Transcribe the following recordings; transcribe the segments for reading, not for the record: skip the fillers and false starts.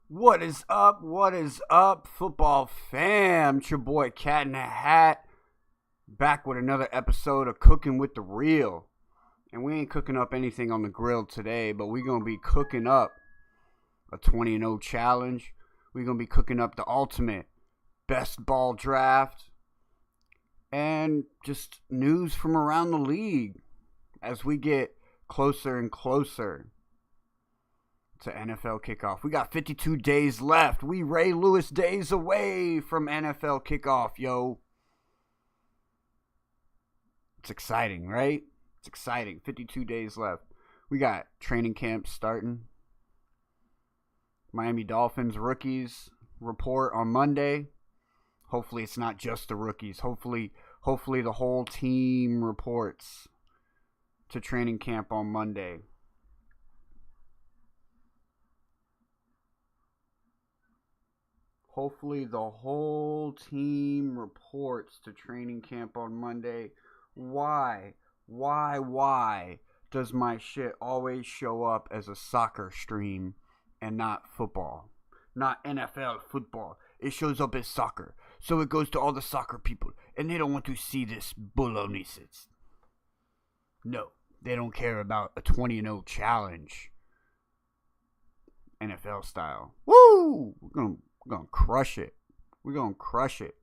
What is up? What is up, football fam? It's your boy Cat in the Hat, back with another episode of Cooking with the Real. And we ain't cooking up anything on the grill today, but we gonna be cooking up a 20-0 challenge. We gonna be cooking up the ultimate best ball draft, and just news from around the league as we get closer and closer to NFL kickoff. We got 52 days left. We Ray Lewis days away from NFL kickoff, yo. It's exciting, right? It's exciting. 52 days left. We got training camp starting. Miami Dolphins rookies report on Monday. Hopefully it's not just the rookies. Hopefully the whole team reports to training camp on Monday. Hopefully the whole team reports to training camp on Monday. Why does my shit always show up as a soccer stream and not football? Not NFL football. It shows up as soccer. So it goes to all the soccer people. And they don't want to see this baloney. No, they don't care about a 20-0 challenge. NFL style. Woo! We're gonna crush it. We're gonna crush it.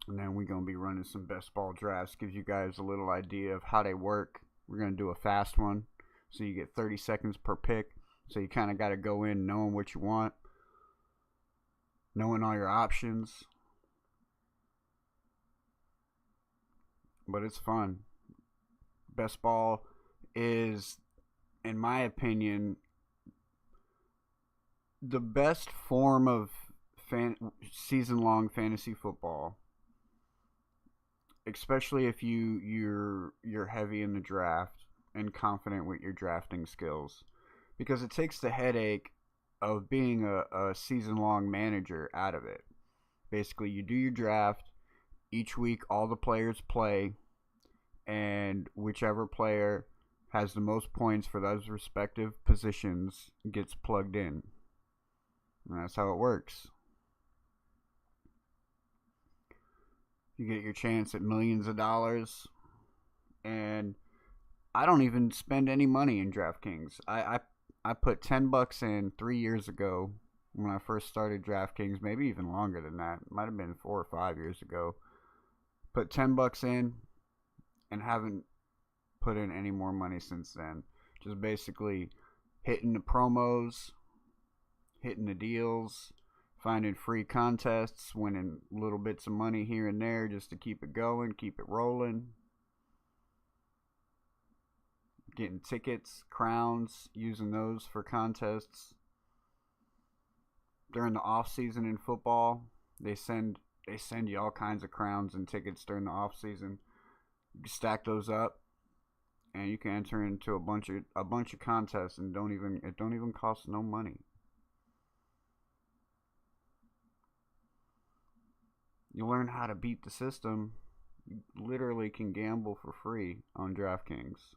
And then we're gonna be running some best ball drafts. Gives you guys a little idea of how they work. We're gonna do a fast one, so you get 30 seconds per pick. So you kind of got to go in knowing what you want, knowing all your options. But it's fun. Best ball is, in my opinion, the best form of season-long fantasy football, especially if you're heavy in the draft and confident with your drafting skills, because it takes the headache of being a season-long manager out of it. Basically, you do your draft each week. All the players play, and whichever player has the most points for those respective positions gets plugged in. And that's how it works. You get your chance at millions of dollars. And I don't even spend any money in DraftKings. I put $10 in 3 years ago when I first started DraftKings. Maybe even longer than that. It might have been 4 or 5 years ago. Put $10 in and haven't put in any more money since then. Just basically hitting the promos, hitting the deals, finding free contests, winning little bits of money here and there just to keep it going, keep it rolling. Getting tickets, crowns, using those for contests. During the off season in football, they send you all kinds of crowns and tickets during the off season. You stack those up, and you can enter into a bunch of contests, and it don't even cost no money. You learn how to beat the system. You literally can gamble for free on DraftKings.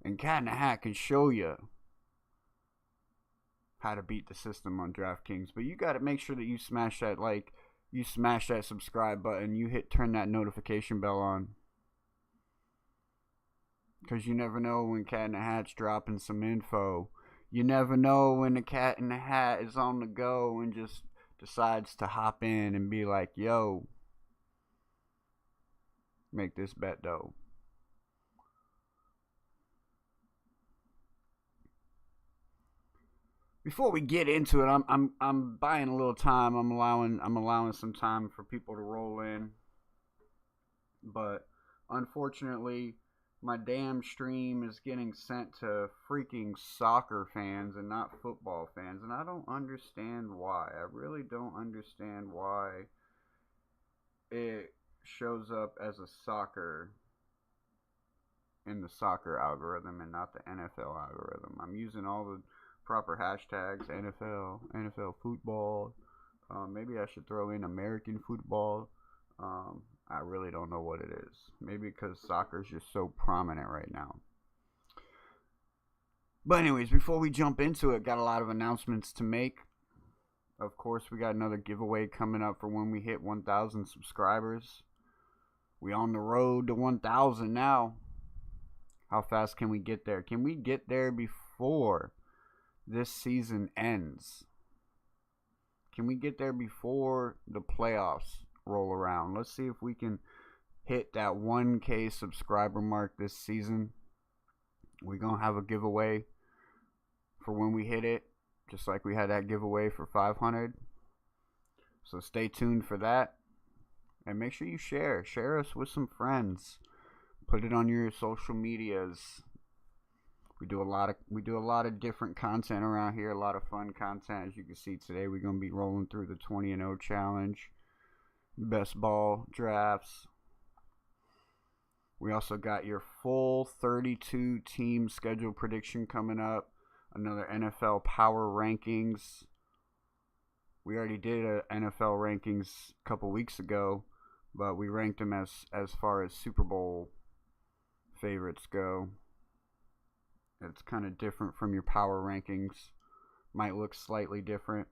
And Cat in the Hat can show you how to beat the system on DraftKings. But you got to make sure that you smash that you smash that subscribe button. You turn that notification bell on. Because you never know when Cat in the Hat's dropping some info. You never know when the Cat in the Hat is on the go and just decides to hop in and be like, yo, make this bet though. Before we get into it, I'm buying a little time. I'm allowing some time for people to roll in. But unfortunately, my damn stream is getting sent to freaking soccer fans and not football fans, and I don't understand why. I really don't understand why it shows up as a soccer in the soccer algorithm and not the NFL algorithm. I'm using all the proper hashtags: NFL football. Maybe I should throw in American football. I really don't know what it is. Maybe because soccer is just so prominent right now. But anyways, before we jump into it, got a lot of announcements to make. Of course, we got another giveaway coming up for when we hit 1,000 subscribers. We on the road to 1,000 now. How fast can we get there? Can we get there before this season ends? Can we get there before the playoffs roll around? Let's see if we can hit that 1K subscriber mark this season. We're going to have a giveaway for when we hit it, just like we had that giveaway for 500. So stay tuned for that. And make sure you share. Share us with some friends. Put it on your social medias. We do a lot of different content around here, a lot of fun content. As you can see today, we're going to be rolling through the 20-0 challenge, best ball drafts. We also got your full 32 team schedule prediction coming up. Another NFL power rankings. We already did a NFL rankings a couple weeks ago, but we ranked them as far as Super Bowl favorites go. It's kind of different from your power rankings. Might look slightly different.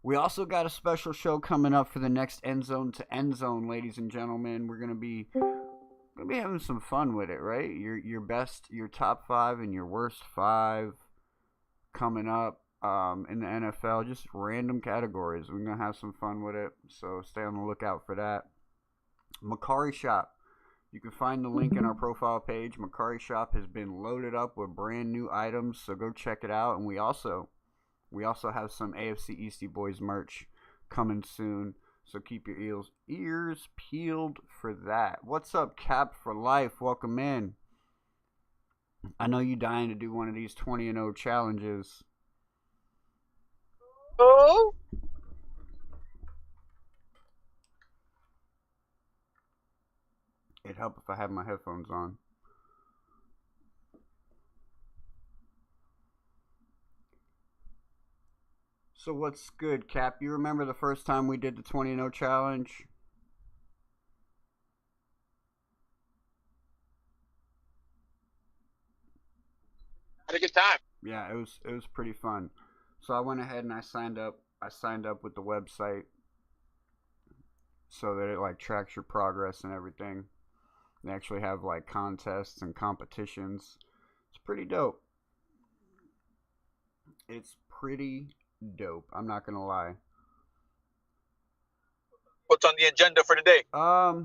We also got a special show coming up for the next End Zone to End Zone, ladies and gentlemen. We're gonna be having some fun with it, right? Your best, your top 5 and your worst 5 coming up in the NFL. Just random categories. We're gonna have some fun with it, so stay on the lookout for that. Macari Shop. You can find the link in our profile page. Macari Shop has been loaded up with brand new items, so go check it out. And we also have some AFC Eastie Boys merch coming soon, so keep your ears peeled for that. What's up, Cap for Life? Welcome in. I know you dying to do one of these 20-0 challenges. Oh. It'd help if I had my headphones on. So what's good, Cap? You remember the first time we did the 20-0 challenge? Had a good time. Yeah, it was pretty fun. So I went ahead and I signed up with the website so that it like tracks your progress and everything. They actually have like contests and competitions. It's pretty dope. It's pretty dope. I'm not gonna lie. What's on the agenda for today? I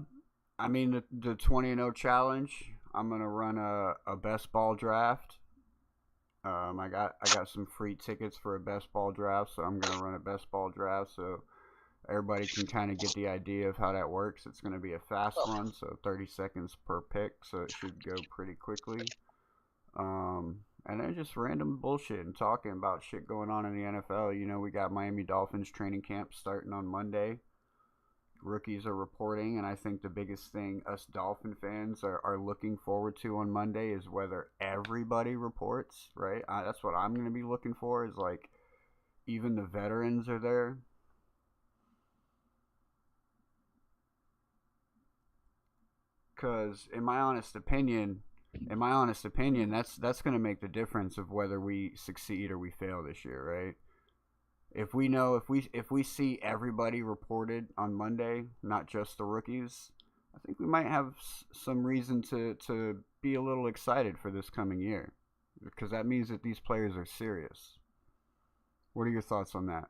mean the 20-0 challenge. I'm gonna run a best ball draft. I got some free tickets for a best ball draft, so I'm gonna run a best ball draft so everybody can kind of get the idea of how that works. It's going to be a fast run, so 30 seconds per pick, so it should go pretty quickly. And then just random bullshit and talking about shit going on in the NFL. You know, we got Miami Dolphins training camp starting on Monday. Rookies are reporting, and I think the biggest thing us Dolphin fans are looking forward to on Monday is whether everybody reports, right? That's what I'm going to be looking for, is like even the veterans are there. Because in my honest opinion, that's going to make the difference of whether we succeed or we fail this year, right? If we see everybody reported on Monday, not just the rookies, I think we might have some reason to be a little excited for this coming year, because that means that these players are serious. What are your thoughts on that?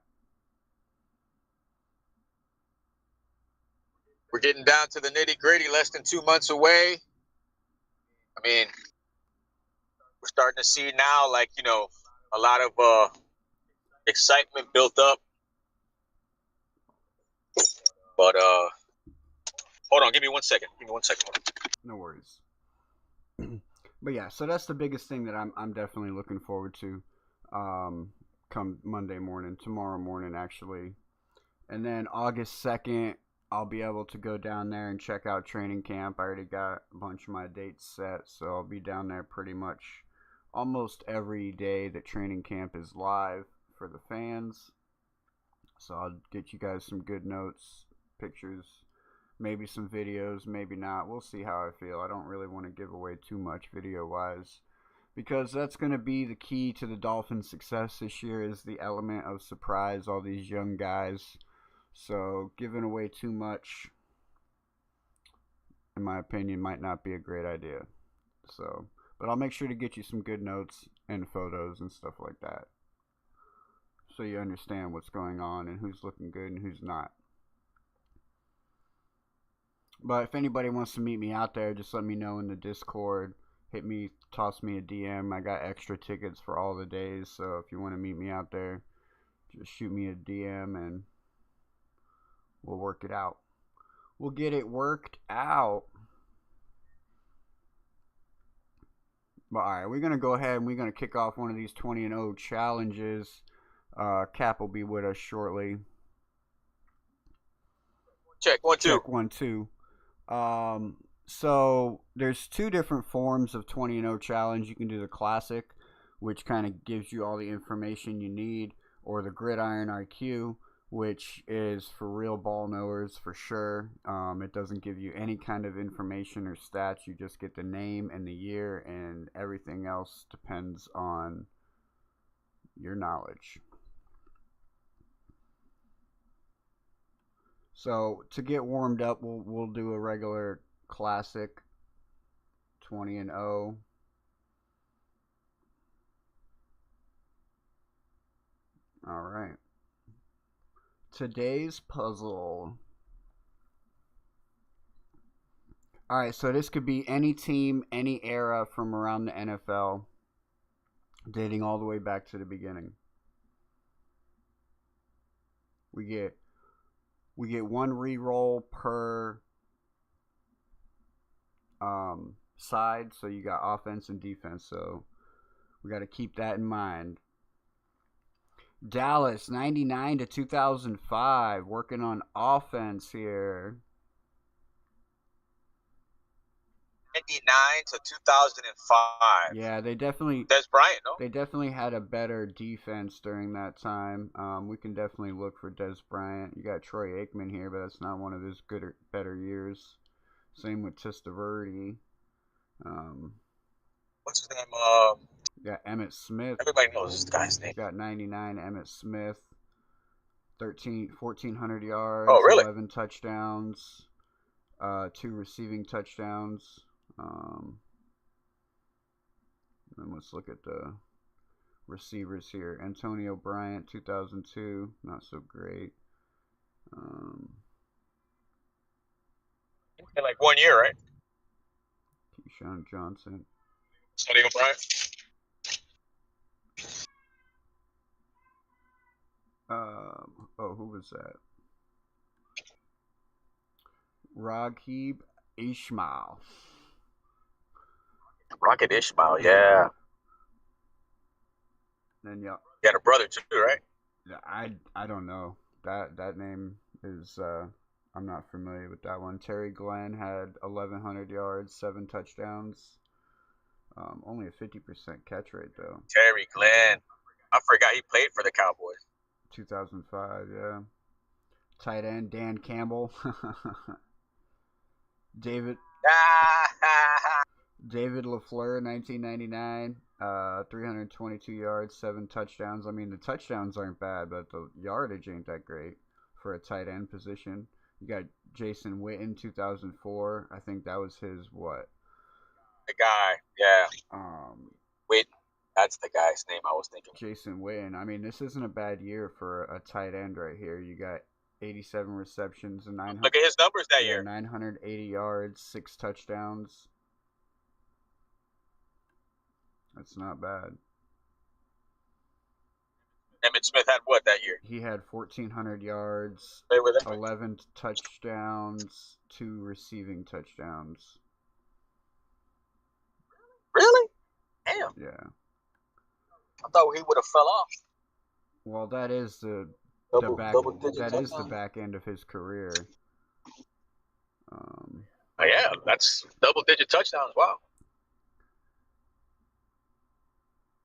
We're getting down to the nitty-gritty, less than 2 months away. I mean, we're starting to see now, like, you know, a lot of excitement built up. But hold on, give me 1 second. No worries. But yeah, so that's the biggest thing that I'm definitely looking forward to come Monday morning, tomorrow morning actually. And then August 2nd, I'll be able to go down there and check out training camp. I already got a bunch of my dates set, so I'll be down there pretty much almost every day that training camp is live for the fans. So I'll get you guys some good notes, pictures, maybe some videos, maybe not. We'll see how I feel. I don't really want to give away too much video-wise. because that's going to be the key to the Dolphins' success this year is the element of surprise, all these young guys. So giving away too much, in my opinion, might not be a great idea. So, but I'll make sure to get you some good notes and photos and stuff like that, so you understand what's going on and who's looking good and who's not. But if anybody wants to meet me out there, just let me know in the Discord. Hit me, toss me a DM. I got extra tickets for all the days, so if you want to meet me out there, just shoot me a DM and we'll work it out. We'll get it worked out. But alright, we're going to go ahead and we're going to kick off one of these 20-0 challenges. Cap will be with us shortly. Check 1 2. Check 1 2. So there's two different forms of 20-0 challenge. You can do the classic, which kind of gives you all the information you need, or the gridiron IQ, which is for real ball knowers for sure. It doesn't give you any kind of information or stats. You just get the name and the year, and everything else depends on your knowledge. So to get warmed up, we'll do a regular classic 20-0. All right. Today's puzzle. All right, so this could be any team, any era from around the NFL, dating all the way back to the beginning. We get one re-roll per side, so you got offense and defense, so we got to keep that in mind. Dallas 99 to 2005, working on offense here. 99 to 2005. Yeah, they definitely. Des Bryant, no? They definitely had a better defense during that time. We can definitely look for Des Bryant. You got Troy Aikman here, but that's not one of his better years. Same with Testaverde. What's his name? You got Emmitt Smith. Everybody knows this guy's name. You got 99 Emmitt Smith. 1,400 yards. Oh, really? 11 touchdowns. 2 receiving touchdowns. And let's look at the receivers here. Antonio Bryant, 2002, not so great. In like 1 year, right? Keyshawn Johnson. Antonio Bryant. Who was that? Raghib Ishmael. Rocket Ishmael, yeah. Then yeah. You got a brother too, right? I don't know. That name is I'm not familiar with that one. Terry Glenn had 1,100 yards, 7 touchdowns. Only a 50% catch rate though. Terry Glenn. I forgot he played for the Cowboys. 2005, yeah. Tight end Dan Campbell. David LaFleur, 1999, 322 yards, 7 touchdowns. I mean, the touchdowns aren't bad, but the yardage ain't that great for a tight end position. You got Jason Witten, 2004. I think that was his what? The guy, yeah. Witten. That's the guy's name I was thinking. Jason Witten. I mean, this isn't a bad year for a tight end right here. You got 87 receptions and 900. Look at his numbers that year. 980 yards, 6 touchdowns. That's not bad. Emmitt Smith had what that year? He had 1,400 yards, 11 touchdowns, 2 receiving touchdowns. Really? Damn. Yeah. I thought he would have fell off. Well, that is the back end of his career. Yeah, that's double-digit touchdowns. Wow.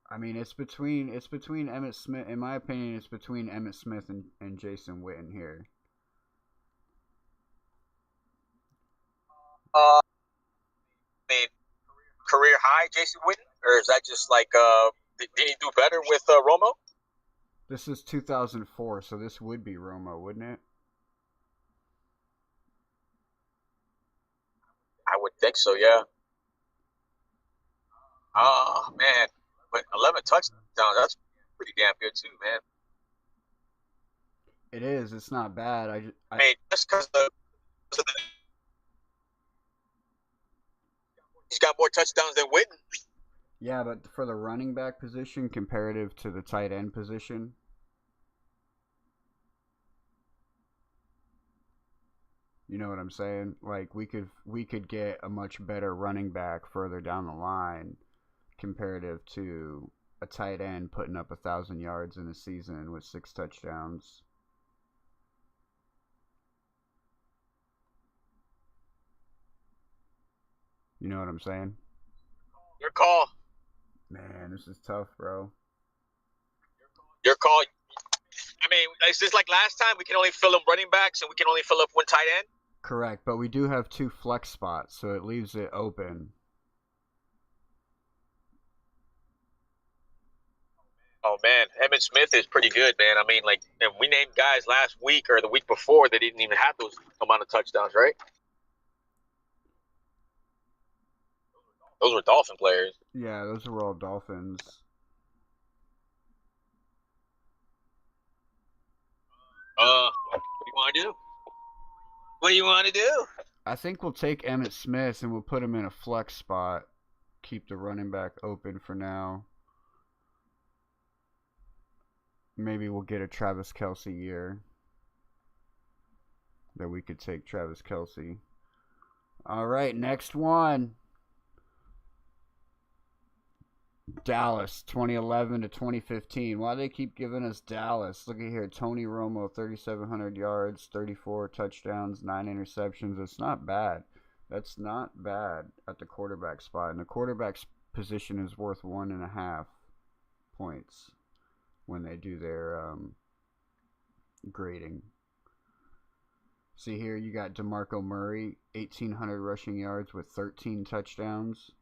I mean, it's between Emmitt Smith. In my opinion, it's between Emmitt Smith and Jason Witten here. I mean, career high, Jason Witten, or is that just like did he do better with Romo? This is 2004, so this would be Romo, wouldn't it? I would think so, yeah. Oh man, but 11 touchdowns—that's pretty damn good too, man. It is. It's not bad. I mean, just because he's got more touchdowns than Witten. Yeah, but for the running back position comparative to the tight end position, you know what I'm saying? Like we could get a much better running back further down the line comparative to a tight end putting up 1,000 yards in a season with 6 touchdowns. You know what I'm saying? Your call. Man, this is tough, bro. Your call. I mean, is this like last time? We can only fill up running backs and we can only fill up one tight end? Correct, but we do have 2 flex spots, so it leaves it open. Oh man, Emmitt Smith is pretty good, man. I mean, like, and we named guys last week or the week before that didn't even have those amount of touchdowns, right? Those were Dolphin players. Yeah, those are all Dolphins. What do you want to do? What do you want to do? I think we'll take Emmitt Smith and we'll put him in a flex spot. Keep the running back open for now. Maybe we'll get a Travis Kelce year that we could take Travis Kelce. All right, next one. Dallas, 2011 to 2015. Why do they keep giving us Dallas? Look at here. Tony Romo, 3,700 yards, 34 touchdowns, 9 interceptions. It's not bad. That's not bad at the quarterback spot. And the quarterback's position is worth 1.5 points when they do their grading. See here, you got DeMarco Murray, 1,800 rushing yards with 13 touchdowns.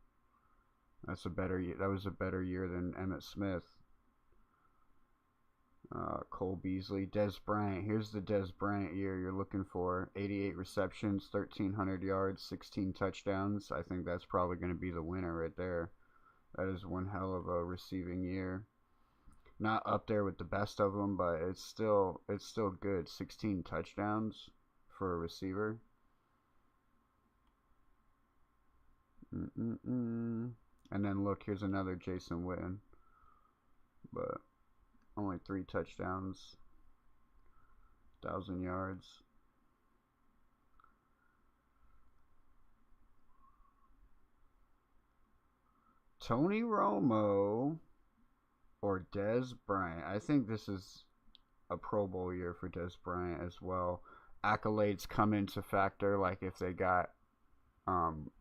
That was a better year than Emmitt Smith. Cole Beasley, Dez Bryant. Here's the Dez Bryant year you're looking for. 88 receptions, 1,300 yards, 16 touchdowns. I think that's probably going to be the winner right there. That is one hell of a receiving year. Not up there with the best of them, but it's still good. 16 touchdowns for a receiver. And then look, here's another Jason Witten. But only 3 touchdowns. 1,000 yards. Tony Romo or Dez Bryant. I think this is a Pro Bowl year for Dez Bryant as well. Accolades come into factor, like if they got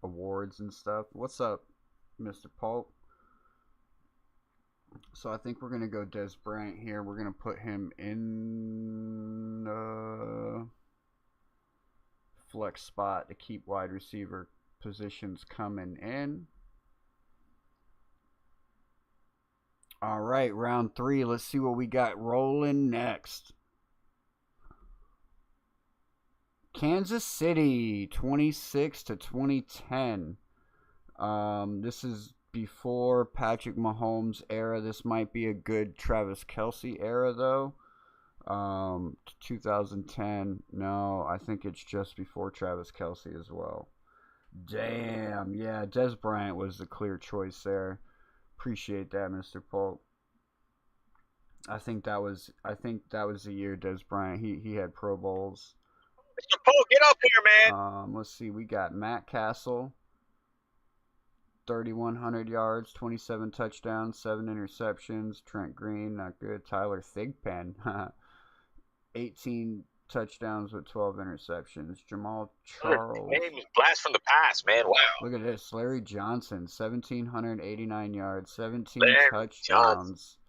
awards and stuff. What's up, Mr. Pulp? So I think we're going to go Dez Bryant here. We're going to put him in flex spot to keep wide receiver positions coming in. All right, round 3. Let's see what we got rolling next. Kansas City, 26 to 2010. This is before Patrick Mahomes era. This might be a good Travis Kelce era, though. 2010. No, I think it's just before Travis Kelce as well. Damn, yeah, Dez Bryant was the clear choice there. Appreciate that, Mr. Polk. I think that was the year Dez Bryant. He had Pro Bowls. Mr. Polk, get up here, man. Let's see. We got Matt Castle, 3,100 yards, 27 touchdowns, 7 interceptions. Trent Green, not good. Tyler Thigpen, 18 touchdowns with 12 interceptions. Jamal Charles. Names blast from the past, man. Wow. Look at this. Larry Johnson, 1,789 yards, 17 Larry touchdowns. Johnson.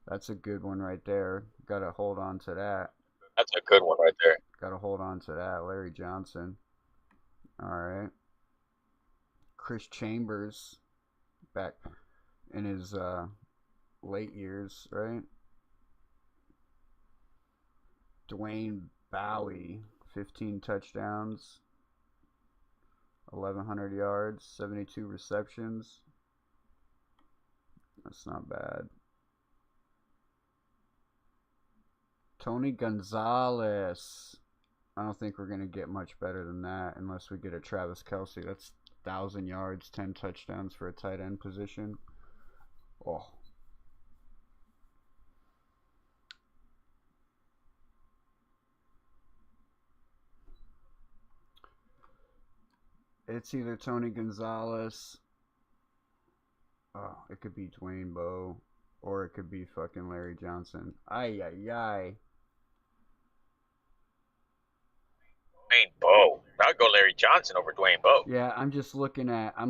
That's a good one right there. Got to hold on to that. That's a good one right there. Got to hold on to that. Larry Johnson. All right. Chris Chambers. Back in his late years, right? Dwayne Bowie, 15 touchdowns, 1,100 yards, 72 receptions. That's not bad. Tony Gonzalez. I don't think we're going to get much better than that unless we get a Travis Kelce. That's 1,000 yards, 10 touchdowns for a tight end position. Oh. It's either Tony Gonzalez. Oh, it could be Dwayne Bowe. Or it could be fucking Larry Johnson. Ay, ay, ay. Dwayne Bowe. I'd go Larry Johnson over Dwayne Bowe. Yeah, I'm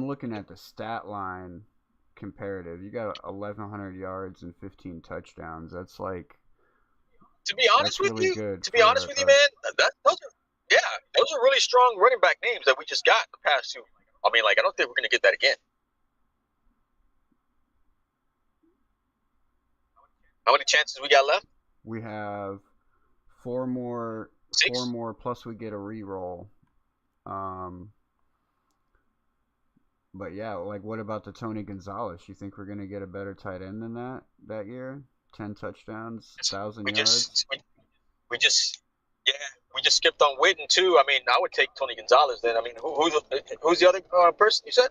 looking at the stat line comparative. You got 1,100 yards and 15 touchdowns. That's like, to be honest with really you, good. To be honest with you, man, those are really strong running back names that we just got the past two. I mean, like, I don't think we're gonna get that again. How many chances we got left? We have four more. Six? 4 more plus we get a reroll. But yeah, like what about the Tony Gonzalez? You think we're gonna get a better tight end than that year? 10 touchdowns, 1,000 yards. We just skipped on Witten too. I mean, I would take Tony Gonzalez then. I mean, who's the other person you said?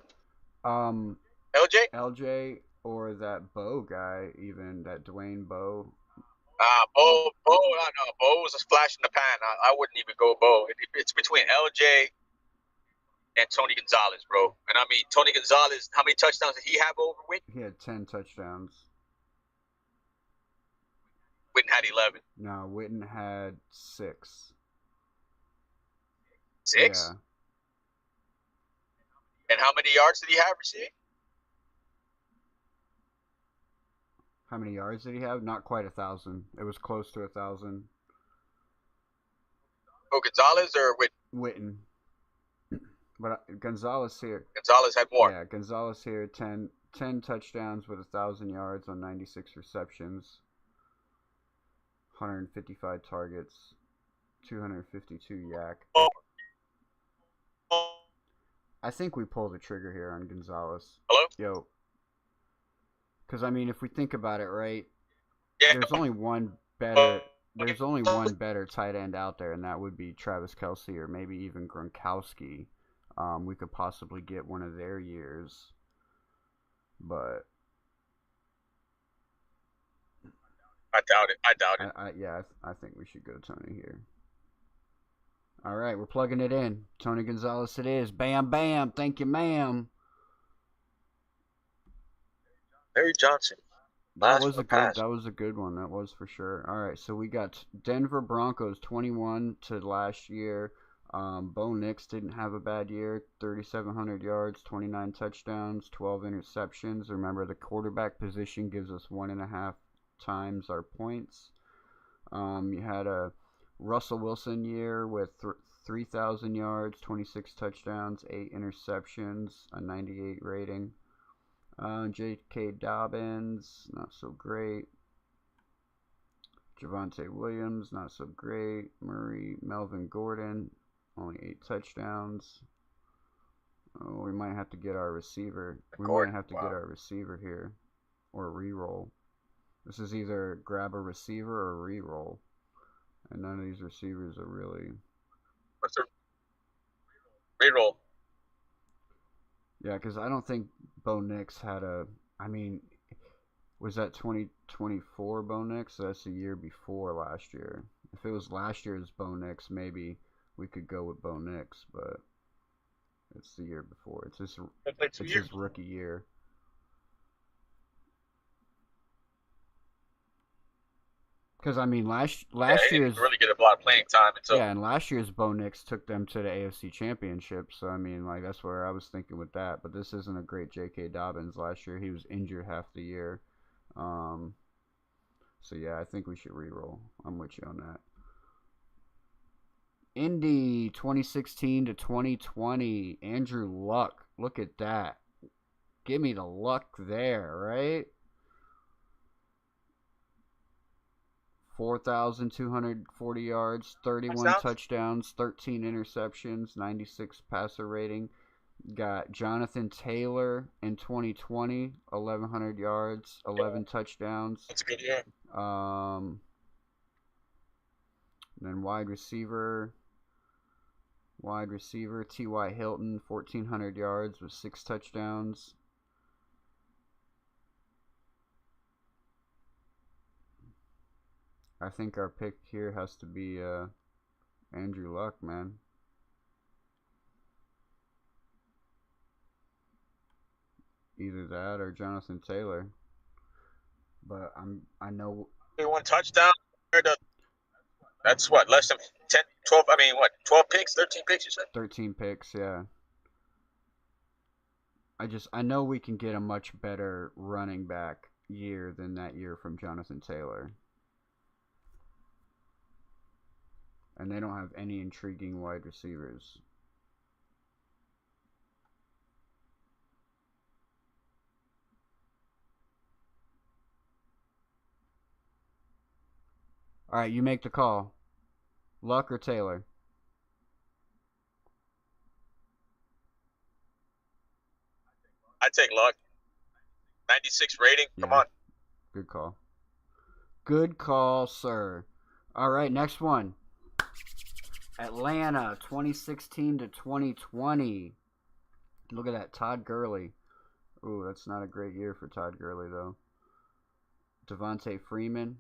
LJ. LJ or that Bowe guy, even that Dwayne Bowe. Bowe, no, Bowe was a flash in the pan. I wouldn't even go Bowe. It's between LJ and Tony Gonzalez, bro. And I mean, Tony Gonzalez, how many touchdowns did he have over Witten? He had 10 touchdowns. Witten had 11. No, Witten had 6. 6? Yeah. And how many yards did he have receiving? How many yards did he have? Not quite 1,000. It was close to 1,000. Oh, Gonzalez or Witten. But Gonzalez here. Gonzalez had more. Yeah, Gonzalez here, 10 touchdowns with 1,000 yards on 96 receptions, 155 targets, 252 yak. I think we pull the trigger here on Gonzalez. Hello? Yo. Because, I mean, if we think about it, right, Yeah. there's only one better tight end out there, and that would be Travis Kelce or maybe even Gronkowski. We could possibly get one of their years, but I doubt it. I think we should go Tony here. All right, we're plugging it in. Tony Gonzalez it is. Bam, bam. Thank you, ma'am. Larry Johnson. That was a good one. That was for sure. All right, so we got Denver Broncos 21 to last year. Bo Nix didn't have a bad year. 3,700 yards, 29 touchdowns, 12 interceptions. Remember, the quarterback position gives us 1.5 times our points. You had a Russell Wilson year with 3,000 yards, 26 touchdowns, 8 interceptions, a 98 rating. J.K. Dobbins, not so great. Javonte Williams, not so great. Melvin Gordon, only 8 touchdowns. Oh, we might have to get our receiver. Get our receiver here. Or re-roll. This is either grab a receiver or re-roll. And none of these receivers are really... What's the re-roll? Yeah, because I don't think Bo Nix had a... I mean, was that 2024 Bo Nix? So that's the year before last year. If it was last year's Bo Nix, maybe we could go with Bo Nix, but it's the year before. It's his rookie year. Because I mean, last year's didn't really get a lot of playing time until and last year's Bo Nix took them to the AFC Championship. So I mean, like that's where I was thinking with that. But this isn't a great J.K. Dobbins. Last year he was injured half the year. So yeah, I think we should re-roll. I'm with you on that. Indy 2016 to 2020. Andrew Luck. Look at that. Give me the luck there, right? 4,240 yards, 31 touchdowns, 13 interceptions, 96 passer rating. Got Jonathan Taylor in 2020, 1,100 yards, 11 touchdowns. That's a good year. Then wide receiver T.Y. Hilton, 1,400 yards with 6 touchdowns. I think our pick here has to be Andrew Luck, man. Either that or Jonathan Taylor. But I know 1 touchdown. That's what, less than 10, 12, 12 picks, 13 picks, you said? 13 picks, yeah. I know we can get a much better running back year than that year from Jonathan Taylor. And they don't have any intriguing wide receivers. All right, you make the call. Luck or Taylor? I take Luck. 96 rating. Come on. Good call. Good call, sir. All right, next one. Atlanta, 2016 to 2020. Look at that, Todd Gurley. Ooh, that's not a great year for Todd Gurley, though. Devontae Freeman,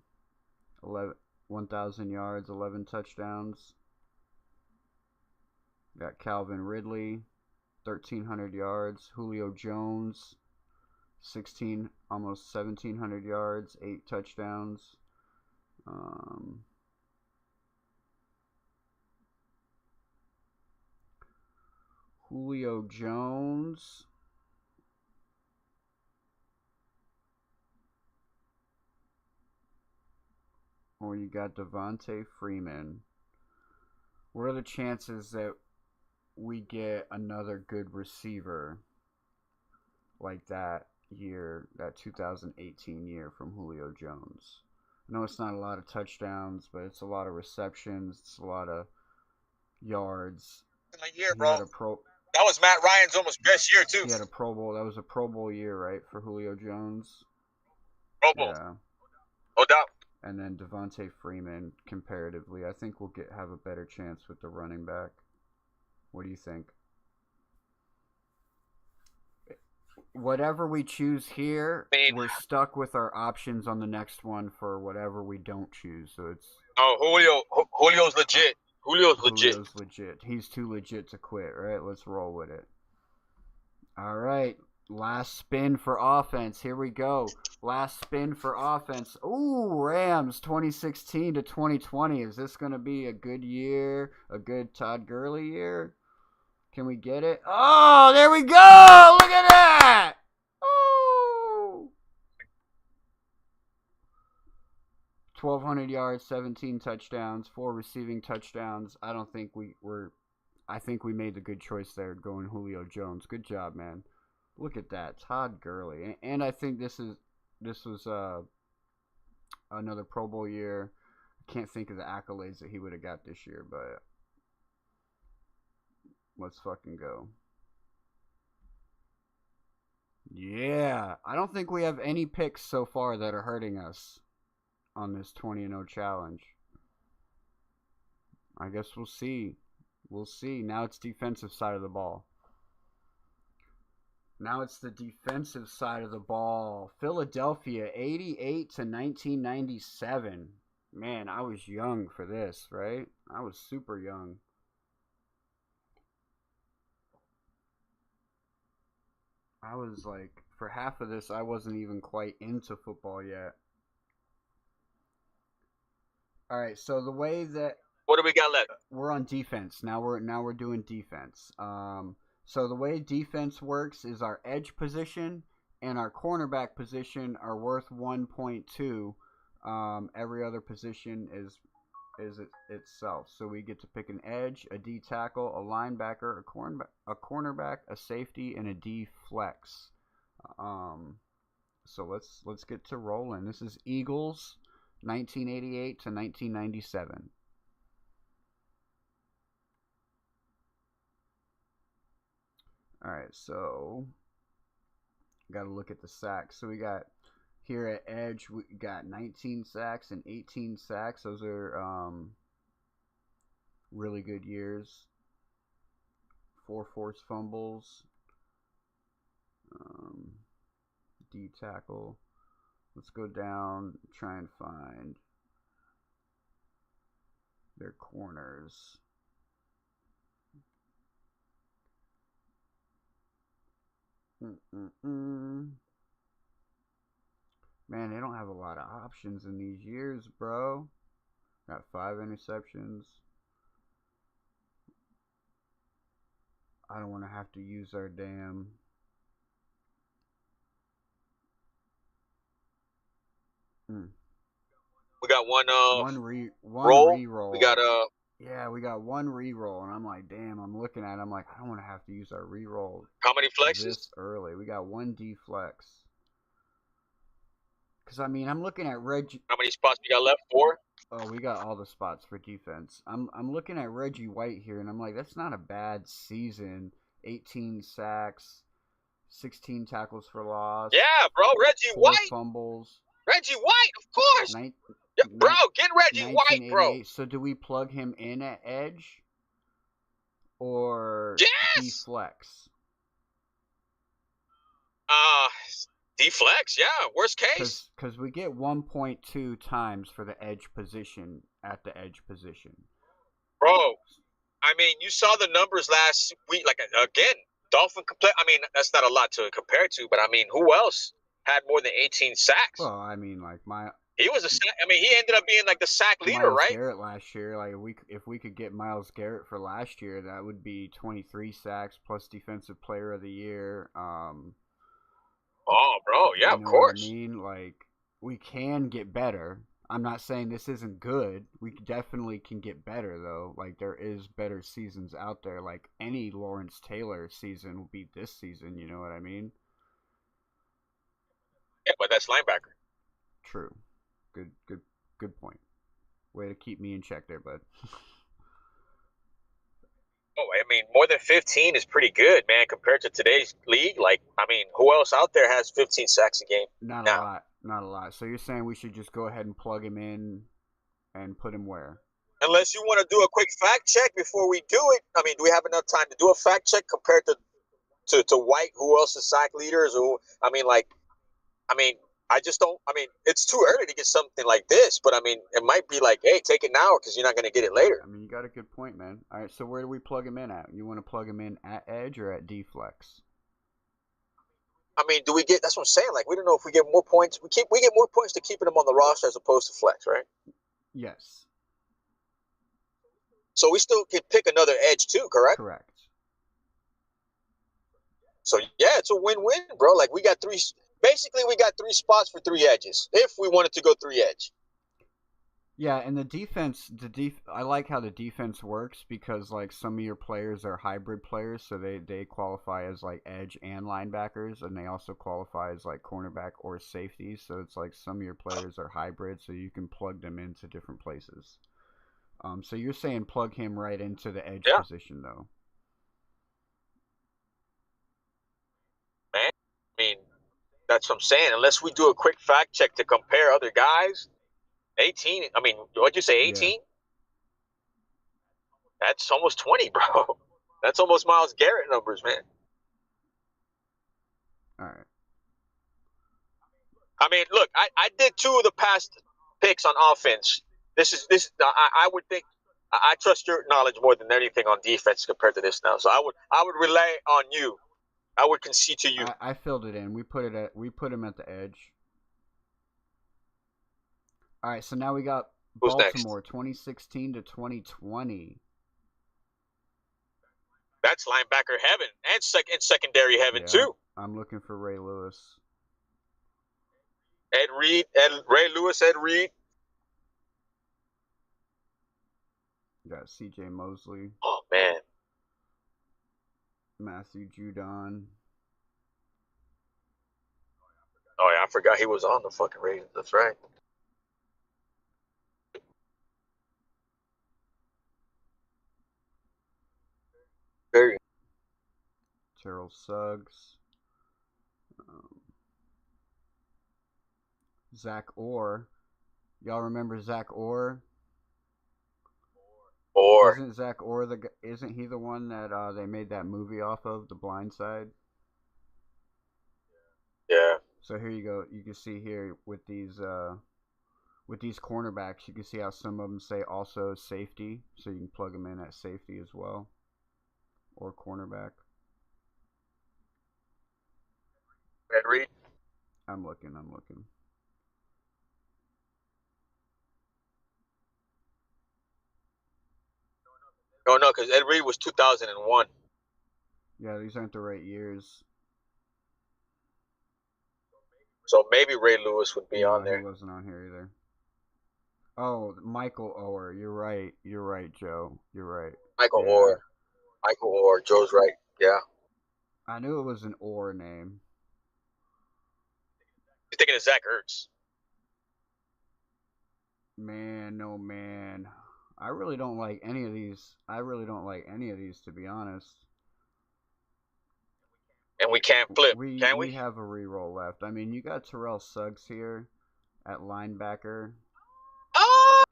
1,000 yards, 11 touchdowns. Got Calvin Ridley, 1,300 yards. Julio Jones, almost 1,700 yards, 8 touchdowns. Julio Jones. Or you got Devontae Freeman. What are the chances that we get another good receiver like that year, that 2018 year from Julio Jones? I know it's not a lot of touchdowns, but it's a lot of receptions. It's a lot of yards. A year, bro. That was Matt Ryan's almost best year, too. He had a Pro Bowl. That was a Pro Bowl year, right, for Julio Jones? Pro Bowl. Yeah. No doubt. And then Devontae Freeman, comparatively, I think we'll have a better chance with the running back. What do you think? Whatever we choose here, we're stuck with our options on the next one for whatever we don't choose. So it's Julio's legit. Julio's legit. He's too legit to quit, right? Let's roll with it. All right. Last spin for offense. Here we go. Last spin for offense. Ooh, Rams 2016 to 2020. Is this going to be a good year? A good Todd Gurley year? Can we get it? Oh, there we go. Look at that. Ooh. 1,200 yards, 17 touchdowns, 4 receiving touchdowns. I think we made the good choice there going Julio Jones. Good job, man. Look at that, Todd Gurley. And I think this was another Pro Bowl year. I can't think of the accolades that he would have got this year, but let's fucking go. Yeah, I don't think we have any picks so far that are hurting us on this 20-0 challenge. I guess we'll see. We'll see. Now it's defensive side of the ball. Now it's the defensive side of the ball. Philadelphia, 88 to 1997. Man, I was young for this, right? I was super young. I was like, for half of this, I wasn't even quite into football yet. All right, so the way that... What do we got left? We're on defense. Now we're doing defense. So the way defense works is our edge position and our cornerback position are worth 1.2. Every other position is itself. So we get to pick an edge, a D tackle, a linebacker, a cornerback, a safety, and a D flex. So let's get to rolling. This is Eagles, 1988 to 1997. All right, so got to look at the sacks. So we got here at edge, we got 19 sacks and 18 sacks. Those are really good years. 4 forced fumbles. D tackle. Let's go down, try and find their corners. Man, they don't have a lot of options in these years, bro. Got 5 interceptions. I don't want to have to use our damn... We got one roll. re-roll. We got Yeah, we got one re-roll, and I'm like, damn. I'm looking at it, I'm like, I don't want to have to use our re-roll. How many flexes? This early. We got 1 deflex. Because, I mean, I'm looking at Reggie. How many spots we got left? 4? Oh, we got all the spots for defense. I'm looking at Reggie White here, and I'm like, that's not a bad season. 18 sacks, 16 tackles for loss. Yeah, bro, Reggie 4 White. fumbles. Reggie White, of course. Bro, get Reggie White, bro. So do we plug him in at edge? Or deflex? Deflex, yeah. Worst case. Because we get 1.2 times for the edge position at the edge position. Bro, I mean, you saw the numbers last week. Like, again, Dolphin complete. I mean, that's not a lot to compare to, but I mean, who else had more than 18 sacks? Well, I mean, like he was he ended up being like the sack leader, Myles right? Garrett last year, like if we could get Myles Garrett for last year, that would be 23 sacks plus Defensive Player of the Year. Oh, bro, yeah, of course. What I mean, like, we can get better. I'm not saying this isn't good. We definitely can get better, though. Like, there is better seasons out there. Like, any Lawrence Taylor season will beat this season. You know what I mean? Yeah, but that's linebacker. True. Good point. Way to keep me in check there, bud. Oh, I mean, more than 15 is pretty good, man, compared to today's league. Like, I mean, who else out there has 15 sacks a game? Not a lot. So you're saying we should just go ahead and plug him in and put him where? Unless you want to do a quick fact check before we do it. I mean, do we have enough time to do a fact check compared to White? Who else is sack leaders? I just don't. I mean, it's too early to get something like this, but I mean, it might be like, hey, take it now because you're not going to get it later. I mean, you got a good point, man. All right, so where do we plug him in at? You want to plug him in at edge or at deflex? I mean, do we get? That's what I'm saying. Like, we don't know if we get more points. We get more points to keeping him on the roster as opposed to flex, right? Yes. So we still can pick another edge too, correct? Correct. So yeah, it's a win-win, bro. Like we got 3. Basically, we got 3 spots for 3 edges if we wanted to go 3 edge. Yeah, and the defense, I like how the defense works because like some of your players are hybrid players, so they qualify as like edge and linebackers, and they also qualify as like cornerback or safety. So it's like some of your players are hybrid, so you can plug them into different places. So you're saying plug him right into the edge position, though. Man, I mean, that's what I'm saying. Unless we do a quick fact check to compare other guys, 18. I mean, what'd you say, 18? Yeah. That's almost 20, bro. That's almost Myles Garrett numbers, man. All right. I mean, look, I did 2 of the past picks on offense. I would think I trust your knowledge more than anything on defense compared to this now. So I would rely on you. I would concede to you. I filled it in. We put him at the edge. All right, so now we got Who's Baltimore, next? 2016 to 2020. That's linebacker heaven and secondary heaven too. I'm looking for Ray Lewis. Ray Lewis, Ed Reed. Got C.J. Mosley. Oh man. Matthew Judon. Oh yeah, I forgot he was on the fucking Ravens. That's right. Very. Terrell Suggs. Um, Zach Orr. Y'all remember Zach Orr? Or Isn't Zach Orr isn't he the one that they made that movie off of, The Blind Side? yeah. So here you go. You can see here with these cornerbacks, you can see how some of them say also safety, so you can plug them in at safety as well, or cornerback. Ed Reed. I'm looking. I'm looking. Oh no, because Ed Reed was 2001. Yeah, these aren't the right years. So maybe Ray Lewis would be on No, he there. wasn't on here either. Oh, Michael Oher. You're right. You're right, Joe. You're right. Michael Yeah. Orr. Michael Orr. Joe's right. Yeah. I knew it was an Orr name. You're thinking of Zach Ertz. Man, no man. I really don't like any of these. I really don't like any of these, to be honest. And we can't flip, can We we? have a reroll left. I mean, you got Terrell Suggs here at linebacker Oh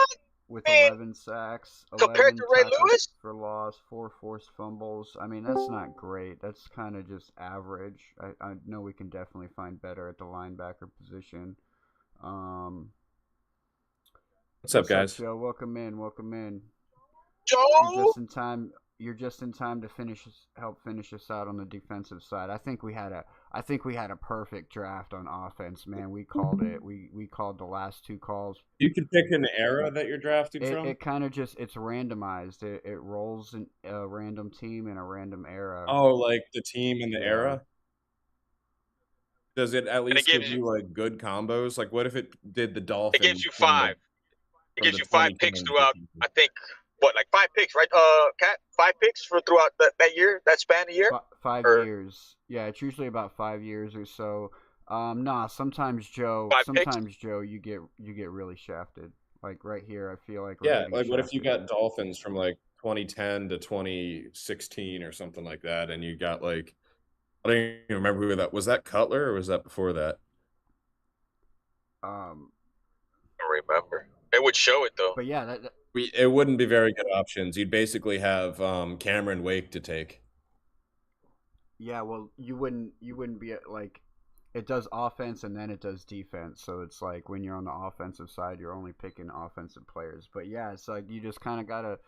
with man, 11 sacks, compared 11 to Ray tackles Lewis. for loss, 4 forced fumbles. I mean, that's not great. That's kind of just average. I know we can definitely find better at the linebacker position. Um, What's up, what's up, guys? Joe? Welcome in. Welcome in. You're Joe. just in time. You're just in time to help finish us out on the defensive side. I think we had a perfect draft on offense, man. We called it. We called the last two calls. You can pick an era that you're drafting from. It kind of just it's randomized. It rolls in a random team in a random era. Oh, like the team and the Yeah. era. Does it at And least give you like good combos? Like, what if it did the it gives Dolphins you from five. It from gives the you 5 picks 2010s or throughout. something? I think what, like 5 picks, right? Cat, 5 picks for throughout that year, that span of year. 5 years. Yeah, it's usually about 5 years or so. Nah. Sometimes Joe. 5 picks. Sometimes Joe, you get really shafted. Like right here, I feel like we're Yeah, getting like what if you shafted. got Dolphins from like 2010 to 2016 or something like that, and you got like I don't even remember who that was. That Cutler or was that before that? Um, I don't remember. It would show it though. but yeah, It wouldn't be very good options. You'd basically have Cameron Wake to take. yeah. Well, you wouldn't be like it does offense and then it does defense. So it's like when you're on the offensive side, you're only picking offensive players. But yeah, it's like you just kind of gotta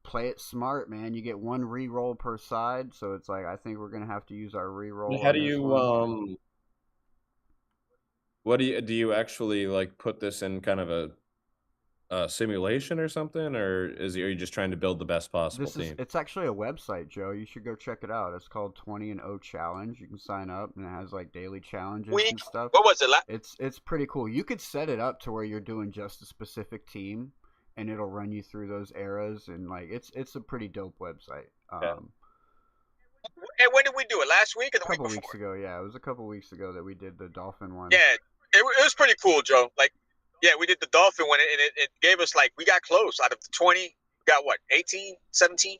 play it smart, man. You get one re-roll per side, so it's like I think we're gonna have to use our re-roll How on do this you one. what do you actually like put this in kind of a simulation or something, or are you just trying to build the best possible team? It's actually a website, Joe. You should go check it out. It's called 20 and O Challenge. You can sign up and it has like daily challenges We and stuff. what was it? It's pretty cool. You could set it up to where you're doing just a specific team and it'll run you through those eras and like it's a pretty dope website. Yeah. And when did we do it? Last week or the A week couple before? weeks ago, yeah. It was a couple weeks ago that we did the Dolphin one. Yeah, it was pretty cool, Joe. Like, yeah, we did the Dolphin one, and it gave us like we got close. Out of the 20, we got what, 18, 17?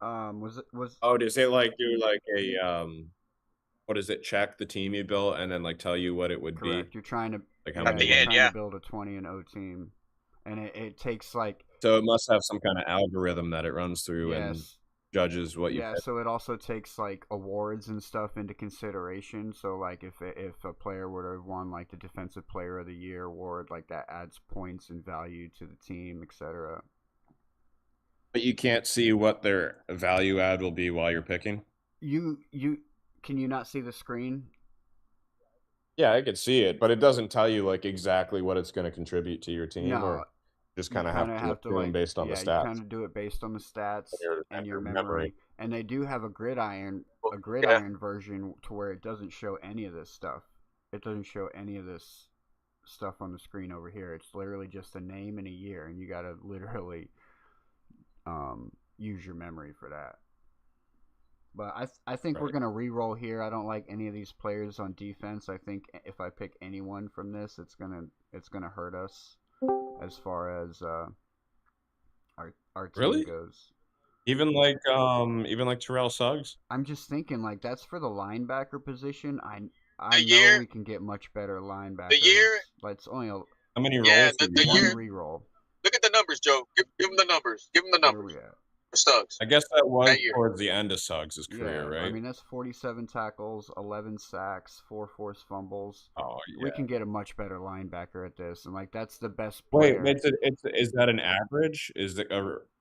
Was Oh, does it like do like a what is it? Check the team you built and then like tell you what it would correct. be? You're trying to Like how yeah, many the you're end, trying yeah. to build a 20 and O team. And it takes like So it must have some kind of algorithm that it runs through and yes. judges what you Yeah, pick. so it also takes like awards and stuff into consideration. So like if a player would have won like the defensive player of the year award, like that adds points and value to the team, etc. But you can't see what their value add will be while you're picking. You can you not see the screen? Yeah, I could see it, but it doesn't tell you like exactly what it's going to contribute to your team, No, or just you kind of kind have of to have to assume like based on the yeah, you kind stats of do it based on the stats and and your your memory. memory. And they do have a Yeah, gridiron version to where it doesn't show any of this stuff. It doesn't show any of this stuff on the screen over here. It's literally just a name and a year, and you got to literally use your memory for that. But I think we're gonna re-roll here. I don't like any of these players on defense. I think if I pick anyone from this, it's gonna hurt us as far as our team Really? goes. Even like Terrell Suggs. I'm just thinking like that's for the linebacker position. I The know year, we can get much better linebackers. the year, But it's only How many yeah, rolls did the you one year. re-roll. Look at the numbers, Joe. Give them the numbers. Give them the Where numbers we at? for Stubbs I guess that was that year. towards the end of Suggs' career, Yeah, right? I mean that's 47 tackles, 11 sacks, 4 forced fumbles. Oh We yeah. can get a much better linebacker at this, and like that's the best Wait, player. is that an average? Is it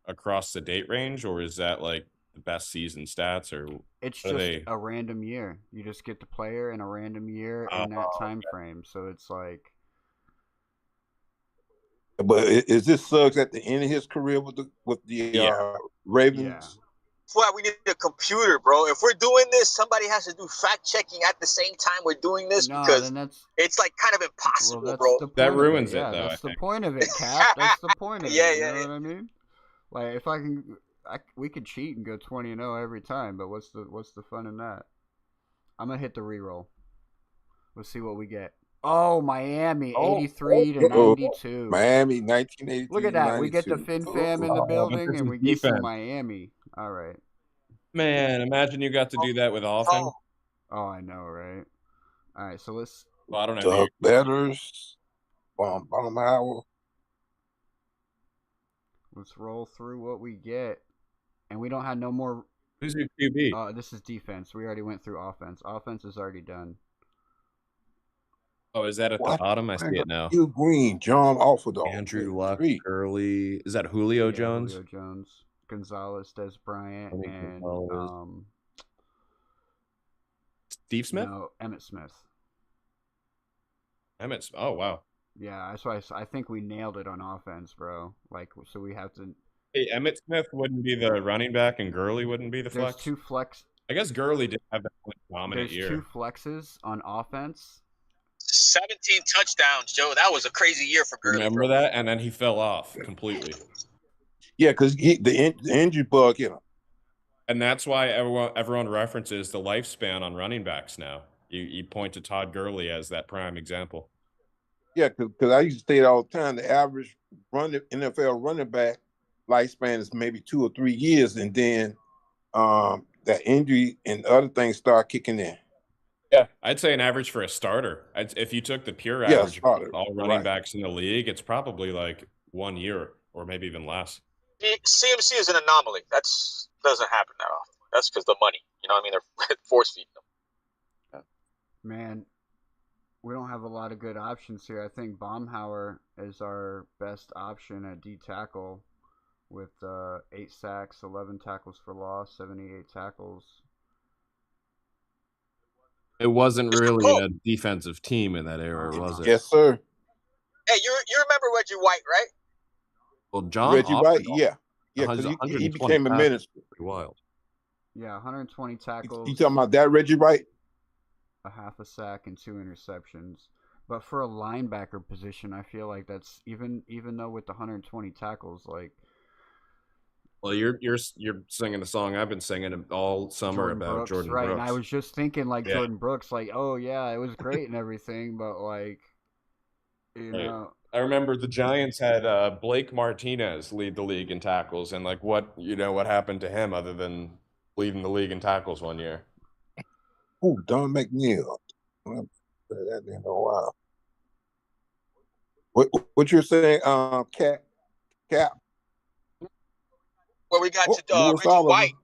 across the date range, or is that like the best season stats, or It's what are just they? a random year. You just get the player in a random year in that time frame. So it's like, But is this Suggs at the end of his career with the Ravens? yeah. That's why we need a computer, bro. If we're doing this, somebody has to do fact checking at the same time we're doing this No, because then that's it's like kind of well, impossible, that's bro. the point That of ruins it. it, Yeah, though, that's I the think. point of it, Cap. That's the point of Yeah, it. You yeah, know yeah. what I mean? Like if we could cheat and go 20-0 every time, but what's the fun in that? I'm gonna hit the reroll. Let's see what we get. Oh, Miami, 83 to 92. Miami, 1982. Look at that. We get the Fin Fam in the building, this and is we get some defense. Miami. All right. Man, imagine you got to do that with offense. Oh, I know, right? All right, so let's. Well, I don't know. Doug Betters, Baumhauer. Let's roll through what we get, and we don't have no more. Who's your QB? This is defense. We already went through offense. Offense is already done. Oh, is that at the bottom? I see it now. Hugh Green, John Offerdahl, Andrew Luck, Gurley. Is that Julio Jones? Julio Jones, Gonzalez, Des Bryant, and Steve Smith? No, Emmett Smith. Oh, wow. Yeah, that's why I think we nailed it on offense, bro. Like, so we have to. Hey, Emmett Smith wouldn't be the running back, and Gurley wouldn't be the flex. There's two flex. I guess Gurley did have that dominant year. There's two flexes on offense. 17 touchdowns, Joe. That was a crazy year for Gurley. Remember that? And then he fell off completely. Yeah, because the injury bug hit him. And that's why everyone references the lifespan on running backs now. You point to Todd Gurley as that prime example. Yeah, because I used to say it all the time. The average NFL running back lifespan is maybe 2 or 3 years, and then that injury and other things start kicking in. Yeah, I'd say an average for a starter. If you took the pure average of all running backs in the league, it's probably like 1 year or maybe even less. CMC is an anomaly. That doesn't happen that often. That's because the money. You know what I mean? They're force feeding them. Man, we don't have a lot of good options here. I think Baumhauer is our best option at D tackle with 8 sacks, 11 tackles for loss, 78 tackles. It wasn't really a defensive team in that era, was it? Yes, sir. Hey, you remember Reggie White, right? Well, Reggie White, yeah, because he became a minister. Wild. Yeah, 120 tackles. You talking about that Reggie White? A half a sack and 2 interceptions. But for a linebacker position, I feel like that's even though with the 120 tackles, like. Well, you're singing the song I've been singing all summer about Jordan Brooks. And I was just thinking like Jordan Brooks, like, oh yeah, it was great and everything, but like, you know. I remember the Giants had Blake Martinez lead the league in tackles, and like what happened to him other than leading the league in tackles 1 year. Oh, Don McNeil. That in a while. What you're saying, Cap? Well, we got Reggie White.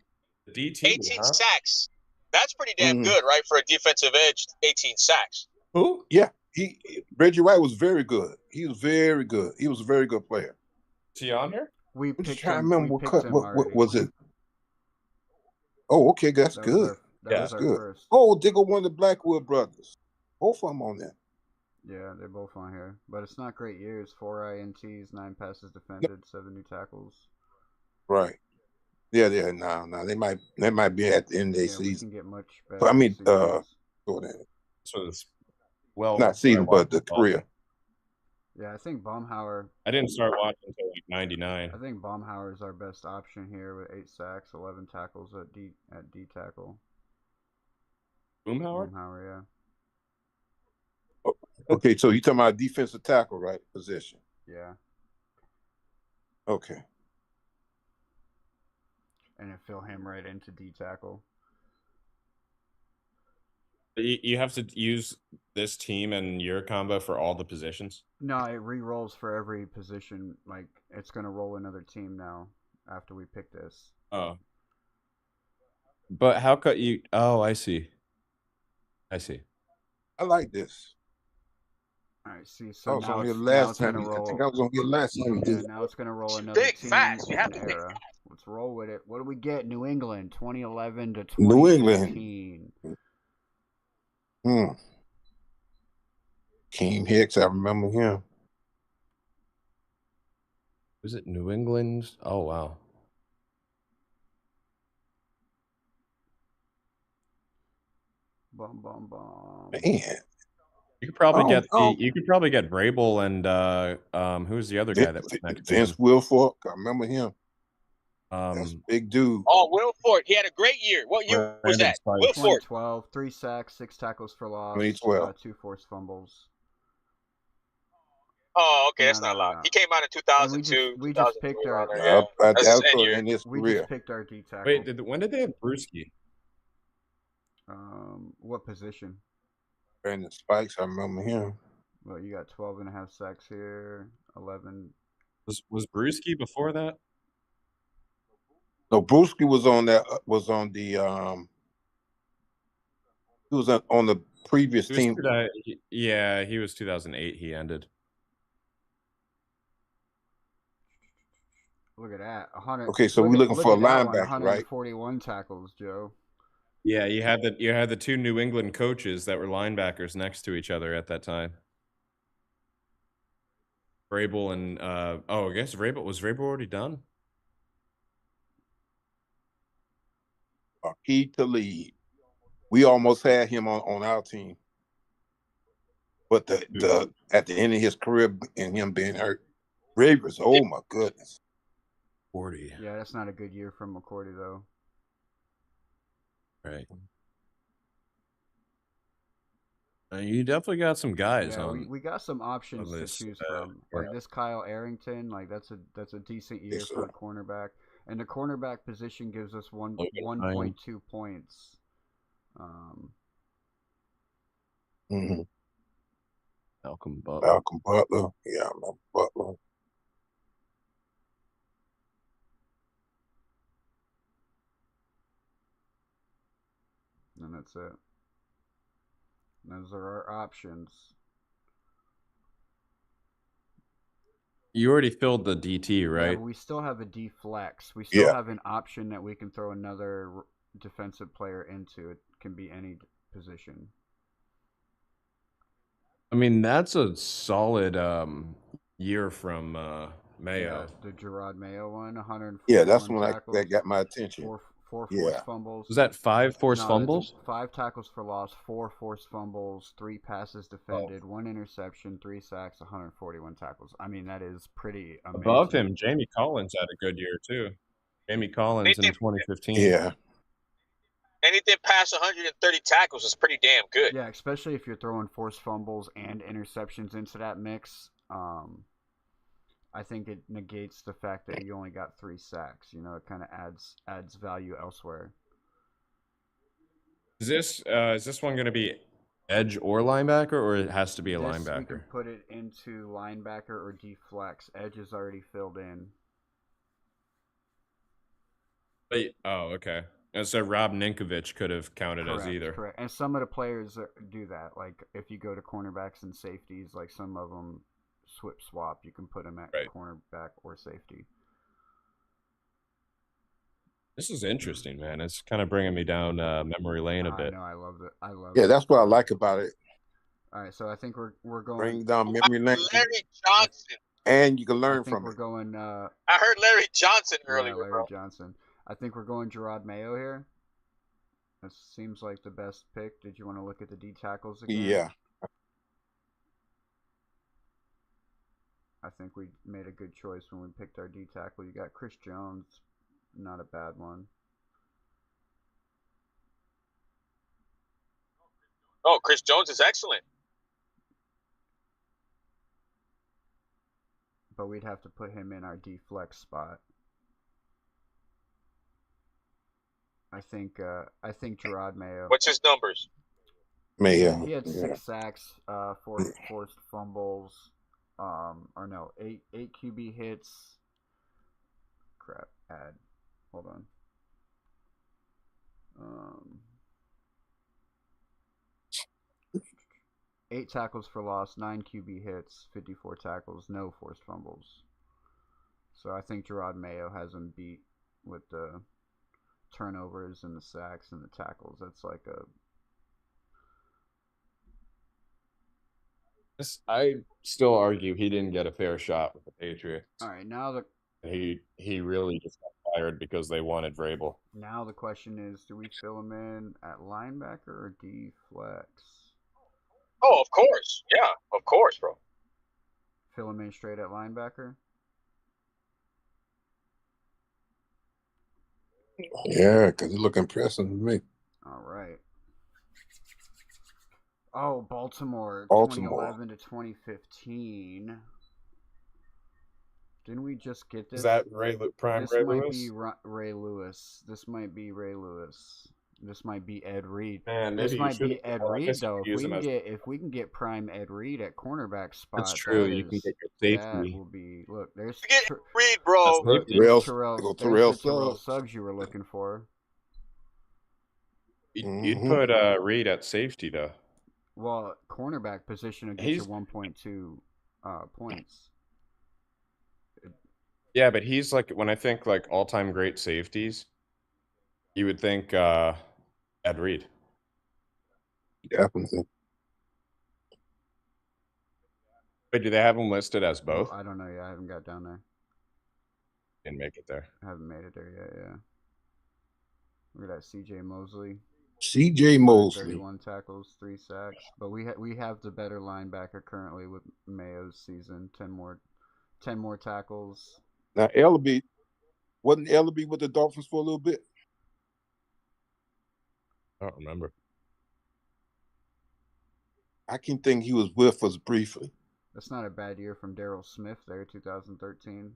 DT, 18 sacks. That's pretty damn good, right, for a defensive edge, 18 sacks. Who? Yeah, Reggie White was very good. He was very good. He was a very good player. Is he on here? I'm just trying to remember what was it? Oh, okay, that's good. That's good. First. Oh, Diggle one of the Blackwood brothers. Both of them on there. Yeah, they're both on here. But it's not great years. 4 INTs, 9 passes defended, 7 new tackles. Right. Yeah. No. They might be at the end of their season. We can get much better. But I mean, so it's not season, but the career. Yeah, I think Baumhauer. I didn't start watching until like '99. I think Baumhauer is our best option here with 8 sacks, 11 tackles at D tackle. Boomhauer? Baumhauer, yeah. Okay, so you talking about defensive tackle, right? Position. Yeah. Okay. And it fill him right into D tackle. You have to use this team and your combo for all the positions? No, it re-rolls for every position. Like, it's going to roll another team now after we pick this. Oh. But how could you... Oh, I see. I see. I like this. All right, see, I so was now on here it's last going time. to I roll. think I was on here last time. We Yeah, did. now it's going to roll It's another big team fast. You have and to think era. Let's roll with it. What do we get? New England, 2011 to New 2015. England. Keem Hicks, I remember him. Was it New England? Oh, wow. Bum, bum, bum. Man. You could probably get Oh, you could probably get Vrabel and who's the other guy that was next to him? Vince Wilfork, I remember him. That's a big dude. Oh, Will Ford. He had a great year. What year was Brandon that? Spikes. Will Ford. 2012, 3 sacks, 6 tackles for loss, 2012. 2 forced fumbles. Oh, okay. That's No, not a no, lot. no. He came out in And 2002, we just 2003, picked around our there. Yeah. That's his end year. In his we career. just picked our D tackle. Wait, when did they have Brewski? What position? Brandon Spikes, I remember him. Well, you got 12 and a half sacks here, 11. Was Brewski before that? No, Brewski was on that. He was on the previous team. Yeah, he was 2008. He ended. Look at that, 100. Okay, so we're looking for a linebacker, right? 141 tackles, Joe. Yeah, you had the two New England coaches that were linebackers next to each other at that time. Vrabel and I guess Vrabel already done? Key to lead. We almost had him on our team, but the at the end of his career and him being hurt, Ravers. Oh my goodness. 40. Yeah, that's not a good year for McCourty though. Right. You definitely got some guys Yeah, on. we got some options to choose from. Like this Kyle Arrington, like that's a decent year for a cornerback. And the cornerback position gives us 1.2 points. Malcolm Butler. Yeah, I remember Butler. And that's it. Those are our options. You already filled the DT, right? Yeah, but we still have a D flex. We still have an option that we can throw another defensive player into. It can be any position. I mean, that's a solid year from Mayo. Yeah, the Gerard Mayo one, 141 Yeah, that's when tackles, that got my attention. Four forced fumbles. Was that 5 forced fumbles? 5 tackles for loss, 4 forced fumbles, 3 passes defended, 1 interception, 3 sacks, 141 tackles. I mean, that is pretty amazing. Above him, Jamie Collins had a good year too. Jamie Collins in 2015. Yeah. Anything past 130 tackles is pretty damn good. Yeah, especially if you're throwing forced fumbles and interceptions into that mix. I think it negates the fact that you only got 3 sacks. You know, it kind of adds value elsewhere. Is this one going to be edge or linebacker, or it has to be a linebacker? We can put it into linebacker or D flex. Edge is already filled in. Okay. And so Rob Ninkovich could have counted as either. Correct. And some of the players do that. Like if you go to cornerbacks and safeties, like some of them swap. You can put them at cornerback or safety. This is interesting, man. It's kind of bringing me down memory lane a bit. I know. I love it. Yeah, that's what I like about it. All right, so I think we're going. Bring down memory lane. Larry Johnson. And you can learn from we're it. going. I heard Larry Johnson earlier. Yeah, Larry Johnson. I think we're going Gerard Mayo here. That seems like the best pick. Did you want to look at the D tackles again? Yeah. think we made a good choice when we picked our D tackle. You got Chris Jones, not a bad one. Oh, Chris Jones is excellent. But we'd have to put him in our D flex spot. I think Gerard Mayo. What's his numbers? Mayo. He had 6 sacks, 4 forced fumbles, or no, 8 QB hits. Crap, hold on. 8 tackles for loss, 9 QB hits, 54 tackles, no forced fumbles. So I think Gerard Mayo has him beat with the turnovers and the sacks and the tackles. That's like a... I still argue he didn't get a fair shot with the Patriots. All right, now he really just got fired because they wanted Vrabel. Now the question is, do we fill him in at linebacker or D flex? Oh, of course. Yeah, of course, bro. Fill him in straight at linebacker? Yeah, because he look impressive to me. All right. Oh, Baltimore. 2011 to 2015. Didn't we just get this? Is that prime this Ray might Lewis? be Ray Lewis. This might be Ray Lewis. This might be Ed Reed. Man, this maybe might be Ed I Reed guess you though. could use him as- If we can get prime Ed Reed at cornerback spot, That's true. You can get your that safety. will be. Look, there's Get Reed, bro. That's there's Terrell Terrell Suggs. Suggs you were looking for. You'd put Reed at safety though. Well, cornerback position will get you 1.2 points. Yeah, but he's like, when I think like all-time great safeties, you would think Ed Reed. Definitely. Wait, do they have him listed as both? I don't know yet. I haven't got down there. Didn't make it there. I haven't made it there yet, yeah. Look at that, C.J. Mosley. C.J. Mosley. 31 tackles, 3 sacks. But we have the better linebacker currently with Mayo's season. 10 more tackles. Now, Ellaby, wasn't Ellaby with the Dolphins for a little bit? I don't remember. I can think he was with us briefly. That's not a bad year from Darryl Smith there, 2013.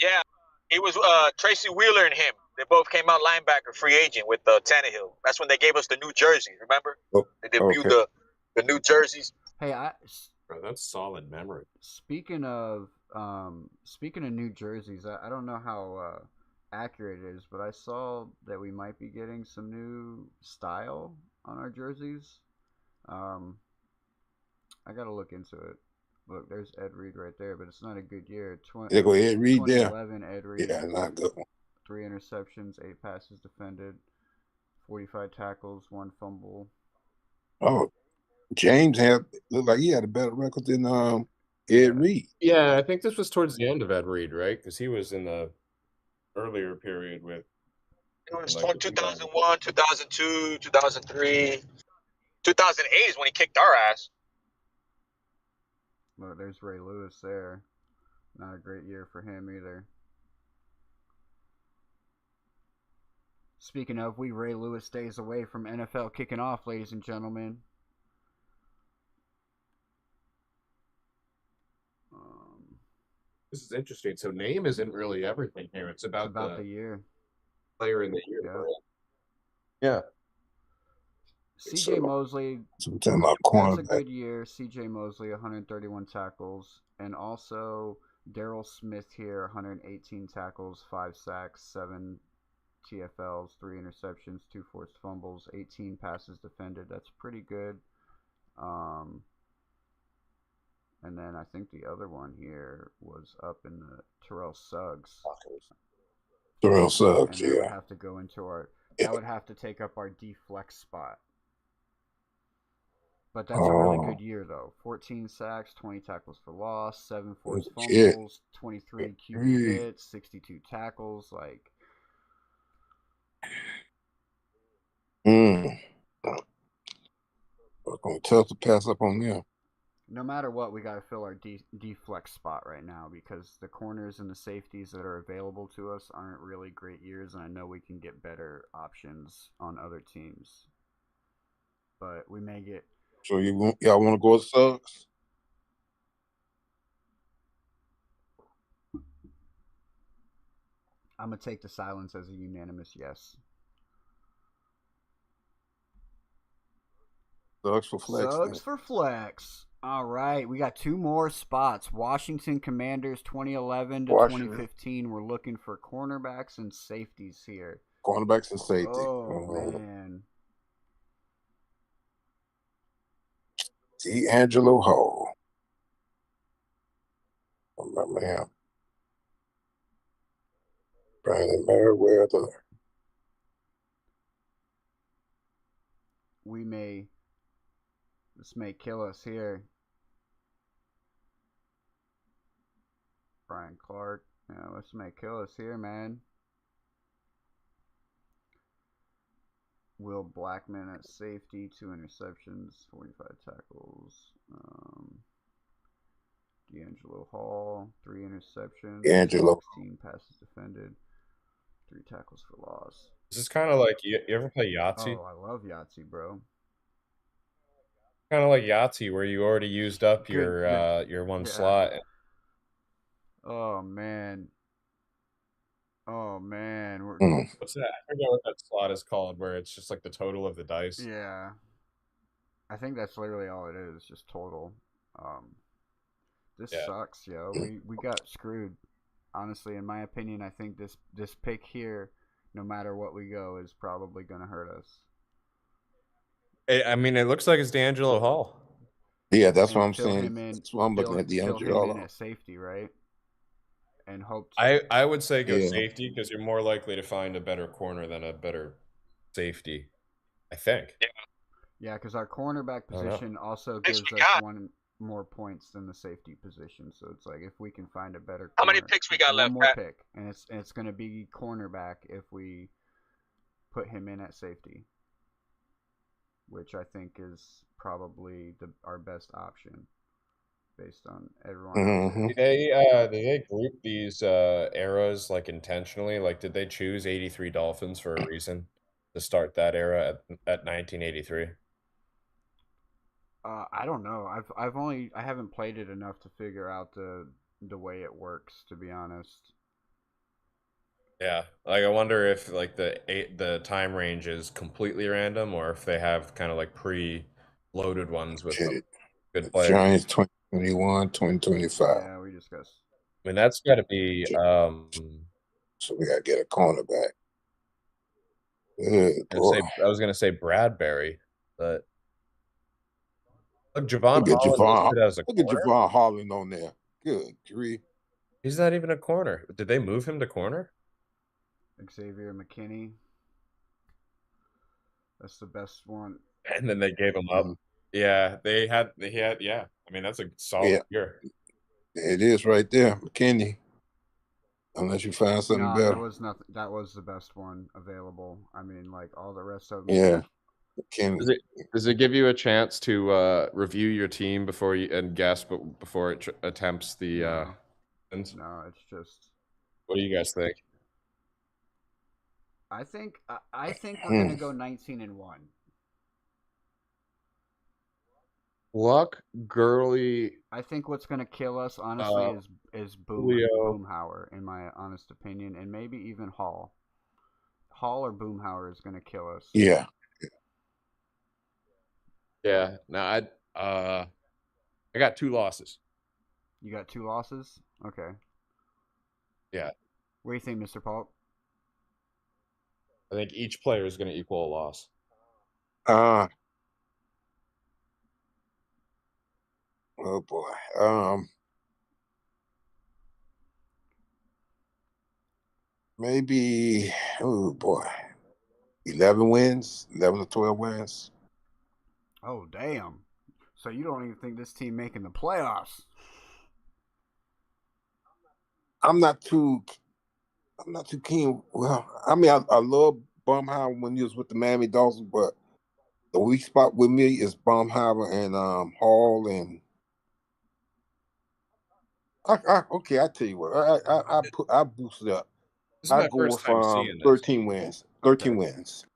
Yeah, it was Tracy Wheeler and him. They both came out linebacker free agent with Tannehill. That's when they gave us the new jerseys. Remember? Oh, they debuted the new jerseys. Hey, Bro, that's solid memory. Speaking of new jerseys, I don't know how accurate it is, but I saw that we might be getting some new style on our jerseys. I gotta look into it. Look, there's Ed Reed right there, but it's not a good year. There go Ed Reed there. 2011 Ed Reed. Yeah, not good. 3 interceptions, 8 passes defended, 45 tackles, 1 fumble. Oh, James looked like he had a better record than Ed Reed. Yeah, I think this was towards the end of Ed Reed, right? Because he was in the earlier period with. It was 2001, 2002, 2003. 2008 is when he kicked our ass. Look, there's Ray Lewis there. Not a great year for him either. Speaking of, Ray Lewis days away from NFL kicking off, ladies and gentlemen. This is interesting. So name isn't really everything here. It's about the year. Player in the year. Yeah. Right? Yeah. C.J. Mosley, that's a good year. C.J. Mosley, 131 tackles. And also Darryl Smith here, 118 tackles, 5 sacks, 7 TFLs, 3 interceptions, 2 forced fumbles, 18 passes defended. That's pretty good. And then I think the other one here was up in the Terrell Suggs. Terrell Suggs, and that would have to go into our. That would have to take up our D flex spot. But that's a really good year, though. 14 sacks, 20 tackles for loss, 7 forced fumbles, 23 QB hits, 62 tackles. Like, it's going to tough to pass up on them. no matter what, we got to fill our deflex spot right now because the corners and the safeties that are available to us aren't really great years, and I know we can get better options on other teams. But we may get. So y'all want to go with Suggs? I'm gonna take the silence as a unanimous yes. Suggs for flex. Suggs for flex. All right, we got 2 more spots. Washington Commanders 2011 to 2015. We're looking for cornerbacks and safeties here. Cornerbacks and safety. Oh, man. D'Angelo Hall. I remember him. Brandon Merriweather. This may kill us here. Brian Clark. Yeah, this may kill us here, man. Will Blackman at safety, 2 interceptions, 45 tackles. D'Angelo Hall, 3 interceptions, 16 passes defended, 3 tackles for loss. This is kind of like you ever play Yahtzee? Oh, I love Yahtzee, bro. Kind of like Yahtzee, where you already used up your one slot. Oh man. What's that? I forget what that slot is called, where it's just like the total of the dice. Yeah. I think that's literally all it is, just total. This sucks, yo. We got screwed. Honestly, in my opinion, I think this pick here, no matter what we go, is probably gonna hurt us. I mean, it looks like it's D'Angelo Hall. Yeah, that's what I'm saying. That's what I'm looking at. D'Angelo Hall at safety, right? And hope. I would say go safety because you're more likely to find a better corner than a better safety. I think. Yeah, because our cornerback position also gives us 1 more points than the safety position. So it's like if we can find a better corner, how many picks we got left? 1 more pick, and it's going to be cornerback if we put him in at safety, which I think is probably our best option based on everyone else. Did they group these eras like intentionally? Like, did they choose 83 Dolphins for a reason to start that era at 1983? I don't know. I haven't played it enough to figure out the way it works, to be honest. Yeah, like I wonder if like the time range is completely random, or if they have kind of like pre-loaded ones with good players. Giants 2021, 2025. Yeah, we discussed. I mean, that's got to be. So we got to get a cornerback. I was gonna say Bradbury, but look, Javon Look at Javon Holland on there. Good grief. He's not even a corner. Did they move him to corner? Xavier McKinney. That's the best one. And then they gave him up. Yeah, he had. Yeah, I mean that's a solid year. It is right there, McKinney. Unless you find something better. There was nothing. That was the best one available. I mean, like all the rest of them. Yeah. Does it give you a chance to review your team before and guess before it attempts the? No, it's just. What do you guys think? I think we're gonna go 19-1. Luck, Gurley. I think what's gonna kill us, honestly, is Boomhauer, in my honest opinion, and maybe even Hall. Hall or Boomhauer is gonna kill us. Yeah. Yeah. Now I got 2 losses. You got 2 losses? Okay. Yeah. What do you think, Mr. Paul? I think each player is going to equal a loss. Oh boy. Maybe. Oh boy. 11 wins. 11 to 12 wins. Oh damn! So you don't even think this team making the playoffs? I'm not too keen. Well, I mean, I love Baumhauer when he was with the Miami Dolphins, but the weak spot with me is Baumhauer and Hall and Okay, I tell you what. I boosted up. This is I my go first with time seeing this. 13 wins. 13 wins.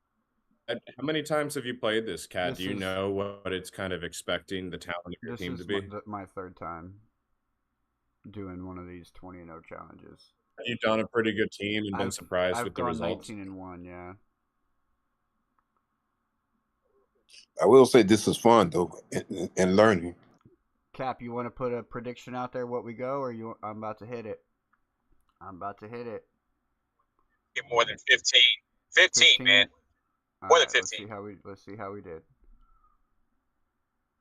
How many times have you played this, Cat? This Do you is- know what it's kind of expecting the talent of your This team to is be? my third time doing one of these 20-0 challenges. Have you done a pretty good team and been surprised I've with the gone results? 19-1, yeah. I will say this is fun though, and learning. Cap, you want to put a prediction out there what we go, or you? I'm about to hit it. I'm about to hit it. Get more than 15. 15, 15? man. All More right, than 15. let's see how we did.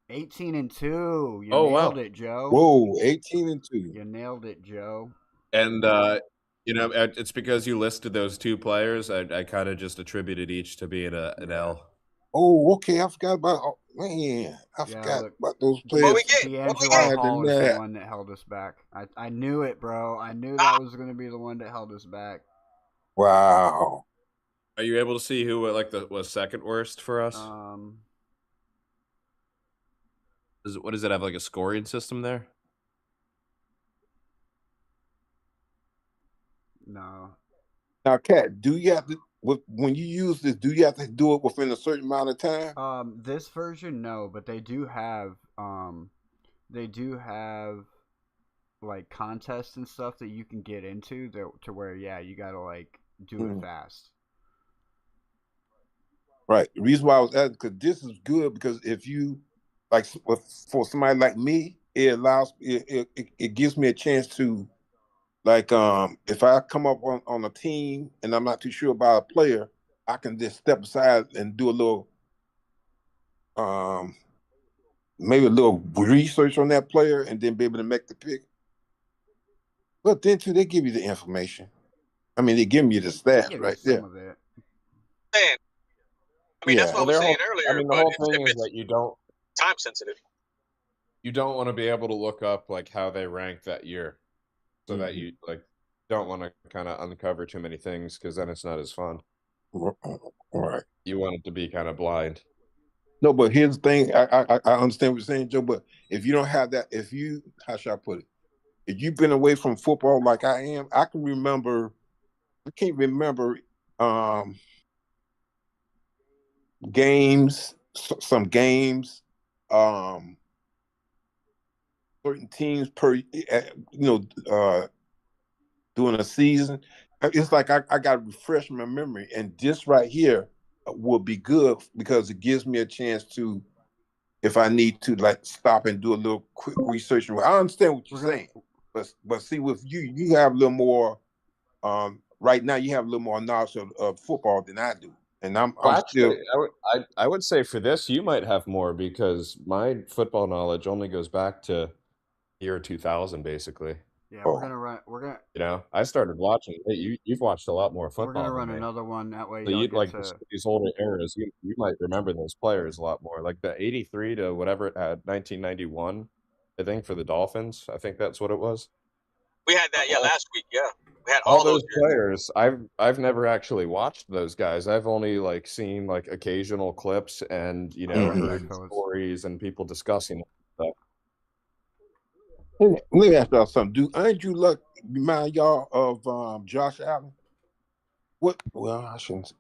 18-2. You Oh, nailed wow. it, Joe. Whoa, 18-2. You nailed it, Joe. And it's because you listed those two players. I kind of just attributed each to being an L. Oh, okay. I forgot about. Oh, man, I forgot look, about those What players. we get? What we D'Angelo get? Hall is that. the one that held us back. I knew it, bro. I knew that was going to be the one that held us back. Wow. Are you able to see who was second worst for us? What does it have, like a scoring system there? No. Now, Kat, do you have to when you use this? Do you have to do it within a certain amount of time? This version, no, but they do have like contests and stuff that you can get into to where you gotta like do it fast. Right. The reason why I was asking, because this is good, because if you like for somebody like me, it allows it gives me a chance to, like, if I come up on a team and I'm not too sure about a player, I can just step aside and do a little maybe a little research on that player and then be able to make the pick. But then too, they give you the information. I mean, they give you the stats right there. Some of it. Man, I mean, that's what I was saying earlier. I mean, the whole thing is that you don't time sensitive. You don't want to be able to look up like how they ranked that year, so that you like don't want to kind of uncover too many things, because then it's not as fun. Right. You want it to be kind of blind. No, but here's the thing. I understand what you're saying, Joe. But if you don't have that, how should I put it? If you've been away from football like I am, I can't remember games, some games, certain teams during a season. It's like I got to refresh my memory, and this right here will be good because it gives me a chance to, if I need to, like, stop and do a little quick research. I understand what you're saying, but see, with you have a little more. Right now, you have a little more knowledge of football than I do, and I'm actually, still. I would say for this you might have more, because my football knowledge only goes back to year 2000, basically. Yeah, we're gonna. You know, I started watching. You've watched a lot more football. We're gonna run than me. another one that way. So you'd like these older eras. You might remember those players a lot more, like the 83 to whatever it had, 1991. I think for the Dolphins. I think that's what it was. We had that last week. Yeah, we had all those players. I've never actually watched those guys. I've only like seen like occasional clips and heard stories and people discussing stuff. Let me ask y'all something. Do Andrew Luck remind y'all of Josh Allen? What? Well, I shouldn't.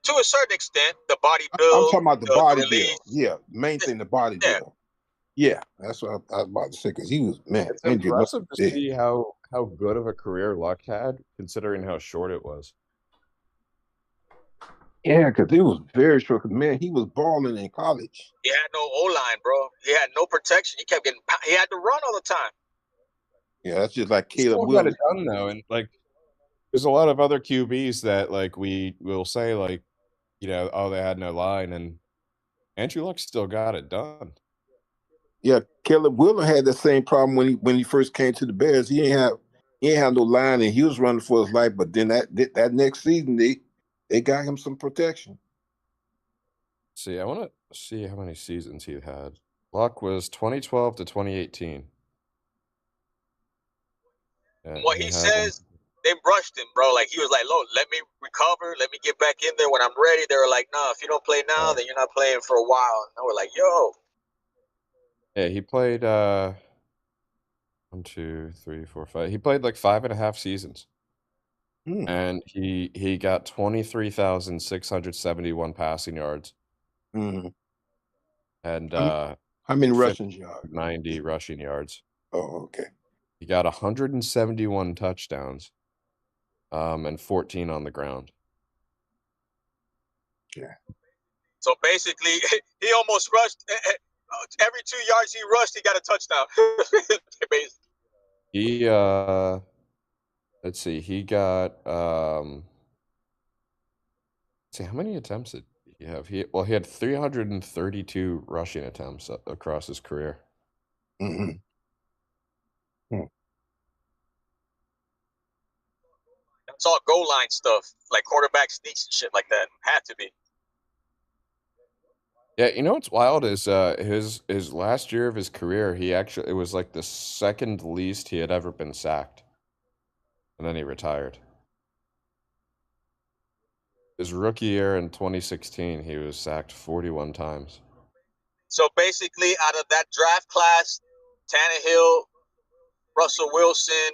To a certain extent, the body build. I'm talking about the body build. Yeah, main thing, the body build. Yeah, that's what I was about to say, because he was, man. It's impressive to see how good of a career Luck had, considering how short it was. Yeah, because it was very short. Man, he was balling in college. He had no O-line, bro. He had no protection. He kept getting. He had to run all the time. Yeah, that's just like Caleb Williams. Got it done though, and like, there's a lot of other QBs that like we will say like, oh, they had no line, and Andrew Luck still got it done. Yeah, Caleb Williams had the same problem when he first came to the Bears. He ain't have no line, and he was running for his life. But then that next season, they got him some protection. See, I want to see how many seasons he had. Luck was 2012 to 2018. What he says, they brushed him, bro. Like, he was like, "Look, let me recover. Let me get back in there when I'm ready." They were like, "No, if you don't play now, then you're not playing for a while." And we're like, "Yo." Yeah, he played 1, 2, 3, 4, 5. He played like 5.5 seasons, Hmm. and he got 23,671 passing yards Mm-hmm. and How many rushing yards? 90 rushing yards. Oh, okay. He got 171 touchdowns, and 14 on the ground. Yeah. So basically, he almost rushed. Every 2 yards he rushed, he got a touchdown. He let's see, he got see, how many attempts did he have? He had 332 rushing attempts across his career. Mm-hmm. It's all goal line stuff, like quarterback sneaks and shit like that. Had to be. Yeah, you know what's wild is his last year of his career, it was like the second least he had ever been sacked. And then he retired. His rookie year in 2016, he was sacked 41 times. So basically, out of that draft class, Tannehill, Russell Wilson,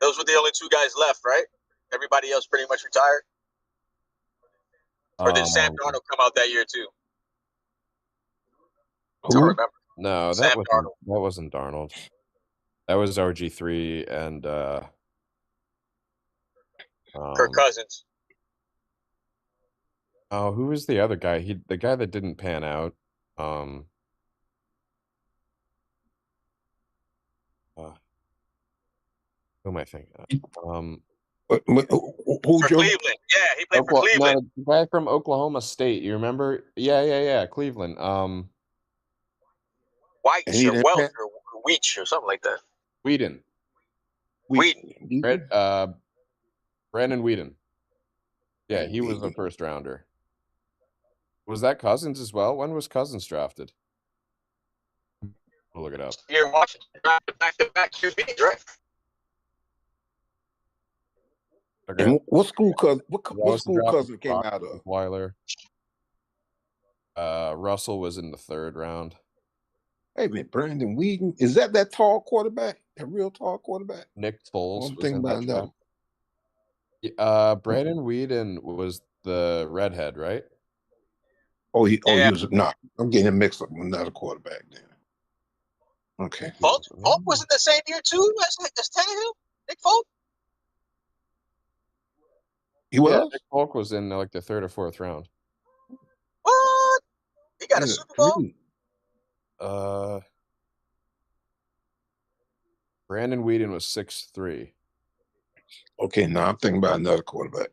those were the only 2 guys left, right? Everybody else pretty much retired. Or did Sam Darnold come out that year too? I don't remember. No, Sam that wasn't Darnold. That was RG3 and Kirk Cousins. Oh, who was the other guy? The guy that didn't pan out. Who am I thinking of? For Cleveland. Yeah, he played for Cleveland. No, the guy from Oklahoma State. You remember? Yeah, Cleveland. Weich or Welch or Weech or something like that. Whedon. Brandon Whedon. Yeah, he was a first rounder. Was that Cousins as well? When was Cousins drafted? We'll look it up. You're watching back-to-back QBs, right? Okay. And what school Cousin came out of? Weiler. Russell was in the 3rd round. Hey man, Brandon Whedon, is that tall quarterback? That real tall quarterback? Nick Foles was in that draft. Brandon Whedon was the redhead, right? He was not. I'm getting him mixed up with another quarterback then. Okay. Folk was in the same year too as Tannehill? Nick Folk? He was? Yeah, Nick Folk was in like the 3rd or 4th round. What? He got a Super Bowl? Brandon Whedon was 6'3". Okay, now I'm thinking about another quarterback.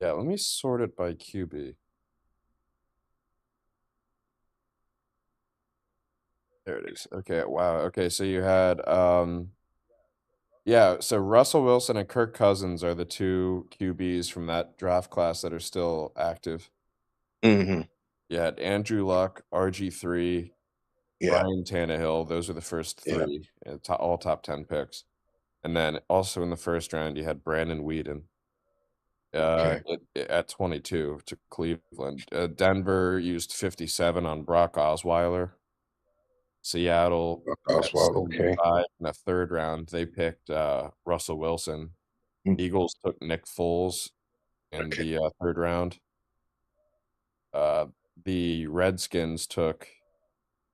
Yeah, let me sort it by QB. There it is. Okay, wow. Okay, so you had yeah, so Russell Wilson and Kirk Cousins are the 2 QBs from that draft class that are still active. Mm-hmm. You had Andrew Luck, RG3, Ryan Tannehill. Those are the first 3, all top 10 picks. And then also in the 1st round, you had Brandon Whedon at 22 to Cleveland. Denver used 57 on Brock Osweiler. Seattle, in the 3rd round, they picked Russell Wilson. Eagles took Nick Foles in the 3rd round. The Redskins took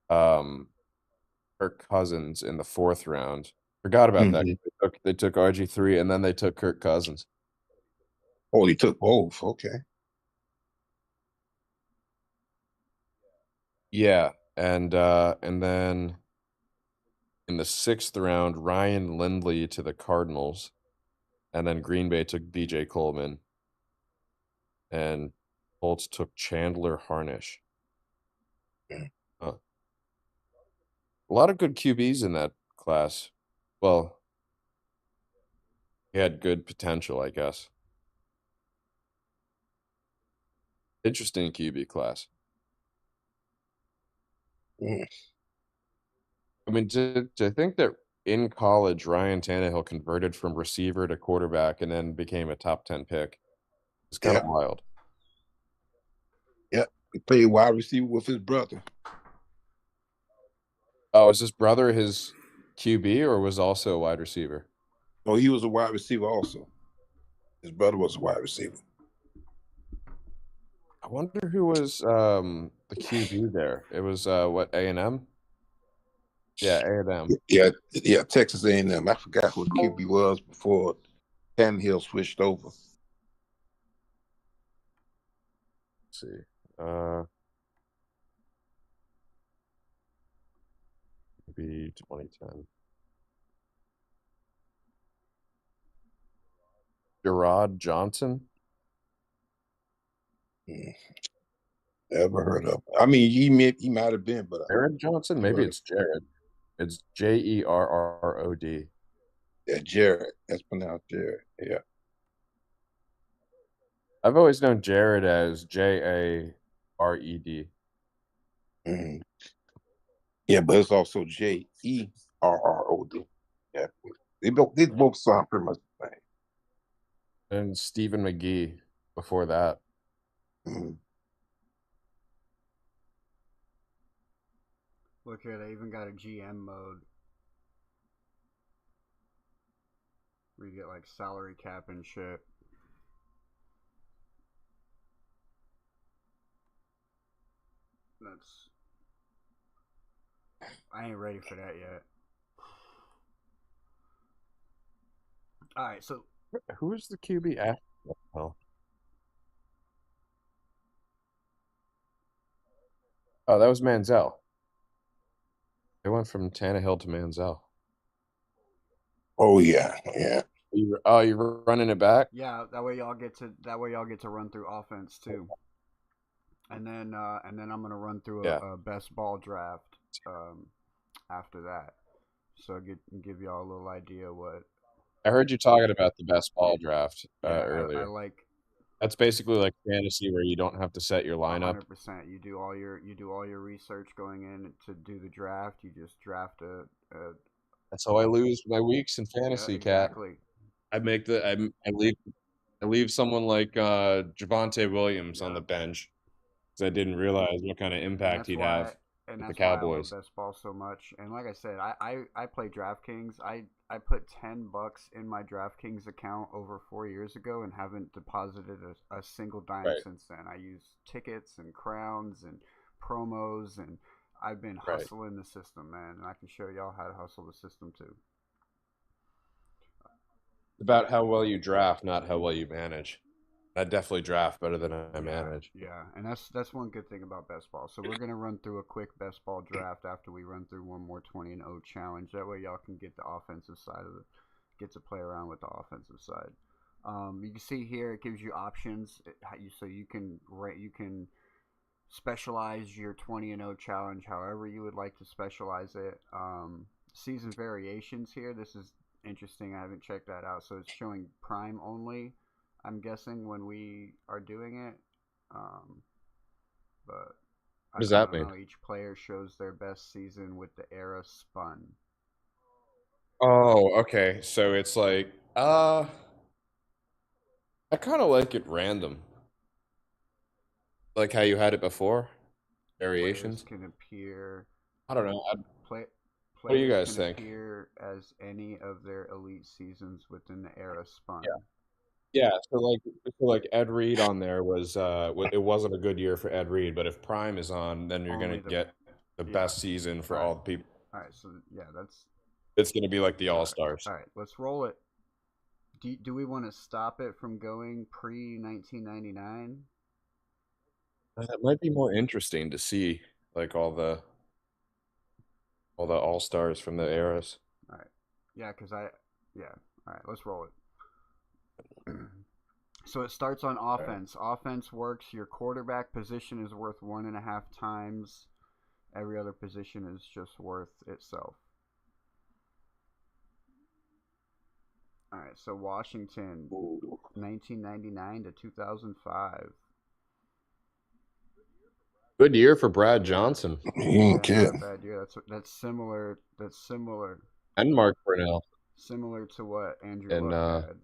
Kirk Cousins in the 4th round. Forgot about that. They took RG3 and then they took Kirk Cousins. Oh, he took both. Okay. Yeah, and then in the 6th round, Ryan Lindley to the Cardinals, and then Green Bay took DJ Coleman, and Colts took Chandler Harnish. A lot of good QBs in that class. Well, he had good potential, I guess. Interesting QB class. I mean, to think that in college, Ryan Tannehill converted from receiver to quarterback and then became a top 10 pick is kind of wild. Yeah, he played wide receiver with his brother. Oh, is his brother his QB or was also a wide receiver? Oh, he was a wide receiver also. His brother was a wide receiver. I wonder who was the QB there. It was what, A&M? Yeah, A&M. Yeah, Texas A&M. I forgot who the QB was before Tannehill switched over. Let's see. Maybe 2010. Gerard Johnson? Never heard of him. I mean, he might have been, but Jared Johnson? Maybe it's Jared. It's Jerrod. yeah, Jared. That's pronounced Jared. Yeah. I've always known Jared as Jared. Mm-hmm. Yeah, but it's also Jerrod. Yeah, they both sound pretty much the same. And Stephen McGee before that. Mm-hmm. Look here, they even got a GM mode where you get like salary cap and shit. I ain't ready for that yet. All right, so who's the QB after? Oh, that was Manziel. They went from Tannehill to Manziel. Oh yeah. You're running it back? Yeah, that way y'all get to run through offense too. And then I'm gonna run through a best ball draft after that. So give y'all a little idea what. I heard you talking about the best ball draft earlier. I like. That's basically like fantasy where you don't have to set your lineup. 100%. You do all your research going in to do the draft. You just draft a. That's how I lose my weeks in fantasy, exactly. Cat. I leave someone like Javonte Williams on the bench because I didn't realize what kind of impact he'd have with the Cowboys. Why I love best ball so much. And like I said, I play DraftKings. I put $10 in my DraftKings account over 4 years ago and haven't deposited a single dime since then. I use tickets and crowns and promos, and I've been hustling the system, man. And I can show y'all how to hustle the system too. It's about how well you draft, not how well you manage. I definitely draft better than I manage. Yeah, and that's one good thing about best ball. So we're gonna run through a quick best ball draft after we run through one more 20-0 challenge. That way y'all can get the offensive side of it, get to play around with the offensive side. You can see here it gives you options, so you can specialize your 20-0 challenge however you would like to specialize it. Season variations here. This is interesting. I haven't checked that out. So it's showing prime only, I'm guessing, when we are doing it. But what does that mean? Each player shows their best season with the era spun. Oh, okay. So it's like, I kind of like it random. Like how you had it before? Variations? Players can appear. I don't know. What do you guys think? Appear as any of their elite seasons within the era spun. Yeah, so like Ed Reed on there was it wasn't a good year for Ed Reed, but if Prime is on, then you're gonna get the best season for all the people. All right, so yeah, it's gonna be like the All-Stars. All right, let's roll it. Do we want to stop it from going pre-1999? That might be more interesting to see, like all the All-Stars from the eras. All right, yeah, all right, let's roll it. So it starts on offense. Right. Offense works. Your quarterback position is worth 1.5 times. Every other position is just worth itself. All right, so Washington, 1999 to 2005. Good year for Brad Johnson. Not bad year. That's similar. And Mark Brunell. Similar to what Andrew Luck had.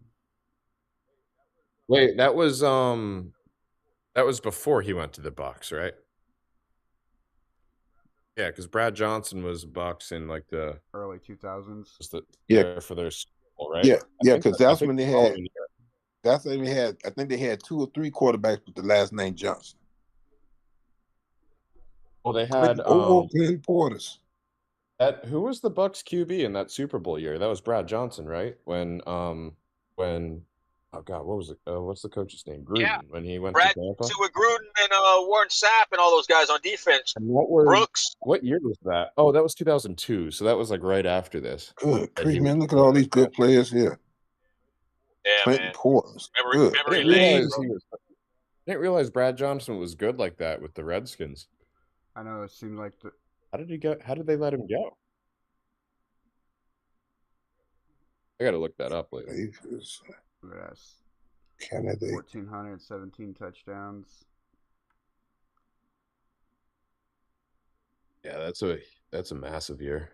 Wait, that was before he went to the Bucs, right? Yeah, because Brad Johnson was Bucks in like the early 2000s. for their Super Bowl, right? Yeah, because that's when they the had. following year. That's when they had. I think they had 2 or 3 quarterbacks with the last name Johnson. Well, they had Clint Portis. who was the Bucks QB in that Super Bowl year? That was Brad Johnson, right? When oh God, what was it? What's the coach's name? Gruden. Yeah. When he went Brad to Tampa. with Gruden and Warren Sapp and all those guys on defense. And what Brooks. year was that? Oh, that was 2002. So that was like right after this. Good, man. Look at all these good players here. Yeah, Clinton man. Portis. Good. I didn't realize Brad Johnson was good like that with the Redskins. I know it seemed like How did they let him go? I got to look that up later. yes, Candidate. 1,417 touchdowns. Yeah, that's a massive year.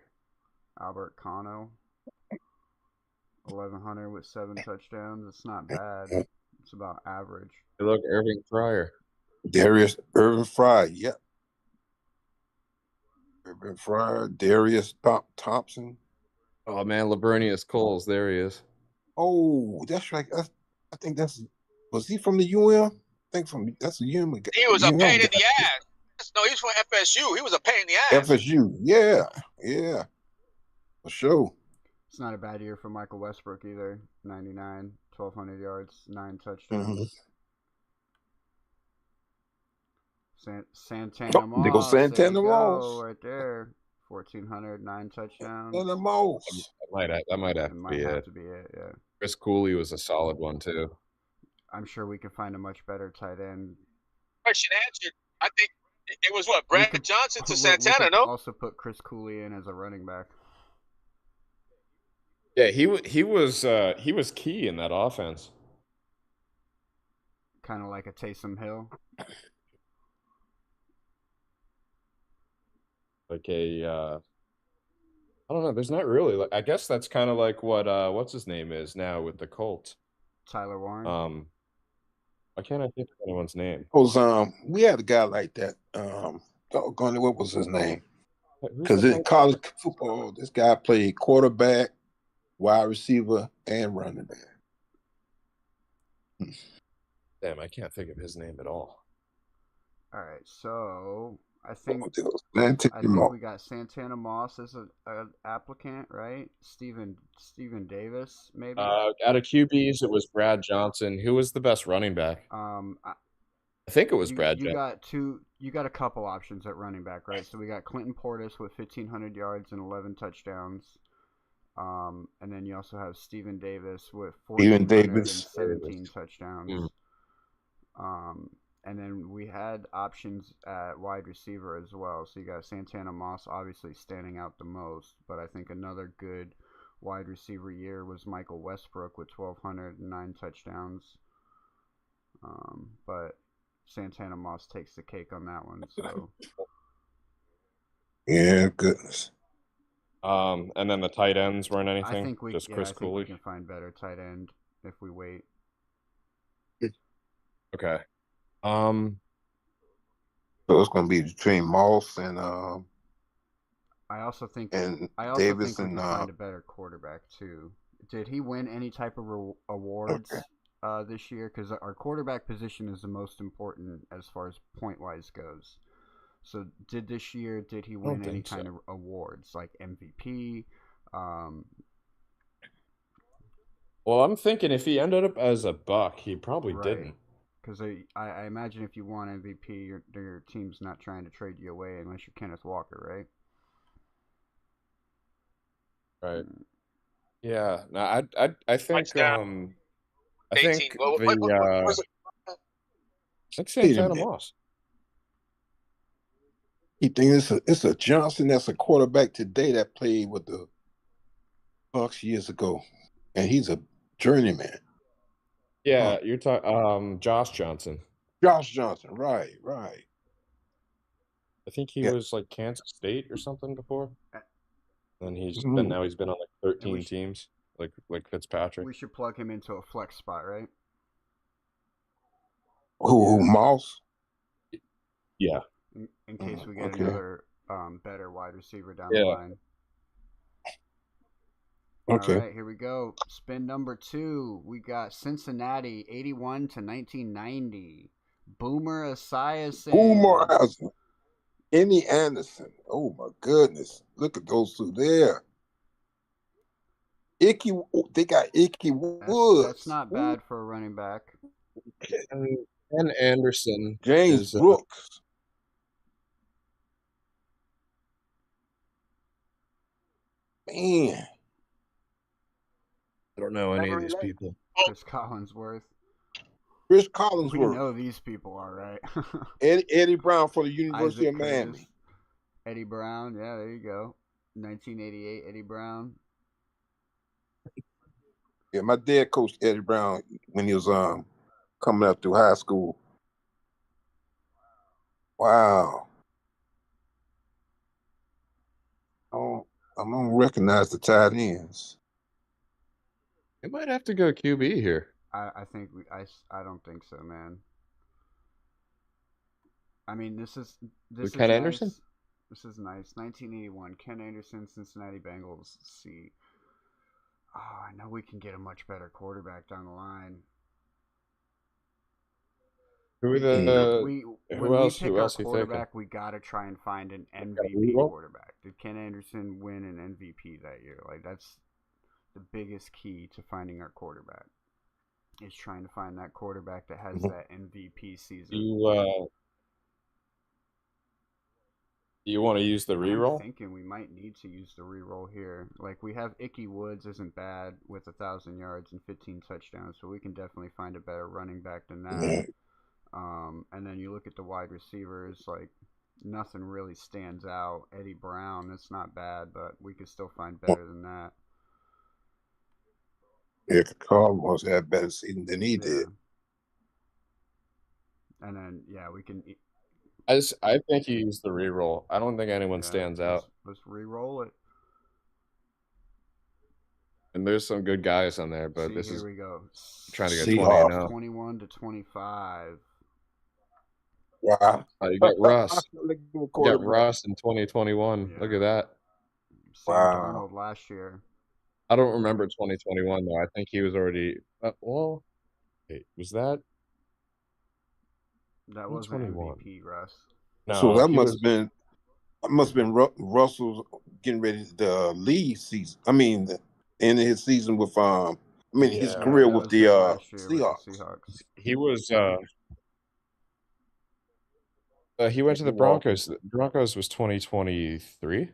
Albert Cano, 1,100 with 7 touchdowns. It's not bad. It's about average. Hey, look, Irving Fryer. Irving Fryer, yep. Irving Fryer, Darius Thompson. Oh man, Labernius Coles, there he is. Oh, that's right. I think was he from the UM? I think that's a UM guy. He was a pain in the ass. No, he's from FSU. He was a pain in the ass. FSU, yeah. For sure. It's not a bad year for Michael Westbrook either. 99, 1,200 yards, 9 touchdowns. Santana Moss. They go Santana Moss. Right there. 1,400, 9 touchdowns. Santana Moss. That might have to be it. Yeah. Chris Cooley was a solid one too. I'm sure we could find a much better tight end. Question answered. I think it was Brad Johnson to Santana, no? Also put Chris Cooley in as a running back. Yeah, he was key in that offense. Kind of like a Taysom Hill. Like I don't know. There's not really. I guess that's kind of like what what's his name is now with the Colts. Tyler Warren. Why can't I think of anyone's name? We had a guy like that. What was his name? Because in college football, this guy played quarterback, wide receiver, and running back. Damn, I can't think of his name at all. All right, so I think we got Santana Moss as an applicant, right? Steven Davis, maybe. Out of QBs, it was Brad Johnson. Who was the best running back? I think it was Brad Johnson. You got a couple options at running back, right? So we got Clinton Portis with 1,500 yards and 11 touchdowns. And then you also have Steven Davis with 1,417 touchdowns. And then we had options at wide receiver as well. So you got Santana Moss obviously standing out the most, but I think another good wide receiver year was Michael Westbrook with 1,209 touchdowns. But Santana Moss takes the cake on that one. So yeah, goodness. And then the tight ends weren't anything. I think Chris Cooley. We can find better tight end if we wait. Okay. So it's going to be between Moss and I also think Davis we can find a better quarterback too. Did he win any type of awards this year? Because our quarterback position is the most important as far as point wise goes. So did he win any kind of awards like MVP? Well, I'm thinking if he ended up as a Buck, he probably didn't. Because I imagine if you want MVP, your team's not trying to trade you away unless you're Kenneth Walker, right? Right. Yeah. No, I think I think Santana Moss. He thinks it's a Johnson that's a quarterback today that played with the Bucks years ago, and he's a journeyman. Yeah, you're talking Josh Johnson. Josh Johnson, right. I think he was like Kansas State or something before. And he's been on like 13 teams, like Fitzpatrick. We should plug him into a flex spot, right? Who Moss? Yeah. In case we get another better wide receiver down the Yeah. line. Okay. All right, here we go. Spin number 2. We got Cincinnati, 81 to 1990. Boomer Esiason. Boomer Esiason. Emmy Anderson. Oh my goodness! Look at those two there. Icky, they got Icky Woods. That's not bad for a running back. And Anderson. James Brooks. Man, I don't know any of these people. Chris Collinsworth. Chris Collinsworth. We know these people, all right. Eddie Brown for the University of Miami. Eddie Brown, yeah, there you go. 1988, Eddie Brown. Yeah, my dad coached Eddie Brown when he was coming up through high school. Wow. I don't recognize the tight ends. It might have to go QB here. I think I don't think so, man. I mean, this is Ken nice. Anderson? This is nice. 1981, Ken Anderson, Cincinnati Bengals. Let's see. Oh, I know we can get a much better quarterback down the line. Who else you thinking? We gotta try and find an MVP quarterback. Did Ken Anderson win an MVP that year? Like, that's the biggest key to finding our quarterback. Is trying to find that quarterback that has that MVP season. You want to use the reroll? I'm thinking we might need to use the reroll here. Like, we have Icky Woods isn't bad with 1,000 yards and 15 touchdowns, so we can definitely find a better running back than that. And then you look at the wide receivers, like, nothing really stands out. Eddie Brown, that's not bad, but we could still find better than that. Yeah, Carl must have better season than he did. And then, yeah, we can. I think you use the reroll. I don't think anyone stands out. Let's re-roll it. And there's some good guys on there, but here we go. Trying to get 20 now. 21 to 25. Wow. You got Russ. You got Russ in 2021. Yeah. Look at that. Sam Darnold last year. I don't remember 2021 though. I think he was already. Wait, was that? That was an MVP, Russ. No, so that must have been Russell getting ready to leave season. I mean, end of his season with his career with the Seahawks. He was. He went to the Broncos. The Broncos was 2023.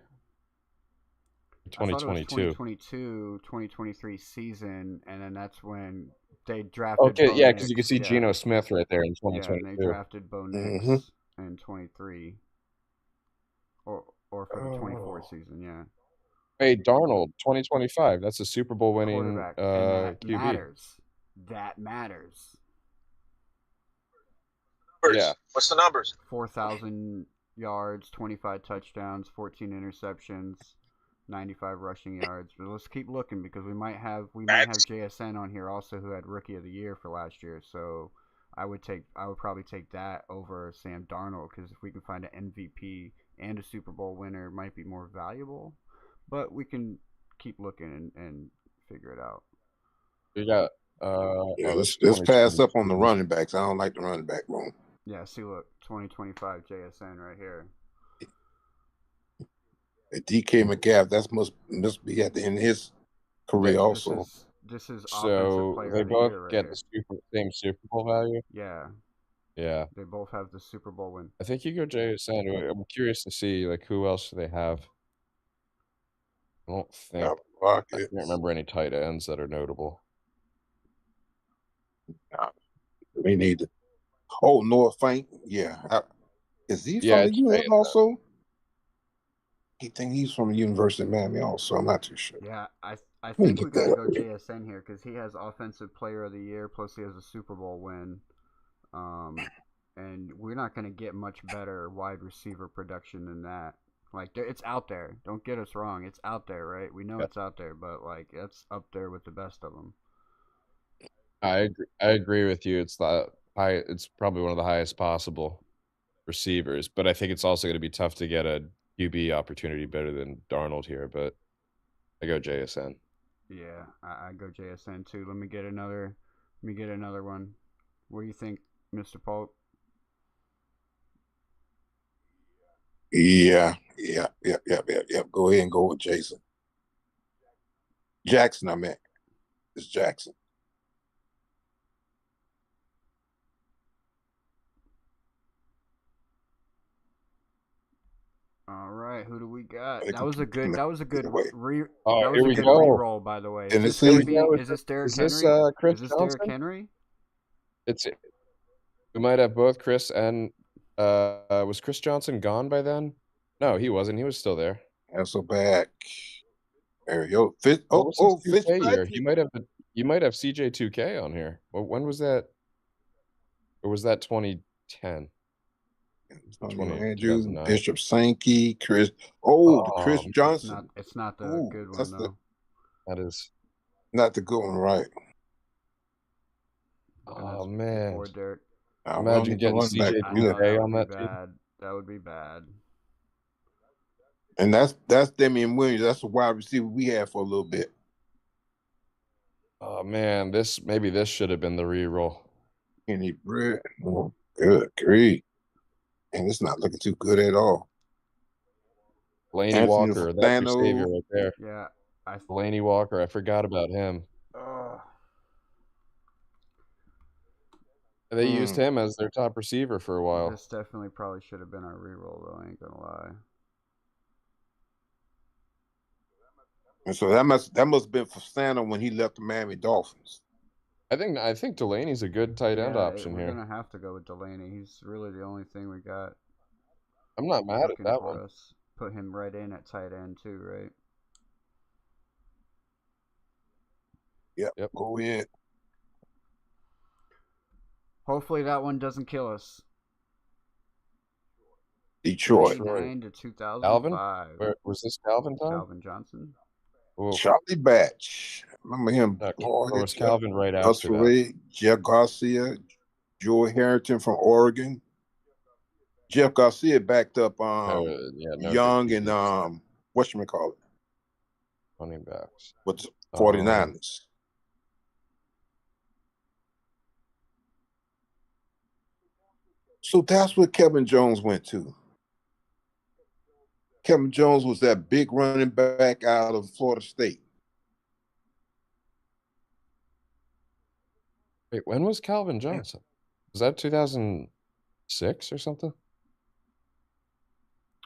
2022. 2023 season, and then that's when they drafted. Okay, yeah, because you can see Geno Smith right there in 2022. Yeah, and they drafted Bo Nix in 23, or for the 24 season. Yeah. Hey, Darnold, 2025. That's a Super Bowl winning that QB. That matters. Yeah. What's the numbers? 4,000 yards, 25 touchdowns, 14 interceptions. 95 rushing yards. But let's keep looking because we might have JSN on here also who had Rookie of the Year for last year. So I would probably take that over Sam Darnold because if we can find an MVP and a Super Bowl winner, it might be more valuable. But we can keep looking and figure it out. We got let's pass up on the running backs. I don't like the running back room. Yeah, see, look, 2025 JSN right here. DK Metcalf, that must be at the end of his career also. This is so they both get the same Super Bowl value? Yeah. Yeah. They both have the Super Bowl win. I think you go JSN. I'm curious to see who else do they have. I don't think I can't remember any tight ends that are notable. We need to. Oh, Noah Fant. Yeah. Is he from the U.S. also? I think he's from the University of Miami also. I'm not too sure. Yeah, I think we got to go JSN here because he has Offensive Player of the Year, plus he has a Super Bowl win. And we're not going to get much better wide receiver production than that. Like, it's out there. Don't get us wrong. It's out there, right? We know it's out there, but, it's up there with the best of them. I agree with you. It's probably one of the highest possible receivers, but I think it's also going to be tough to get a QB opportunity better than Darnold here, but I go JSN. Yeah, I go JSN too. Let me get another one. What do you think, Mr. Polk? Yeah. Go ahead and go with Jackson. I meant. It's Jackson. All right, who do we got? Here That was a good we go. re-roll, by the way. Is this Tennessee. Derrick Is this Henry? Chris Is this Johnson? Derrick Henry? We might have both Chris and was Chris Johnson gone by then? No, he wasn't. He was still there. Hasselback. There you go. What was his 2K year? Fitzpatrick. You might have CJ2K on here. Well, when was that? Or was that 2010? Andrew, Bishop Sankey, Chris. The Chris Johnson. It's not the good one though. That is not the good one, right? Oh man! Imagine getting CJ2K on that team. That would be bad. And that's Damian Williams. That's the wide receiver we had for a little bit. Oh man, this should have been the re-roll. Kenny Britt. Oh, good grief. And it's not looking too good at all. Delaney Walker, that's your savior right there. Yeah. Delaney Walker, I forgot about him. They used him as their top receiver for a while. This definitely probably should have been our reroll, though. I ain't gonna lie. And so that must have been for Santa when he left the Miami Dolphins. I think Delaney's a good tight end option here. We're gonna have to go with Delaney. He's really the only thing we got. I'm not mad at that one. Put him right in at tight end too, right? Yep. Go ahead. Hopefully that one doesn't kill us. Detroit. 99 to 2005. Calvin? Was this Calvin time? Calvin Johnson. Whoa. Charlie Batch. Remember him? Or was Calvin right after that? Jeff Garcia, Joe Harrington from Oregon. Jeff Garcia backed up Young and whatchamacallit? Running backs. With the 49ers. So that's where Kevin Jones went to. Kevin Jones was that big running back out of Florida State. Wait, when was Calvin Johnson? Was that 2006 or something?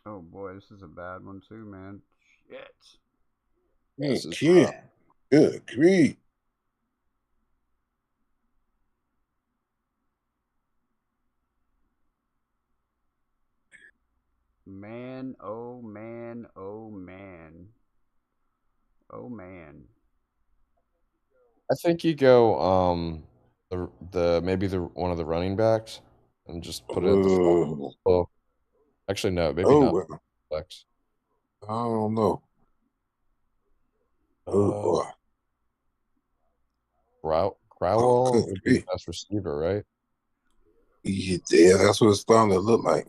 Oh boy, this is a bad one too, man. Shit. Good grief. Man, oh man, oh man. Oh man. I think you go maybe one of the running backs and just put it at the oh. Actually no, maybe not flex. I don't know. Crowell would be the best receiver, right? Yeah, that's what it's starting to look like.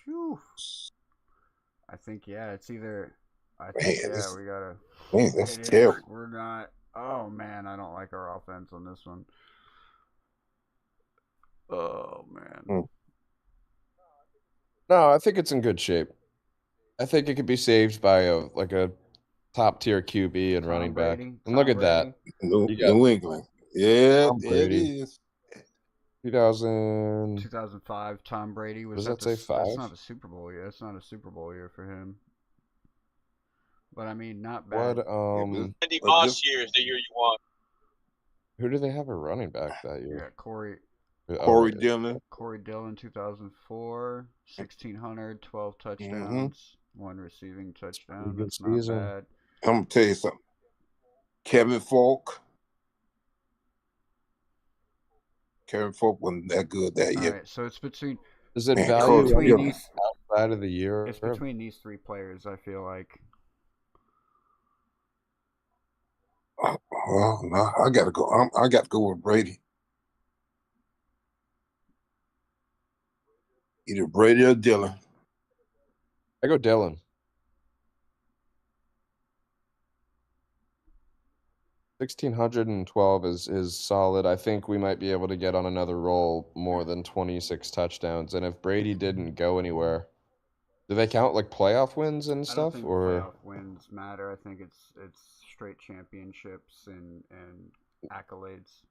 Whew. I think it's either. We gotta. Man, that's terrible. We're not. Oh man, I don't like our offense on this one. Oh man. No, I think it's in good shape. I think it could be saved by a top tier QB and running back. And look at that. New England. Yeah, it is. 2005, Tom Brady. Does that say 5? That's not a Super Bowl year. That's not a Super Bowl year for him. But I mean, not bad. Andy Moss year is the year you want. Who do they have a running back that year? Yeah, Corey Dillon. Corey Dillon, 2004, 1,600, 12 touchdowns, 1 receiving touchdown. That's not bad. I'm gonna tell you something. Kevin Falk wasn't that good that year. All right, so it's between. Is it value outside of the year? It's between these 3 players. I feel like. Well, no, I gotta go. I got to go with Brady. Either Brady or Dylan. I go Dylan. 1,612 is solid. I think we might be able to get on another roll more than 26 touchdowns. And if Brady didn't go anywhere, do they count like playoff wins and I don't stuff? think Or playoff wins matter. I think it's straight championships and accolades.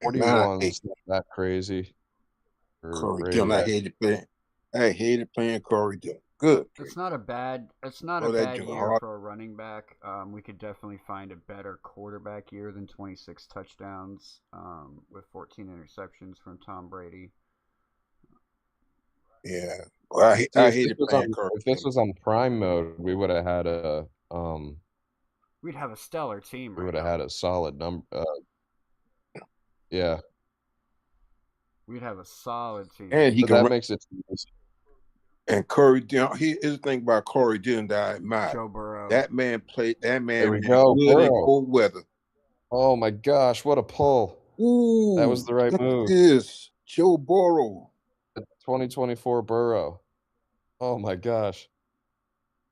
41's not that crazy for Corey Brady. Dillon. I hated playing Corey Dillon. Good. It's not a bad year for a running back. We could definitely find a better quarterback year than 26 touchdowns with 14 interceptions from Tom Brady. Yeah. Well, I hated playing Corey If this was on prime mode, we would have had a we'd have a stellar team. We would have had a solid number. Yeah. We'd have a solid team. And that makes it easy. And Corey Dillon, here's the thing about Corey Dillon that I admire. Joe Burrow. That man played. That man There we go. good in cold weather. Oh my gosh, what a pull! Ooh, that was the right move. This Joe Burrow. 2024 Burrow. Oh my gosh.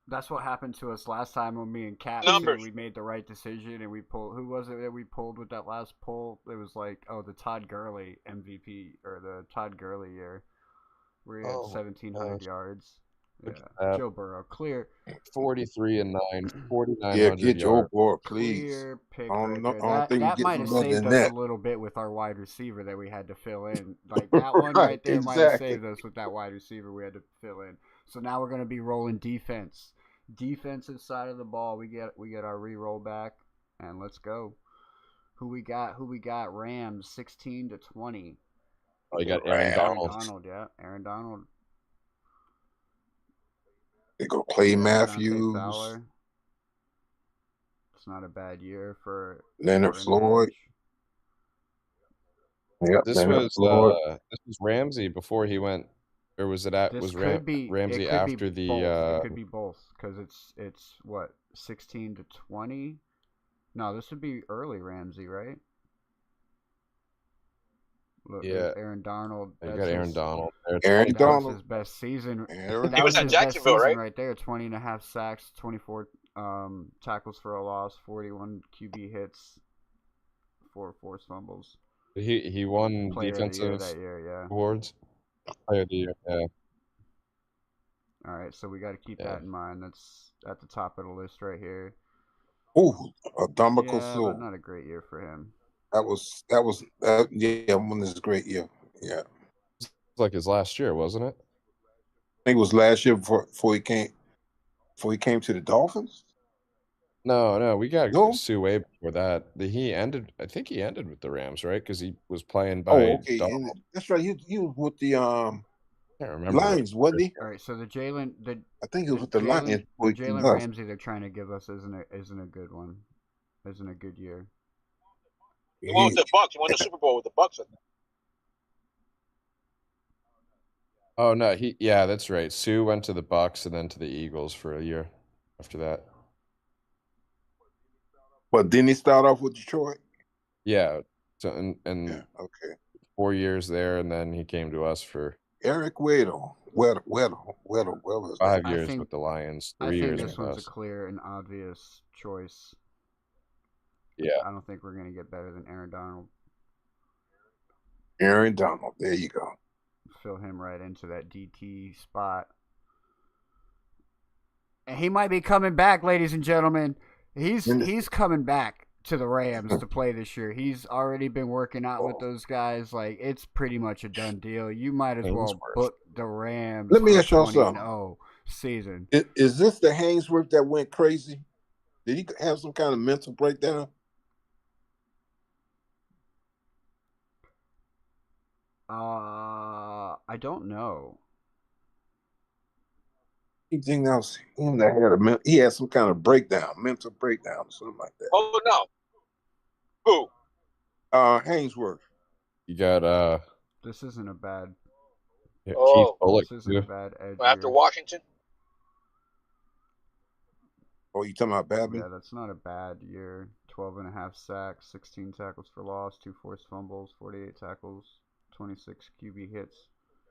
That's what happened to us last time when me and Kat we made the right decision and we pulled. Who was it that we pulled with that last pull? It was like, the Todd Gurley MVP or the Todd Gurley year where he had 1,700 yards. Yeah. Joe Burrow, clear. 43 and 9, 49. Yeah, get Joe Burrow, please. Clear pick that might have saved us a little bit with our wide receiver that we had to fill in. Like that one right there might have saved us with that wide receiver we had to fill in. So now we're gonna be rolling defense. Defensive side of the ball, we get our re-roll back, and let's go. Who we got? Rams 16-20. Oh, you got Aaron Donald. Aaron Donald. They go Clay Matthews. It's not a bad year for Leonard Floyd. Yep, this was Ramsey before he went. Or was it Ramsey after the? It could be both because it's what 16-20. No, this would be early Ramsey, right? Look, Aaron Donald. You got Aaron Donald. Aaron Donald was his best season. He was at Jacksonville, right? Right there, 20.5 sacks, 24 tackles for a loss, 41 QB hits, 4 forced fumbles. He won Player defensive that year, awards. Player of the year, yeah. All right, so we got to keep that in mind. That's at the top of the list right here. Ooh, Adamico but not a great year for him. That was one of his great year. Yeah, it's like his last year, wasn't it? I think it was last year before he came to the Dolphins. No, we got Sue way before that. I think he ended with the Rams, right? Because he was playing by. Oh, okay, that's right. He was with the I can't remember Lions, wasn't he? All right, so I think it was with the Lions. Jalen Ramsey they're trying to give us isn't a good one. Isn't a good year. He won with the Bucs. He won the Super Bowl with the Bucs. Oh no, that's right. Sue went to the Bucs and then to the Eagles for a year after that. But didn't he start off with Detroit? Yeah. So and 4 years there, and then he came to us for Eric Weddle. 5 years with the Lions. 3 years. I think this one's a clear and obvious choice. Yeah. I don't think we're gonna get better than Aaron Donald. Aaron Donald, there you go. Fill him right into that DT spot. And he might be coming back, ladies and gentlemen. He's coming back to the Rams to play this year. He's already been working out with those guys. Like, it's pretty much a done deal. You might as well book the Rams. Let me ask y'all something. Season. Is this the Hainsworth that went crazy? Did he have some kind of mental breakdown? I don't know. You think that was him that he had some kind of mental breakdown, something like that. Oh no. Who? Hainsworth. You got This isn't a bad. Yeah, Keith Bullock. This isn't a bad edge. After Washington. Oh, you talking about Badly? Yeah, that's not a bad year. 12.5 sacks, 16 tackles for loss, 2 forced fumbles, 48 tackles, 26 QB hits.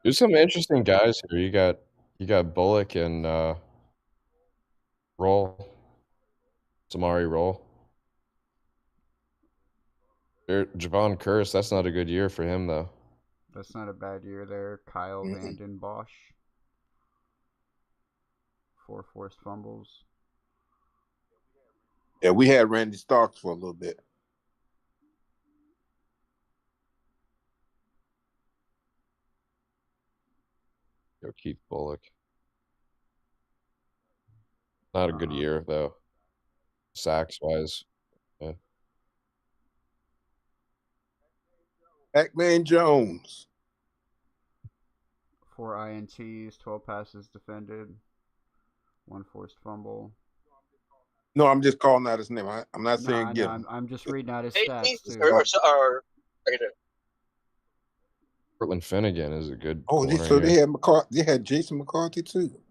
There's some interesting guys here. You got Bullock and Roll, Samari Roll. Javon Curse, that's not a good year for him though. That's not a bad year there. Kyle Vanden Bosch. 4 forced fumbles. Yeah, we had Randy Starks for a little bit. Yo, Keith Bullock. Not a good year though. Sacks wise. Yeah. Pac-Man Jones. 4 INTs, 12 passes defended, 1 forced fumble. No, I'm just calling out his name. I'm not saying get him. I'm just reading out his Safety stats too. or right there. Portland Finnegan is a good Oh, corner so here. they had McCarthy. They had Jason McCarthy too.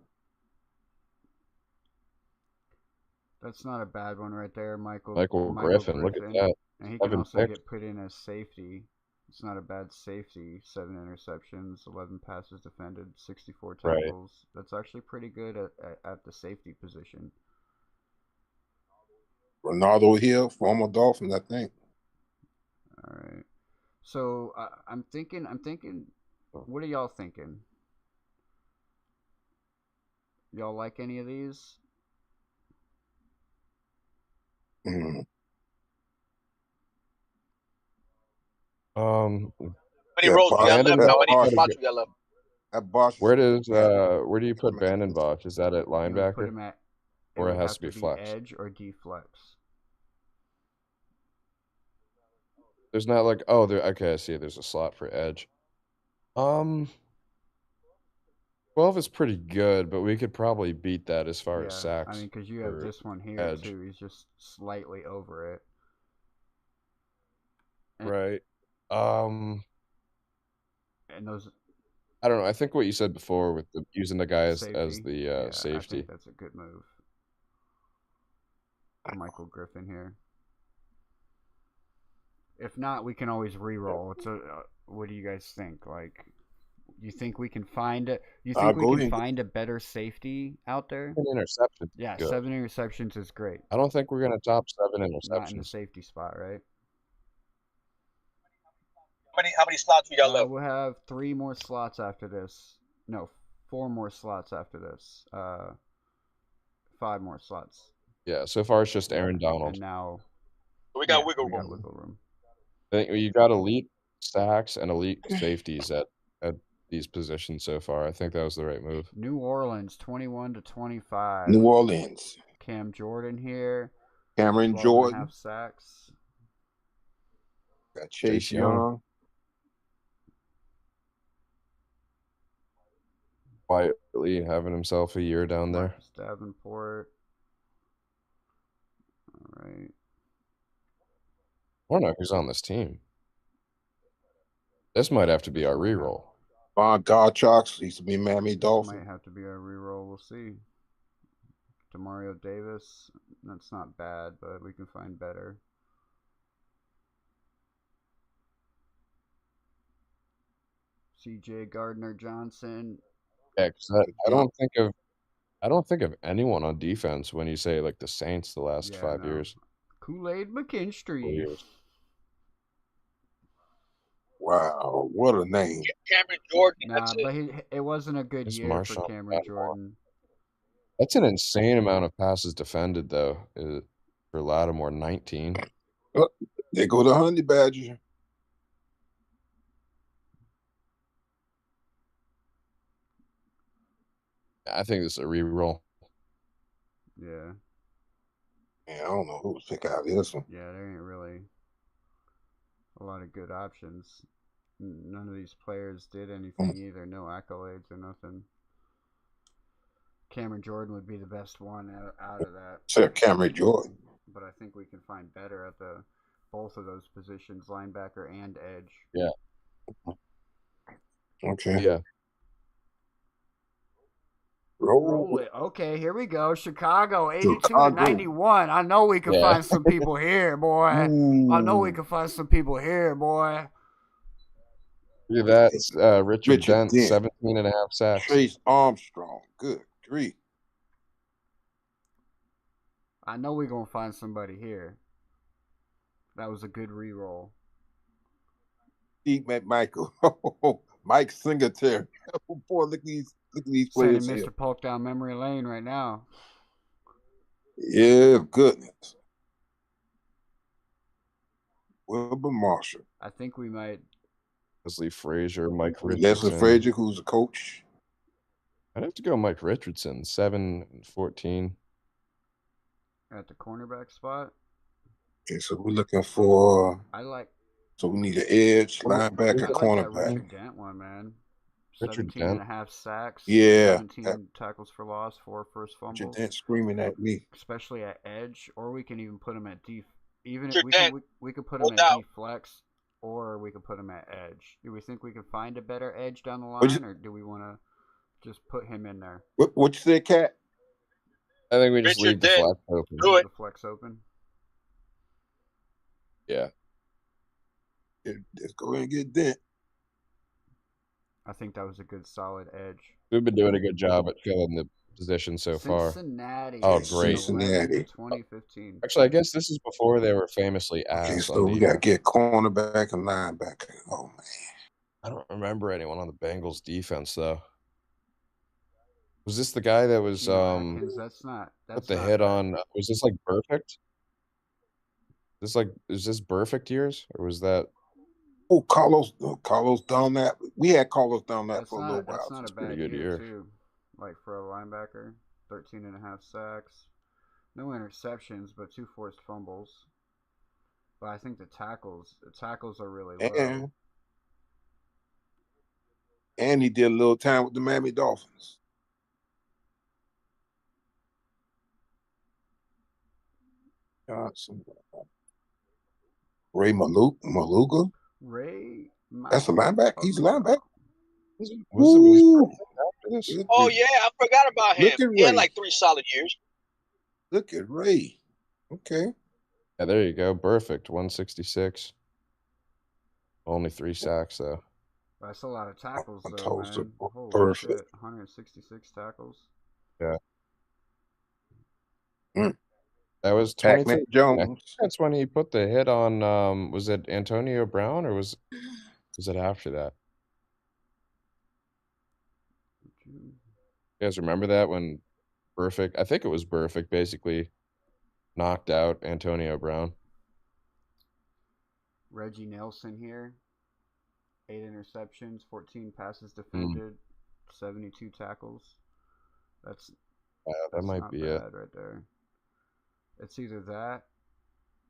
That's not a bad one right there, Michael Griffin. Look at that. And he can 7 also picks. get put in as safety. It's not a bad safety. 7 interceptions, 11 passes defended, 64 tackles. Right. That's actually pretty good at the safety position. Ronaldo Hill, former Dolphin, I think. All right. So I'm thinking. What are y'all thinking? Y'all like any of these? Mm. How many Yeah, rolls we got Bosch- left? How many Bosch- spots we got left? That Bosch. Where do you put Vanden Bosch? Is that at You would put linebacker? him at. Or it would has have to be flex? edge or D flex. There's not like okay, I see there's a slot for edge. 12 is pretty good, but we could probably beat that as far as sacks. I mean, because you have for this one here edge. too. He's just slightly over it. Right. And those. I don't know. I think what you said before with using the guy as Safety. the I safety. think that's a good move. Michael Griffin here. If not, we can always re-roll. It's what do you guys think? Like, you think we can find it? You think we can find a better safety out there? 7 interceptions. Yeah, good. 7 interceptions is great. I don't think we're gonna top 7 interceptions. Not in the safety spot, right? How many slots we got left? We'll have 3 more slots after this. No, 4 more slots after this. 5 more slots. Yeah, so far it's just Aaron Donald. And now We got wiggle room. wiggle room. I think you got elite sacks and elite safeties at these positions so far. I think that was the right move. New Orleans 21-25. New Orleans. Cam Jordan here. Cameron Jordan. 12.5 sacks. Got Chase Young. Quietly having himself a year down there. Marcus Davenport. All right. I don't know who's on this team. This might have to be our reroll. Von Gottschalk used to be Miami Dolphin. Might have to be our reroll. We'll see. Demario Davis. That's not bad, but we can find better. CJ Gardner Johnson. Yeah, because I don't think of anyone on defense when you say like the Saints the last 5 years. Kool-Aid McKinstry. Wow, what a name. Cameron Jordan. Nah, but it wasn't a good year for Cameron Jordan. That's an insane amount of passes defended, though, for Lattimore, 19. They go to Honey Badger. I think this is a reroll. Yeah. Man, I don't know who to pick out this one. Yeah, there ain't really a lot of good options. None of these players did anything either. No accolades or nothing. Cameron Jordan would be the best one out of that. Sure, Cameron Jordan. But I think we can find better at both of those positions, linebacker and edge. Yeah. Okay. Yeah. Roll it. Okay, here we go. Chicago, 82 to Chicago. 91. I know we can Yeah. find some people here, boy. I know we Ooh. can find some people here, boy. Look at that. Richard Dent, Dent. 17 and a half sacks. Trace Armstrong. Good grief. I know we're going to find somebody here. That was a good re-roll. Steve McMichael. Mike Singletary. Boy, look at these Sending players Mr. here. Polk down memory lane right now. Yeah, goodness. Wilbur Marshall. I think we might. Leslie Frazier, Mike Richardson. Leslie Frazier, who's a coach. I'd have to go Mike Richardson, 7 and 14. At the cornerback spot. Okay, so we're looking for. So we need an edge, linebacker, I like cornerback. that Richard Dent one, man. Richard 17 and a half sacks. Yeah. 17 tackles for loss, 4 first fumbles. Richard Dent screaming at me. Especially at edge, or we can even put him at D. Even Richard if Dent, we could put him at D flex, or we could put him at edge. Do we think we can find a better edge down the line, or do we want to just put him in there? What you say, Cat? I think we just Richard leave the Dent. flex open. Do it. The flex open. Yeah. Let's go ahead and get Dent. I think that was a good solid edge. We've been doing a good job at filling the position so far. Cincinnati. Oh, great. Cincinnati. 2015. Actually, I guess this is before they were famously ass. Okay, so we got to get cornerback and linebacker. Oh, man. I don't remember anyone on the Bengals defense, though. Was this the guy that was Atkins, that's put the not hit bad. on? Was this like perfect? Is this perfect years, or was that? Oh, Carlos down that. We had Carlos down that for a little while. That's not a bad pretty good year, year. too. Like for a linebacker, 13 and a half sacks. No interceptions, but 2 forced fumbles. But I think the tackles are really low. And he did a little time with the Miami Dolphins. Ray Maluga. Ray. That's a linebacker. He's a linebacker. Oh yeah, I forgot about him. He had Ray. like 3 solid years. Look at Ray. Okay. Yeah, there you go. Perfect. 166. Only 3 sacks though. That's a lot of tackles, though, Toast man. Holy perfect. shit, 166 tackles. Yeah. Mm. That was Pac-Man 22. Jones. That's when he put the hit on. Was it Antonio Brown, or was it after that? You guys remember that when Perfect? I think it was Perfect. Basically, knocked out Antonio Brown. Reggie Nelson here. 8 interceptions, 14 passes defended, 72 tackles. That's that might not be bad it. right there. It's either that,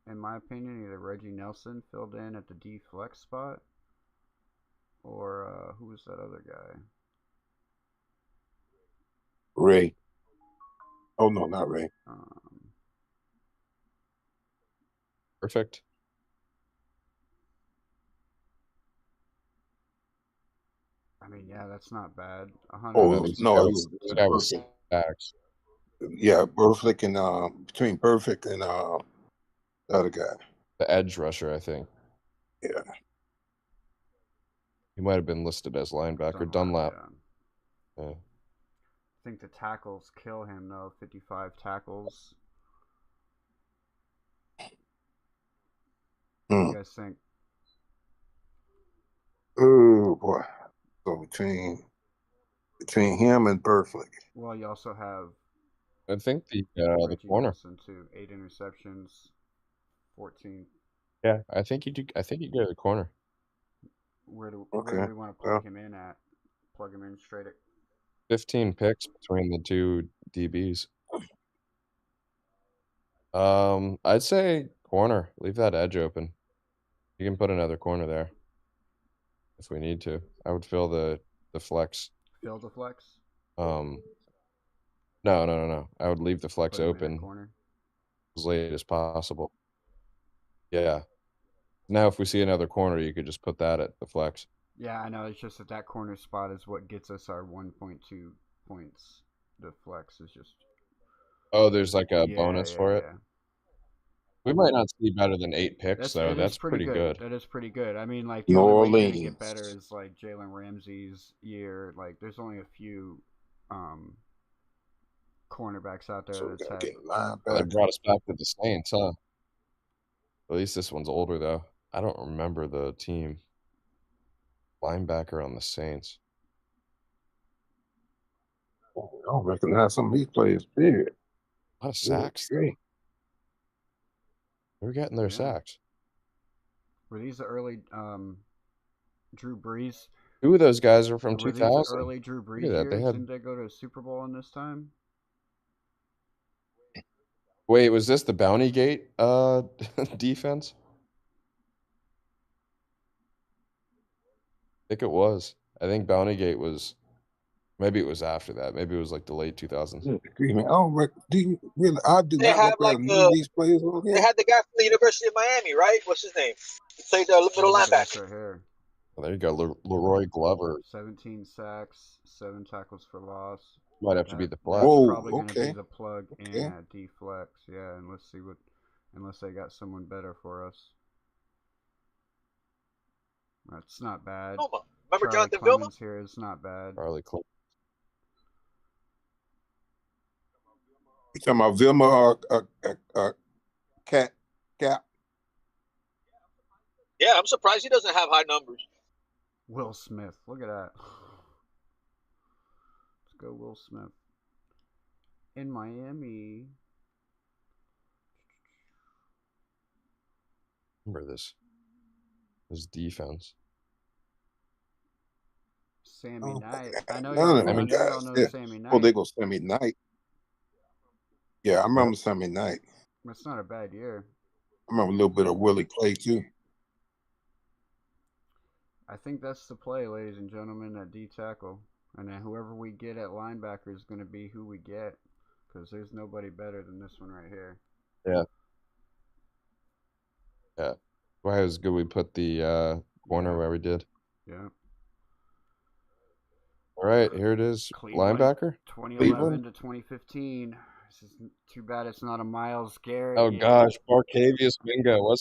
in my opinion, either Reggie Nelson filled in at the D flex spot, or who was that other guy? Ray. Oh no, not Ray. Perfect. I mean, yeah, that's not bad. Oh no, this guy was sacks. Yeah, Perfect and between Perfect and the other guy. The edge rusher, I think. Yeah. He might have been listed as linebacker. Dunlap. Yeah. I think the tackles kill him, though. 55 tackles. What do you guys think? Oh boy. So between him and Perfect. Well, you also have I think the corner. Nelson too. 8 interceptions, 14. Yeah, I think you do. I think you go to the corner. Where do we want to plug him in at? Plug him in straight at 15 picks between the 2 DBs. I'd say corner. Leave that edge open. You can put another corner there if we need to. I would fill the flex. Fill the flex? No. I would leave the flex Put him in open at corner. as late as possible. Yeah. Now, if we see another corner, you could just put that at the flex. Yeah, I know. It's just that corner spot is what gets us our 1.2 points the flex is just. Oh, there's like a Yeah, bonus yeah, for it. yeah. We might not see better than 8 picks, though. It is That's pretty good. That is pretty good. I mean, like the New only way you're gonna Orleans. get better is like Jalen Ramsey's year. Like, there's only a few cornerbacks out there So we that's gotta had. get Well, they linebacker. brought us back to the Saints, huh? At least this one's older, though. I don't remember the team. Linebacker on the Saints. I don't recognize some of these players, period. A lot of sacks. Okay. We're getting their Yeah. sacks. Were these the early Drew Brees? Two of those guys are from Were these 2000. the early Drew Look Brees at that. years? They had... Didn't they go to a Super Bowl in this time? Wait, was this the Bounty Gate defense? I think it was. I think Bounty Gate was... Maybe it was after that. Maybe it was like the late 2000s. Do you really? I do They not have like recognize these players over they here. had the guy from the University of Miami, right? What's his name? He played the middle Look at this linebacker. right here. Well, there you go. Leroy Glover 17 sacks, 7 tackles for loss. might have to be the flex. That's Whoa, probably going to be okay. the plug Okay. and at D-flex. Yeah, and let's see what, unless they got someone better for us. That's not bad. Vilma. Remember Charlie Jonathan Vilma? Clemens here is not bad. Charlie Clemens. You talking about Vilma Cap? Yeah, I'm surprised he doesn't have high numbers. Will Smith. Look at that. Let's go Will Smith. In Miami. Remember this. This defense. Sammy Knight. I know None of y'all them guys. know Yeah. Sammy Knight. Oh, they go Sammy Knight. Yeah, I remember Sammy Knight. That's not a bad year. I remember a little bit of Willie Clay too. I think that's the play, ladies and gentlemen, at D tackle. And then whoever we get at linebacker is going to be who we get. Because there's nobody better than this one right here. Yeah. Yeah. Why it was good we put the corner where we did. Yeah. All right, here it is. Cleveland, Linebacker? 2011 to 2015. This is too bad it's not a Myles Garrett. Oh, yet. gosh. Barcavius Mingo.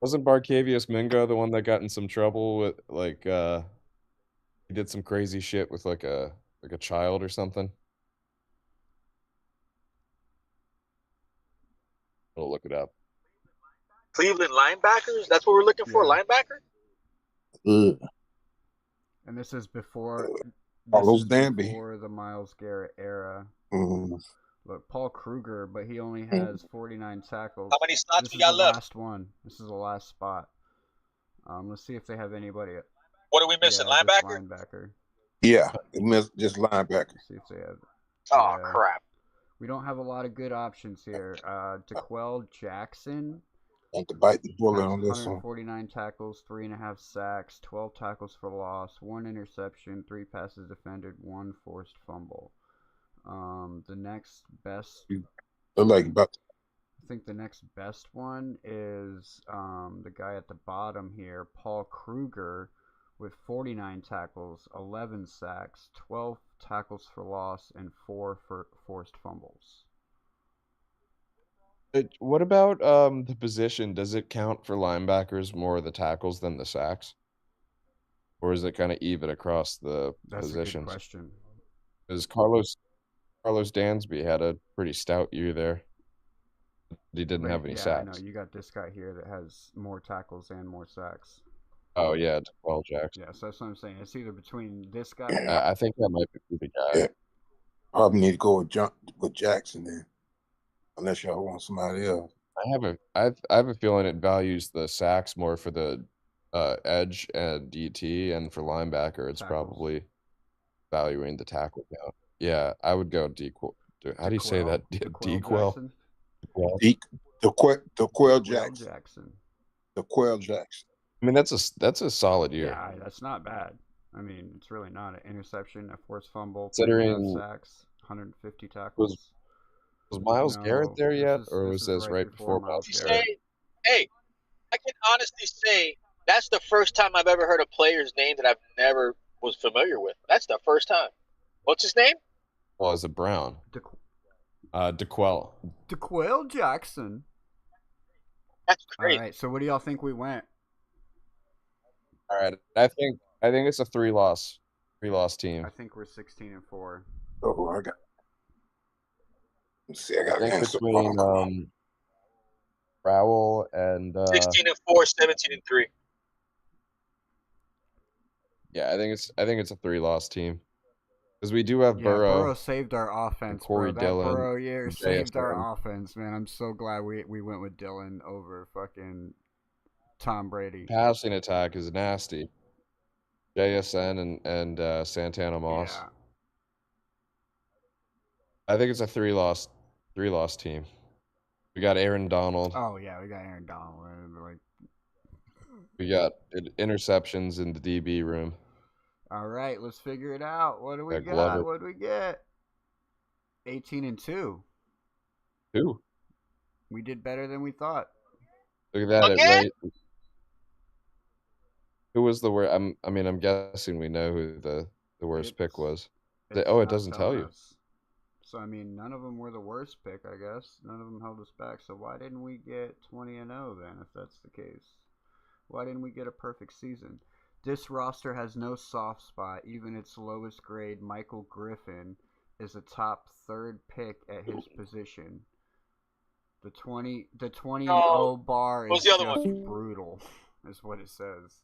Wasn't Barcavius Mingo the one that got in some trouble with, like, he did some crazy shit with, like a child or something? I'll look it up. Cleveland linebackers? That's what we're looking for, Yeah. linebacker? And this is before. Carlos Danby. Before the Myles Garrett era. Mm-hmm. Look, Paul Kruger, but he only has 49 tackles. How many spots This we is got the left? last one. This is the last spot. Let's see if they have anybody. What are we missing? Yeah, just Linebacker? linebacker. Yeah, it missed just linebacker. Let's see if they have. Oh, Yeah. crap. We don't have a lot of good options here. DeQuell Jackson Want to bite the bullet has on this one. 149 tackles, 3.5 sacks, 12 tackles for loss, 1 interception, 3 passes defended, 1 forced fumble. The next best. They're like about. I think the next best one is the guy at the bottom here, Paul Kruger, with 49 tackles, 11 sacks, 12 tackles for loss, and 4 for forced fumbles. What about the position? Does it count for linebackers more the tackles than the sacks? Or is it kind of even across the That's positions? a good question. Because Carlos Dansby had a pretty stout year there. He didn't have any I know. sacks. You got this guy here that has more tackles and more sacks. Oh, yeah, DeQuell Jackson. Yeah, so that's what I'm saying. It's either between this guy. I think that might be the guy. Yeah. Probably need to go with Jackson then, unless y'all want somebody else. I have a feeling it values the sacks more for the edge and DT, and for linebacker, it's probably valuing the tackle count. Yeah, I would go DeQuell. How do you say that? DeQuell? DeQuell Jackson. DeQuell Jackson. I mean, that's a solid year. Yeah, that's not bad. I mean, it's really not. An interception, a forced fumble, Considering 5 sacks, 150 tackles. Was Myles Garrett there yet, or was this right before Myles Garrett? Hey, I can honestly say that's the first time I've ever heard a player's name that I've never was familiar with. That's the first time. What's his name? Well, as a Brown. DeQuell. DeQuell Jackson. That's All crazy. right. So what do y'all think we went? All right. I think it's a three-loss team. I think we're 16-4. Oh, I got. Let's see, I got I think answer. between Rowell and 16-4, 17-3. yeah, I think it's a three-loss team because we do have Yeah, Burrow. Burrow saved our offense, Corey bro. That Dillon, Burrow year and saved JSN. our offense, man. I'm so glad we went with Dillon over fucking Tom Brady. Passing attack is nasty. JSN and Santana Moss. Yeah. I think it's a three-loss team. We got Aaron Donald. Oh yeah, we got Aaron Donald. Like, We got interceptions in the DB room. all right, let's figure it out. What do we Got got? Glover. What do we get? 18-2. Who? We did better than we thought. Look at that. Again? Who was the worst? I'm guessing we know who the worst pick was. It's Oh, it not doesn't tell telling you. us. So I mean, none of them were the worst pick, I guess. None of them held us back. So why didn't we get 20-0 then, if that's the case? Why didn't we get a perfect season? This roster has no soft spot. Even its lowest grade, Michael Griffin, is a top third pick at his position. The 20-0 bar What was is the other just brutal, is what it says.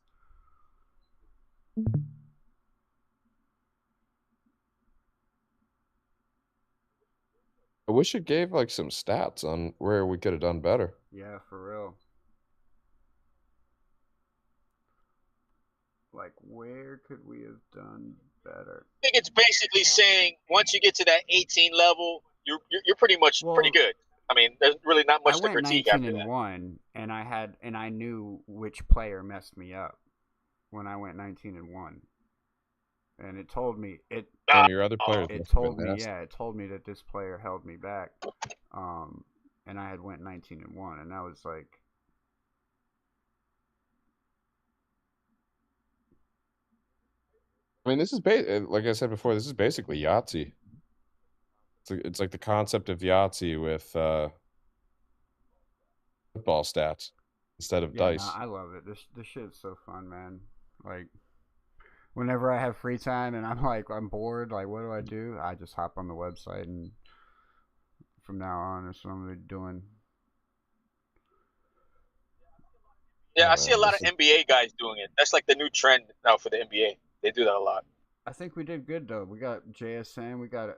I wish it gave like some stats on where we could have done better. Yeah, for real. Like, where could we have done better? I think it's basically saying once you get to that 18 level, you're pretty much pretty good. I mean, there's really not much to critique after that. I went 19-1, and I knew which player messed me up when I went 19-1, and it told me And your other players. It told me that this player held me back, and I had went 19-1, and I was like, I mean, this is like I said before. This is basically Yahtzee. It's like the concept of Yahtzee with football stats instead of dice. No, I love it. This shit's so fun, man. Like, whenever I have free time and I'm bored, like, what do? I just hop on the website, and from now on, that's what I'm gonna be doing. Yeah, I see a lot of NBA guys doing it. That's like the new trend now for the NBA. They do that a lot. I think we did good though. We got JSN. We got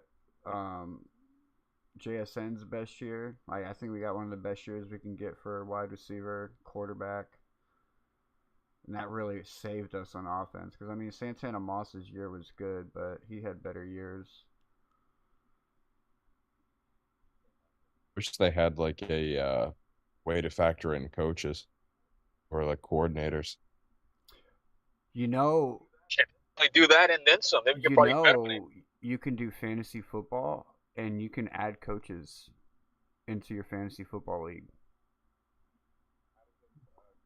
JSN's best year. I think we got one of the best years we can get for a wide receiver, quarterback, and that really saved us on offense. Because I mean, Santana Moss's year was good, but he had better years. Wish they had like a way to factor in coaches or like coordinators. You know, They do that and then some. Maybe you're probably better. You can do fantasy football and you can add coaches into your fantasy football league.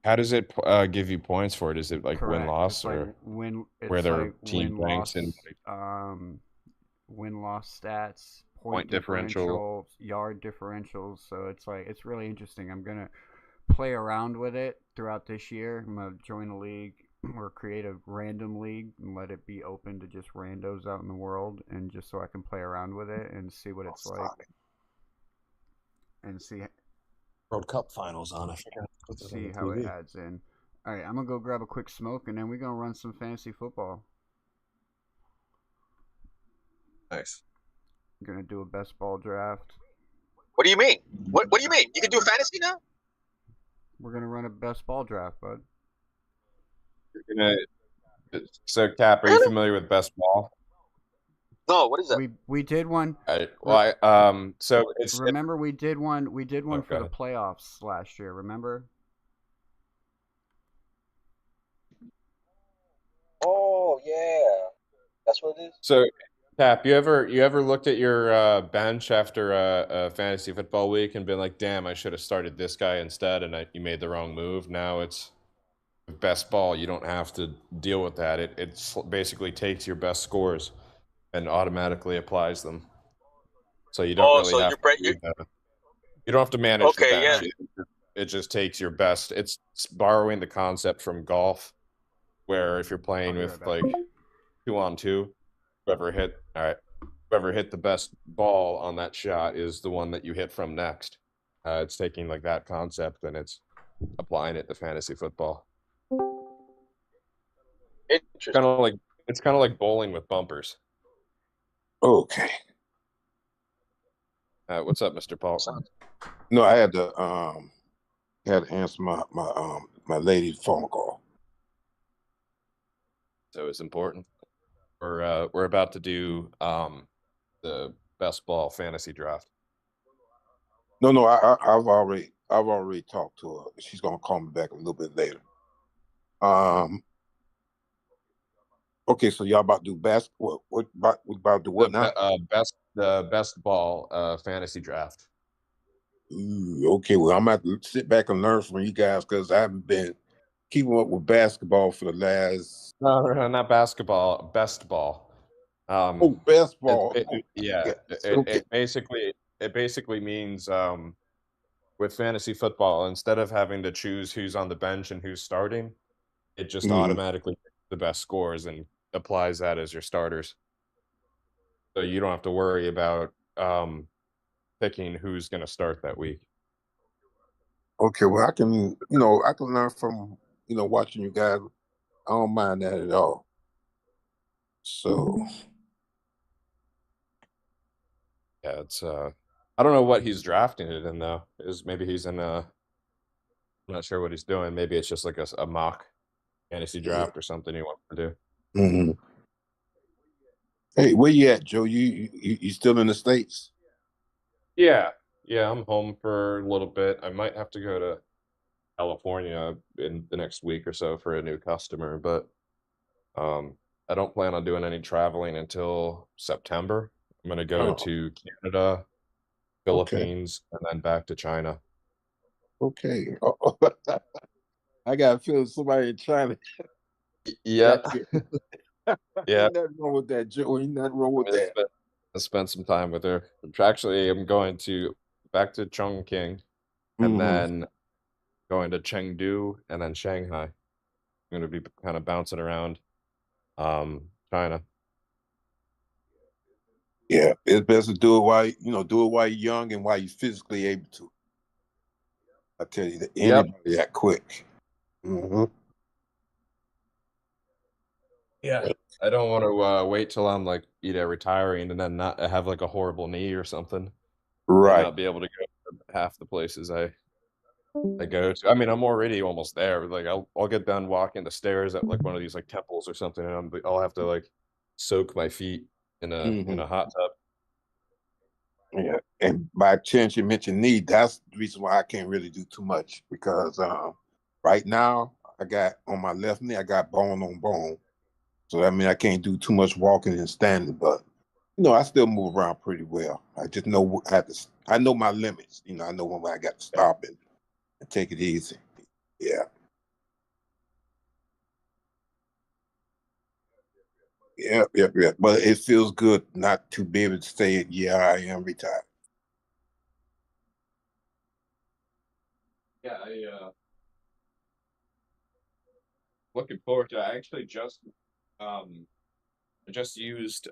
How does it give you points for it? Is it like win-loss or where their team ranks in win-loss stats, point differential, yard differentials? So it's really interesting. I'm gonna play around with it throughout this year. I'm gonna join a league or create a random league and let it be open to just randos out in the world, and just so I can play around with it and see what it's like, and see World Cup finals on. I forgot. See how it adds in. All right, I'm gonna go grab a quick smoke, and then we're gonna run some fantasy football. Nice. I'm gonna do a best ball draft. What do you mean? What do you mean? You can do fantasy now? We're gonna run a best ball draft, bud. So, Cap, are you familiar with best ball? No, what is that? We did one. So it's remember we did one for the playoffs last year. Remember? Oh yeah, that's what it is. So, Cap, you ever looked at your bench after a fantasy football week and been like, "Damn, I should have started this guy instead," and you made the wrong move? Now it's best ball. You don't have to deal with that. It basically takes your best scores and automatically applies them. so you don't really so have to you don't have to manage the okay, yeah. bench. It just takes your best. It's borrowing the concept from golf, where if you're playing with like 2-on-2, whoever hit the best ball on that shot is the one that you hit from next. It's taking like that concept and it's applying it to fantasy football. Interesting. It's kind of like bowling with bumpers. Okay. What's up, Mr. Paul? No, I had to answer my lady's phone call. So it's important. We're about to do the best ball fantasy draft. No, I've already talked to her. She's gonna call me back a little bit later. Okay, so y'all about to do basketball? What about to do what now? The best ball fantasy draft. Ooh, okay, well I'm about to sit back and learn from you guys because I haven't been keeping up with basketball for the last. No, not basketball. Best ball. Best ball. It basically means with fantasy football, instead of having to choose who's on the bench and who's starting, it just automatically picks the best scores and applies that as your starters. So you don't have to worry about picking who's going to start that week. Okay, well I can learn from watching you guys. I don't mind that at all. So yeah, it's I don't know what he's drafting it in though. Maybe he's in I'm not sure what he's doing. Maybe it's just like a mock fantasy draft or something he wants to do. Mm-hmm. Hey, where you at, Joe? You still in the States? Yeah, I'm home for a little bit. I might have to go to California in the next week or so for a new customer, but I don't plan on doing any traveling until September. I'm going to go to Canada, Philippines, and then back to China. Okay. I got a feeling somebody in China. Yeah. Yeah. Ain't nothing wrong with that, Joe. Ain't nothing wrong with that. I spent some time with her. Actually, I'm going back to Chongqing and then going to Chengdu and then Shanghai. I'm going to be kind of bouncing around China. Yeah, it's best to do it while you're young and while you're physically able to. I tell you that anybody that quick. Yeah, I don't want to wait till I'm like either retiring and then not have like a horrible knee or something. Right. And not be able to go to half the places I go to. I mean, I'm already almost there. Like I'll get done walking the stairs at like one of these like temples or something, and I'll have to like soak my feet in a hot tub. Yeah, and by chance you mentioned knee. That's the reason why I can't really do too much because right now I got on my left knee I got bone on bone, so that means I can't do too much walking and standing. But I still move around pretty well. I just know I know my limits. I know when I got to stop and take it easy. Yeah. Yeah. But it feels good not to be able to say, yeah, I am retired. Yeah, looking forward to it. I actually just used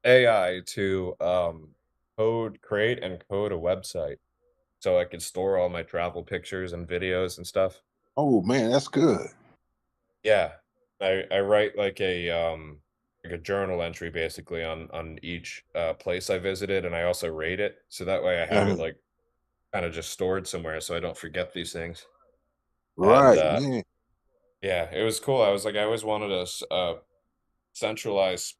AI to create and code a website so I could store all my travel pictures and videos and stuff. Oh man, that's good. Yeah. I write like a journal entry basically on each place I visited, and I also rate it. So that way I have it like kind of just stored somewhere so I don't forget these things. Right, And man. yeah, it was cool. I always wanted a centralized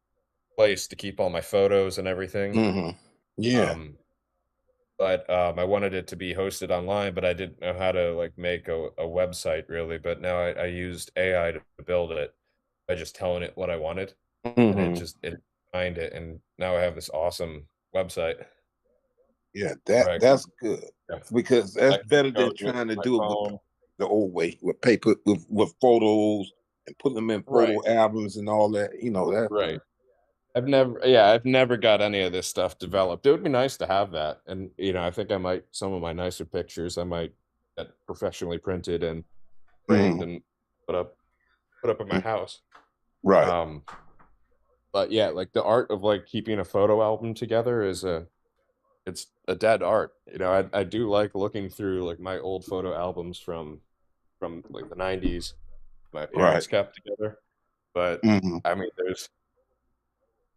place to keep all my photos and everything. Yeah. But I wanted it to be hosted online, but I didn't know how to like make a website really. But now I used AI to build it by just telling it what I wanted, and it designed it, and now I have this awesome website. Yeah, that's good because that's better than trying to do it the old way with paper with photos and put them in photo albums and all that. That right. I've never got any of this stuff developed. It would be nice to have that, and I think some of my nicer pictures I might get professionally printed and framed Mm, and put up in my house. right. Um, but yeah, like the art of like keeping a photo album together it's a dead art. I do like looking through like my old photo albums from like the 90s my Right. parents kept together. But Hmm. I mean,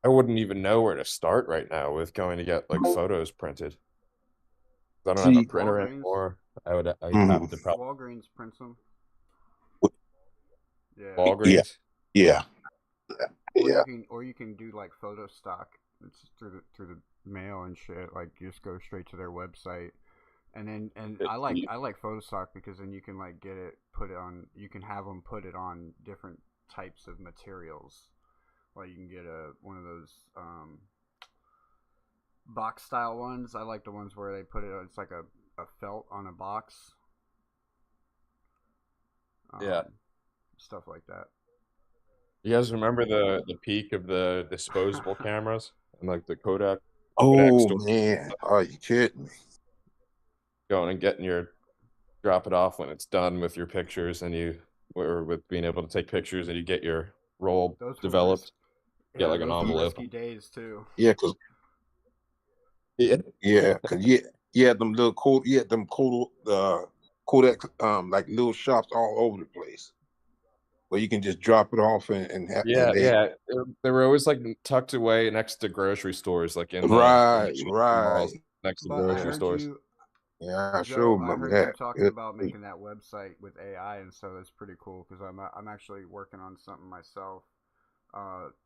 I wouldn't even know where to start right now with going to get like photos printed. I don't have a See. printer Walgreens. anymore. I'd Hmm. have to probably Walgreens prints them. Yeah. Yeah. Walgreens. Yeah. Or Yeah. you can do like photo stock. It's through the mail and shit. Like you just go straight to their website. And It- I like photo stock because then you can like get it put it on. You can have them put it on different types of materials. Like you can get one of those box style ones. I like the ones where they put it. It's like a felt on a box. yeah. Stuff like that. You guys remember the peak of the disposable cameras and like the Kodak Oh store man, are you kidding me? going and getting drop it off when it's done with your pictures or with being able to take pictures and you get your roll Those were developed. Get Yeah, like an those were envelope. risky days too. Yeah, cause Yeah. you had them little Kodak like little shops all over the place where you can just drop it off and Yeah, they yeah. They were always like tucked away next to grocery stores, like in the right, shopping malls right. next to But I grocery heard stores. you, Yeah, I sure Joe. I remember heard you that. talking about making that website with AI, and so that's pretty cool because I'm actually working on something myself.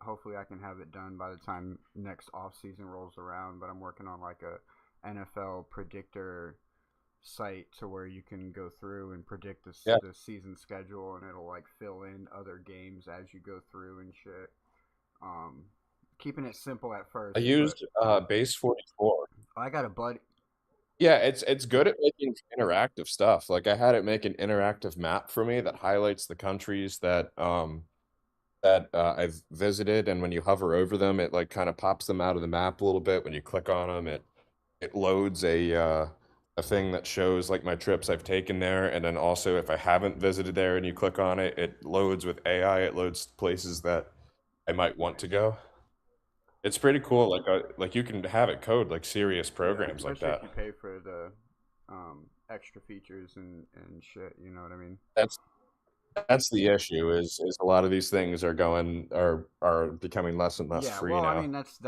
Hopefully, I can have it done by the time next off season rolls around. But I'm working on like a NFL predictor site to where you can go through and predict Yeah, the season schedule, and it'll like fill in other games as you go through and shit. Um, Keeping it simple at I first, but used Base 44. I got a buddy. Yeah, it's good at making interactive stuff. Like I had it make an interactive map for me that highlights the countries that I've visited, and when you hover over them, it like kind of pops them out of the map a little bit. When you click on them, it loads a thing that shows like my trips I've taken there, and then also if I haven't visited there and you click on it, it loads with AI. It loads places that I might want to go. It's pretty cool. Like you can have it code like serious Yeah, programs like especially if that. you pay for the extra features and shit. You know what I mean? That's that's the issue is a lot of these things are becoming less and less Yeah. free Well, I now. mean that's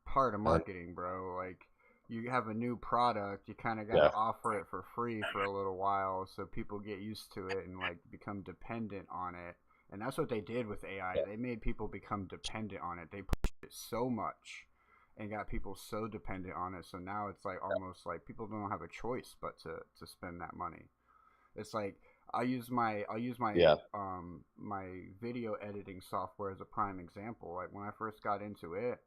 part of And marketing, bro. Like you have a new product, you kind of got to yeah, offer it for free for a little while so people get used to it and like become dependent on it. And that's what they did with AI. yeah, They made people become dependent on it. They pushed it so much and got people so dependent on it. So now it's like almost like people don't have a choice but to spend that money. It's like I'll use yeah, my video editing software as a prime example. Like when I first got into it,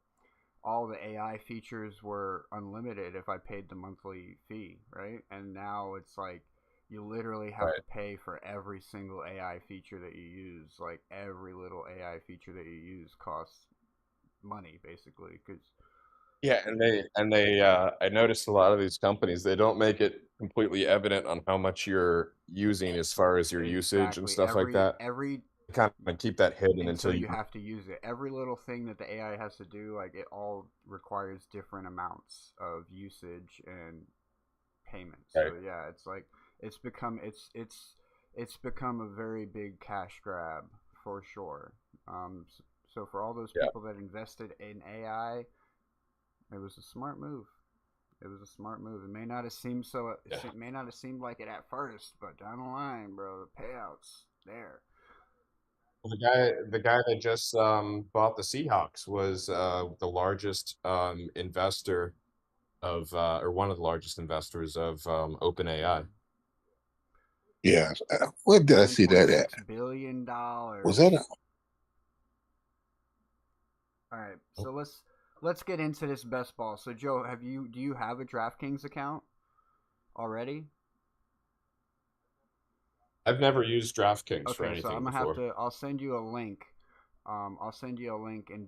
all the AI features were unlimited if I paid the monthly fee, right? And now it's like you literally have right. to pay for every single AI feature that you use. Like every little AI feature that you use costs money basically cuz Yeah, and I noticed a lot of these companies, they don't make it completely evident on how much you're using as far as your usage and exactly stuff like that. every They kind of keep that hidden until until you you have to use it. Every little thing that the AI has to do, like it all requires different amounts of usage and payment. right. So yeah, it's like it's become a very big cash grab for sure. So for all those Yeah. people that invested in AI, it was a smart move. It was a smart move. It may not have seemed so. Yeah. It may not have seemed like it at first, but down the line, bro, the payouts there. Well, the guy that just bought the Seahawks was the largest investor of or one of the largest investors of OpenAI. Yeah. Where did I Nine see point that at? six billion Was that a dollars. All right, so let's get into this best ball. So Joe, do you have a DraftKings account already? I've never used DraftKings for Okay, so I'm anything gonna have before. to. I'll send you a link. I'll send you a link in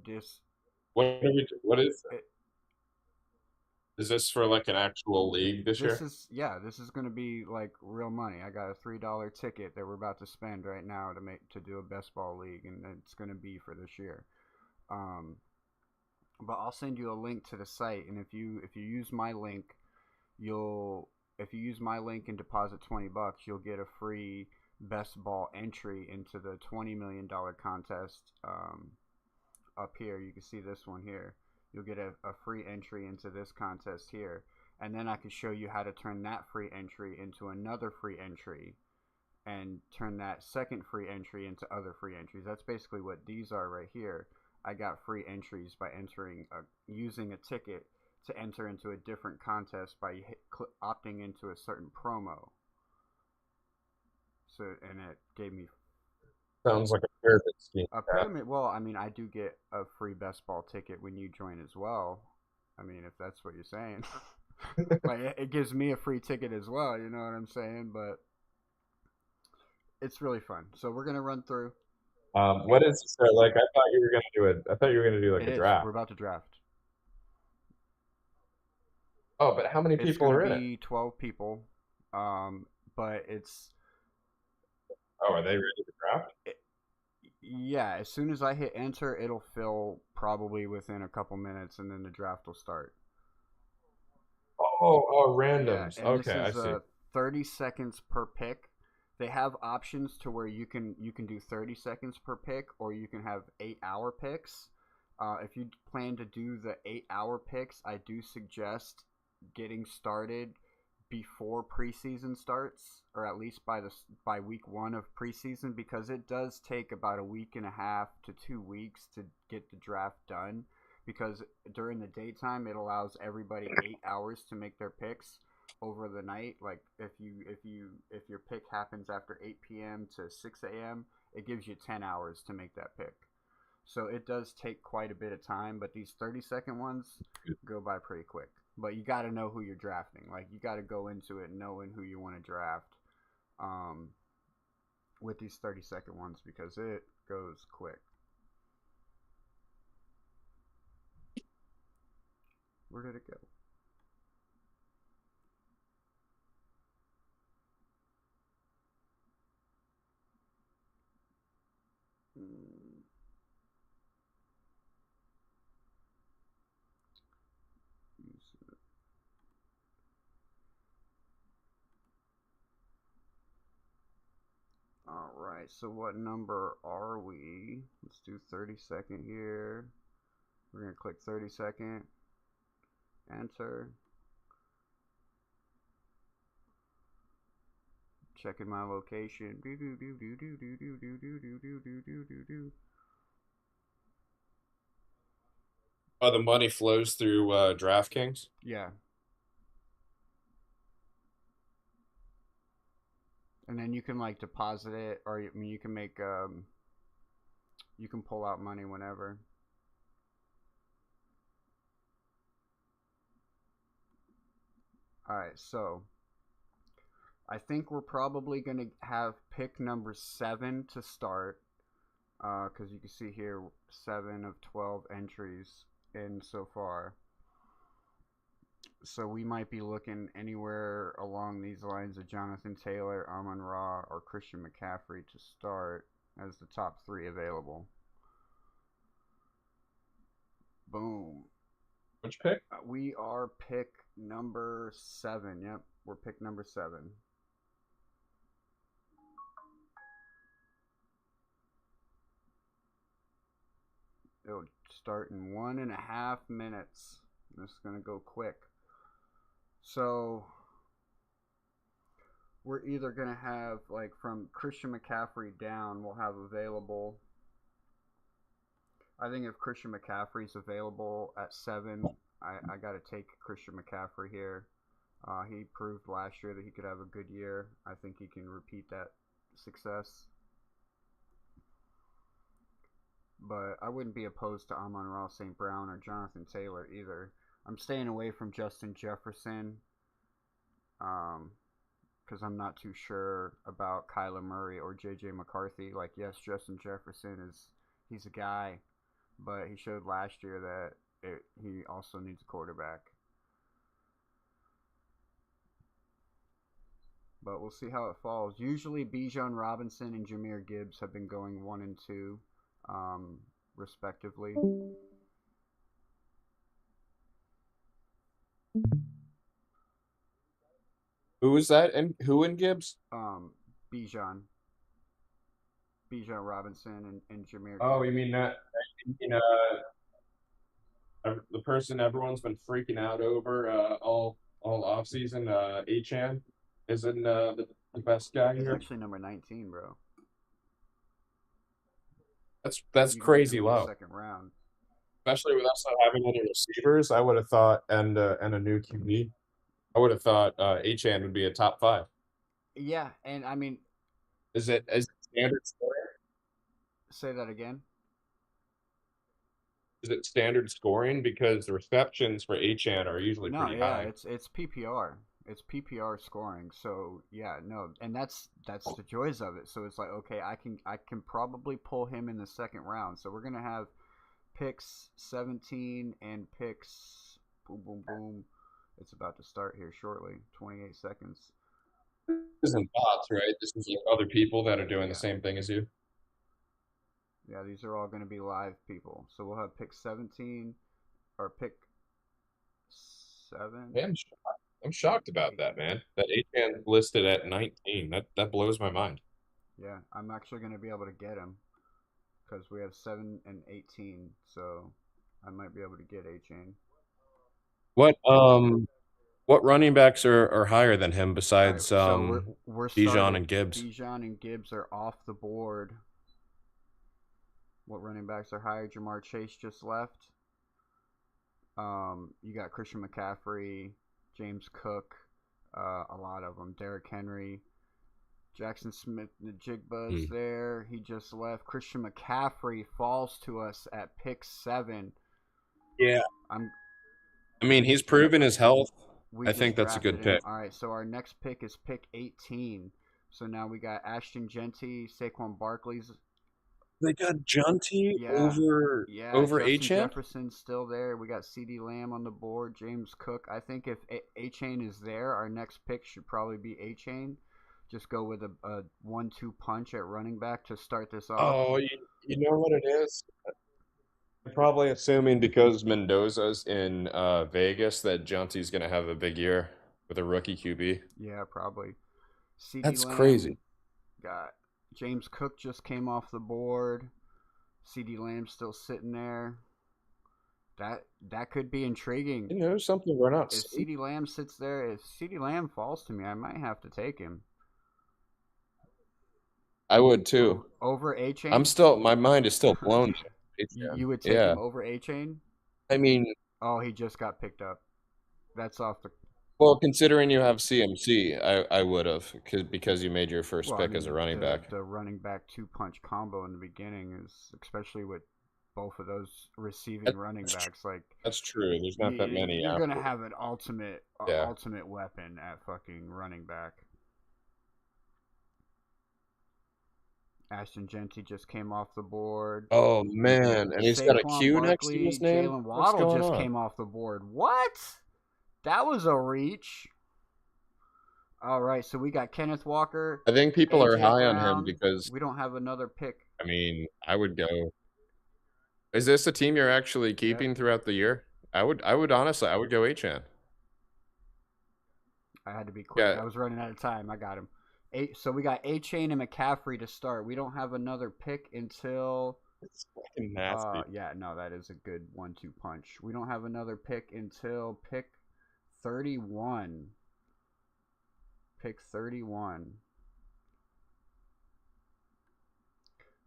What is It, this for like an actual league this this year? is this is gonna be like real money. I got a $3 ticket that we're about to spend right now to do a best ball league, and it's gonna be for this year. Um, but I'll send you a link to the site, and if you use my link, you'll if you use my link and deposit $20, you'll get a free best ball entry into the $20 million contest. Up here, you can see this one here. You'll get a free entry into this contest here, and then I can show you how to turn that free entry into another free entry, and turn that second free entry into other free entries. That's basically what these are right here. I got free entries by using a ticket to enter into a different contest by opting into a certain promo. So, and it gave me Sounds like a pyramid scheme. a pyramid. Well, I mean, I do get a free best ball ticket when you join as well. I mean, if that's what you're saying. Like, it gives me a free ticket as well, you know what I'm saying? But it's really fun. So we're gonna run through. What is so like? I thought you were gonna do it. I thought you were gonna do like It a is. draft. We're about to draft. Oh, but how many It's people gonna are in it? be 12 people. But it's Oh, are they ready to draft? yeah. As soon as I hit enter, it'll fill probably within a couple minutes, and then the draft will start. Oh, Yeah, randoms. and this Okay, I is see. 30 seconds per pick. They have options to where you can do 30 seconds per pick, or you can have 8-hour picks. If you plan to do the 8-hour picks, I do suggest getting started before preseason starts, or at least by week 1 of preseason, because it does take about a week and a half to 2 weeks to get the draft done. Because during the daytime, it allows everybody 8 hours to make their picks over the night. Like if your pick happens after 8 p.m. to 6 a.m., it gives you 10 hours to make that pick. So it does take quite a bit of time, but these 30-second ones go by pretty quick. But you got to know who you're drafting. Like, you got to go into it knowing who you want to draft with these 30-second ones, because it goes quick. Where did it go? Alright, so what number are we? Let's do 30-second here. We're going to click 30-second. Enter. Checking my location. Oh, the money flows through DraftKings. Yeah. And then you can like deposit it, or I mean, you can make you can pull out money whenever. All right, so I think we're probably gonna have pick number 7 to start, because you can see here 7 of 12 entries in so far. So we might be looking anywhere along these lines of Jonathan Taylor, Amon-Ra, or Christian McCaffrey to start as the top 3 available. Boom. Which pick? We are pick number 7. Yep, we're pick number 7. It'll start in 1.5 minutes. This is going to go quick. So we're either going to have, like, from Christian McCaffrey down, we'll have available. I think if Christian McCaffrey's available at 7, I got to take Christian McCaffrey here. He proved last year that he could have a good year. I think he can repeat that success. But I wouldn't be opposed to Amon-Ra St. Brown or Jonathan Taylor either. I'm staying away from Justin Jefferson because I'm not too sure about Kyler Murray or J.J. McCarthy. Like, yes, Justin Jefferson he's a guy, but he showed last year that he also needs a quarterback. But we'll see how it falls. Usually, Bijan Robinson and Jahmyr Gibbs have been going 1 and 2, respectively. Who was that? And who in Gibbs? Bijan Robinson and Jahmyr Gibbs. Oh, you mean that? You mean the person everyone's been freaking out over all off season? Achan isn't the best guy He's here. actually number 19, bro. That's crazy low. Second round, Especially with us not having any receivers, I would have thought, and a new QB, I would have thought Achan would be a top 5. Yeah, and I mean, is it standard scoring? Say that again. Is it standard scoring? Because the receptions for Achan are usually pretty high. It's PPR. It's PPR scoring. So yeah, no, and that's the joys of it. So it's like, okay, I can probably pull him in the second round. So we're gonna have picks 17 and picks boom boom boom. It's about to start here shortly. 28 seconds. This isn't bots, right? This is like other people that are doing the same thing as you. Yeah, these are all going to be live people. So we'll have pick 17 or pick 7. Yeah, I'm shocked about that, man. That Achan listed at 19. That blows my mind. Yeah, I'm actually going to be able to get him because we have 7 and 18. So I might be able to get Achan. What running backs are higher than him besides right, so we're Bijan and Gibbs? Bijan and Gibbs are off the board. What running backs are higher? Jamar Chase just left. You got Christian McCaffrey, James Cook, a lot of them. Derrick Henry, Jackson Smith, the Jigba's there. He just left. Christian McCaffrey falls to us at pick 7. Yeah. I mean, he's proven his health. I think that's a good pick. All right, so our next pick is pick 18. So now we got Ashton Genty, Saquon Barkley's. They got Genty over Achan? Jefferson's still there. We got CeeDee Lamb on the board, James Cook. I think if Achan is there, our next pick should probably be Achan. Just go with a 1-2 punch at running back to start this off. Oh, you know what it is? I'm probably assuming because Mendoza's in Vegas that Genty's going to have a big year with a rookie QB. Yeah, probably. That's crazy. Got James Cook just came off the board. CeeDee Lamb still sitting there. That could be intriguing. You know, something we're not. If CeeDee Lamb sits there, if CeeDee Lamb falls to me, I might have to take him. I would too. Over Achan? My mind is still blown. You would take him over Achan? I mean, oh, he just got picked up. That's off the. Well, considering you have CMC, I would have because you made your first pick as a running back. The running back 2-punch combo in the beginning is, especially with both of those receiving running backs, like that's true. There's not that many. You're gonna have an ultimate weapon at fucking running back. Ashton Genty just came off the board. Oh man, and he's got a Q next to his name. Jalen Waddle just came off the board. What? That was a reach. All right, so we got Kenneth Walker. I think people are high Brown. on him because we don't have another pick. I mean, I would go. Is this a team you're actually keeping throughout the year? I would honestly, I would go Achan. I had to be quick. I was running out of time. I got him. So we got Achan and McCaffrey to start. We don't have another pick until. It's fucking nasty. Yeah, no, that is a good 1-2 punch. We don't have another pick until pick 31. Pick 31.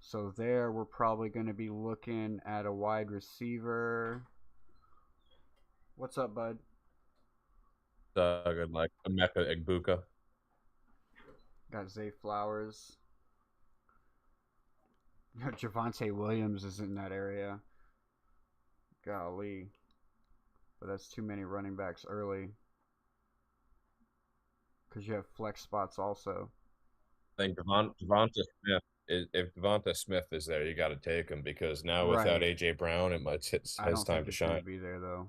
So there, we're probably going to be looking at a wide receiver. What's up, bud? Good luck. Emeka Egbuka. Got Zay Flowers. Javonte Williams is in that area. Golly. But that's too many running backs early. Because you have flex spots also. I think Devonta Smith. if Devonta Smith is there, you got to take him because now without Right. AJ Brown, it might his I don't time think to he's going shine. to be there, though.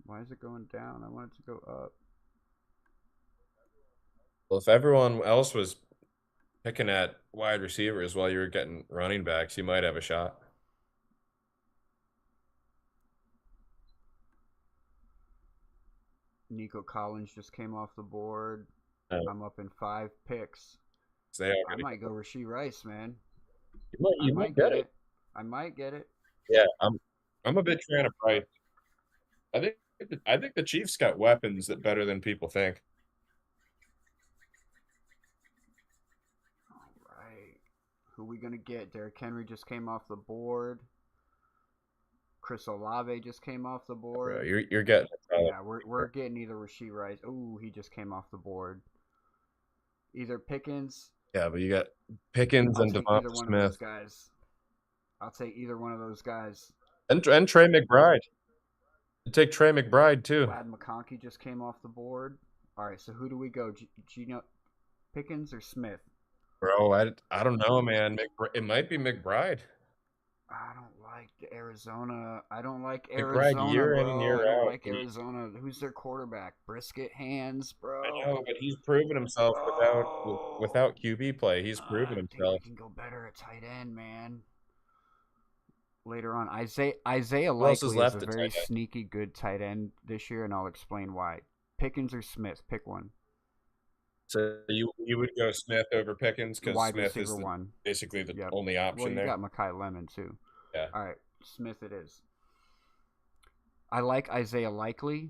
Why is it going down? I want it to go up. Well, if everyone else was picking at wide receivers while you were getting running backs, you might have a shot. Nico Collins just came off the board. Oh. I'm up in 5 picks. I might go Rashee Rice, man. You might get it. I might get it. Yeah, I'm a big fan of Price. I think the Chiefs got weapons that better than people think. All right. Who we going to get? Derrick Henry just came off the board. Chris Olave just came off the board. Bro, you're getting yeah, we're getting either Rashee Rice. Ooh, he just came off the board. Either Pickens. Yeah, but you got Pickens and Devonta either one Smith. Of those guys. I'll take either one of those guys. And Trey McBride. You take Trey McBride too. Glad McConkey just came off the board. All right, so who do we go? Gino Pickens or Smith? Bro, I don't know, man. It might be McBride. I don't like Arizona. I don't like McBride Arizona, year bro. in and year I don't out. like Arizona. Who's their quarterback? Brisket hands, bro. I know, but he's proven himself without QB play. He's proven himself. I think we can go better at tight end, man. Later on, Isaiah Likely is a very sneaky good tight end this year, and I'll explain why. Pickens or Smith? Pick one. So you would go Smith over Pickens because Smith is basically the only option there. Well, you got Mekhi Lemon too. Yeah. All right, Smith it is. I like Isaiah Likely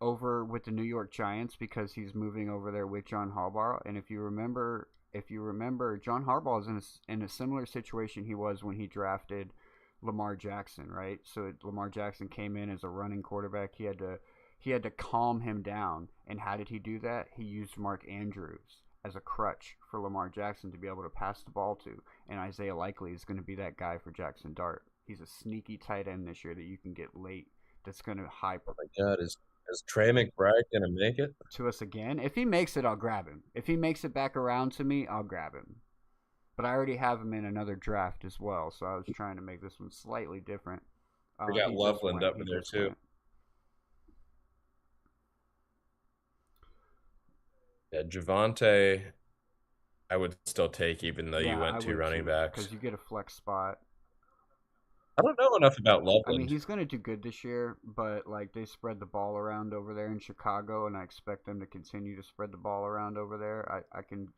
over with the New York Giants because he's moving over there with John Harbaugh. And if you remember, John Harbaugh is in a similar situation he was when he drafted Lamar Jackson, right? So Lamar Jackson came in as a running quarterback. He had to calm him down. And how did he do that? He used Mark Andrews as a crutch for Lamar Jackson to be able to pass the ball to. And Isaiah Likely is going to be that guy for Jackson Dart. He's a sneaky tight end this year that you can get late that's going to hype. Oh, my God. Is Trey McBride going to make it? To us again? If he makes it, I'll grab him. If he makes it back around to me, I'll grab him. But I already have him in another draft as well, so I was trying to make this one slightly different. We got Loveland up in there, too. Yeah, Javonte, I would still take even though you went 2 running backs. Because you get a flex spot. I don't know enough about Loveland. I mean, he's going to do good this year, but like they spread the ball around over there in Chicago, and I expect them to continue to spread the ball around over there.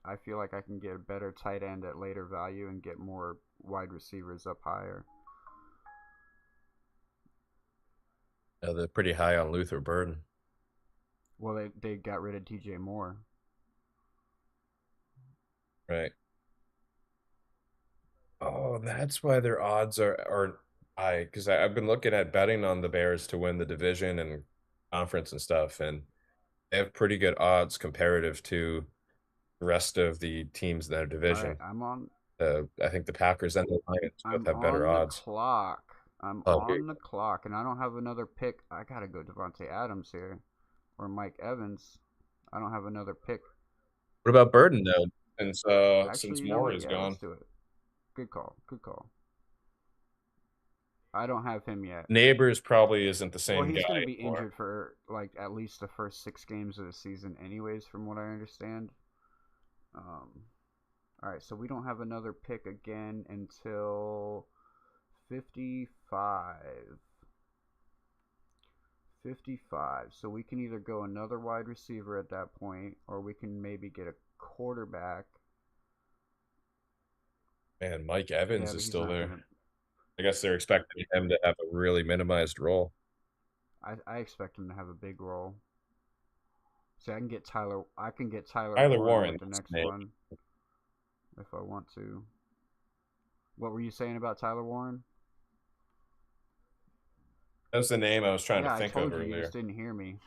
I feel like I can get a better tight end at later value and get more wide receivers up higher. They're pretty high on Luther Burden. Well, they got rid of DJ Moore. Right. Oh, that's why their odds are high. Because I've been looking at betting on the Bears to win the division and conference and stuff, and they have pretty good odds comparative to the rest of the teams in their division. Right, I'm on. I think the Packers and the Lions both have better odds. I'm on the clock, and I don't have another pick. I gotta go Devontae Adams here, or Mike Evans. I don't have another pick. What about Burden though? Since Moore is gone. Let's do it. Good call. I don't have him yet. Neighbors probably isn't the same guy. Well, he's going to be injured for like at least the first 6 games of the season anyways, from what I understand. All right, so we don't have another pick again until 55. 55. So we can either go another wide receiver at that point, or we can maybe get a quarterback. Man, Mike Evans is still there. I guess they're expecting him to have a really minimized role. I expect him to have a big role. See, I can get Tyler Warren the next one if I want to. What were you saying about Tyler Warren? That was the name I was trying to think of earlier. You just didn't hear me.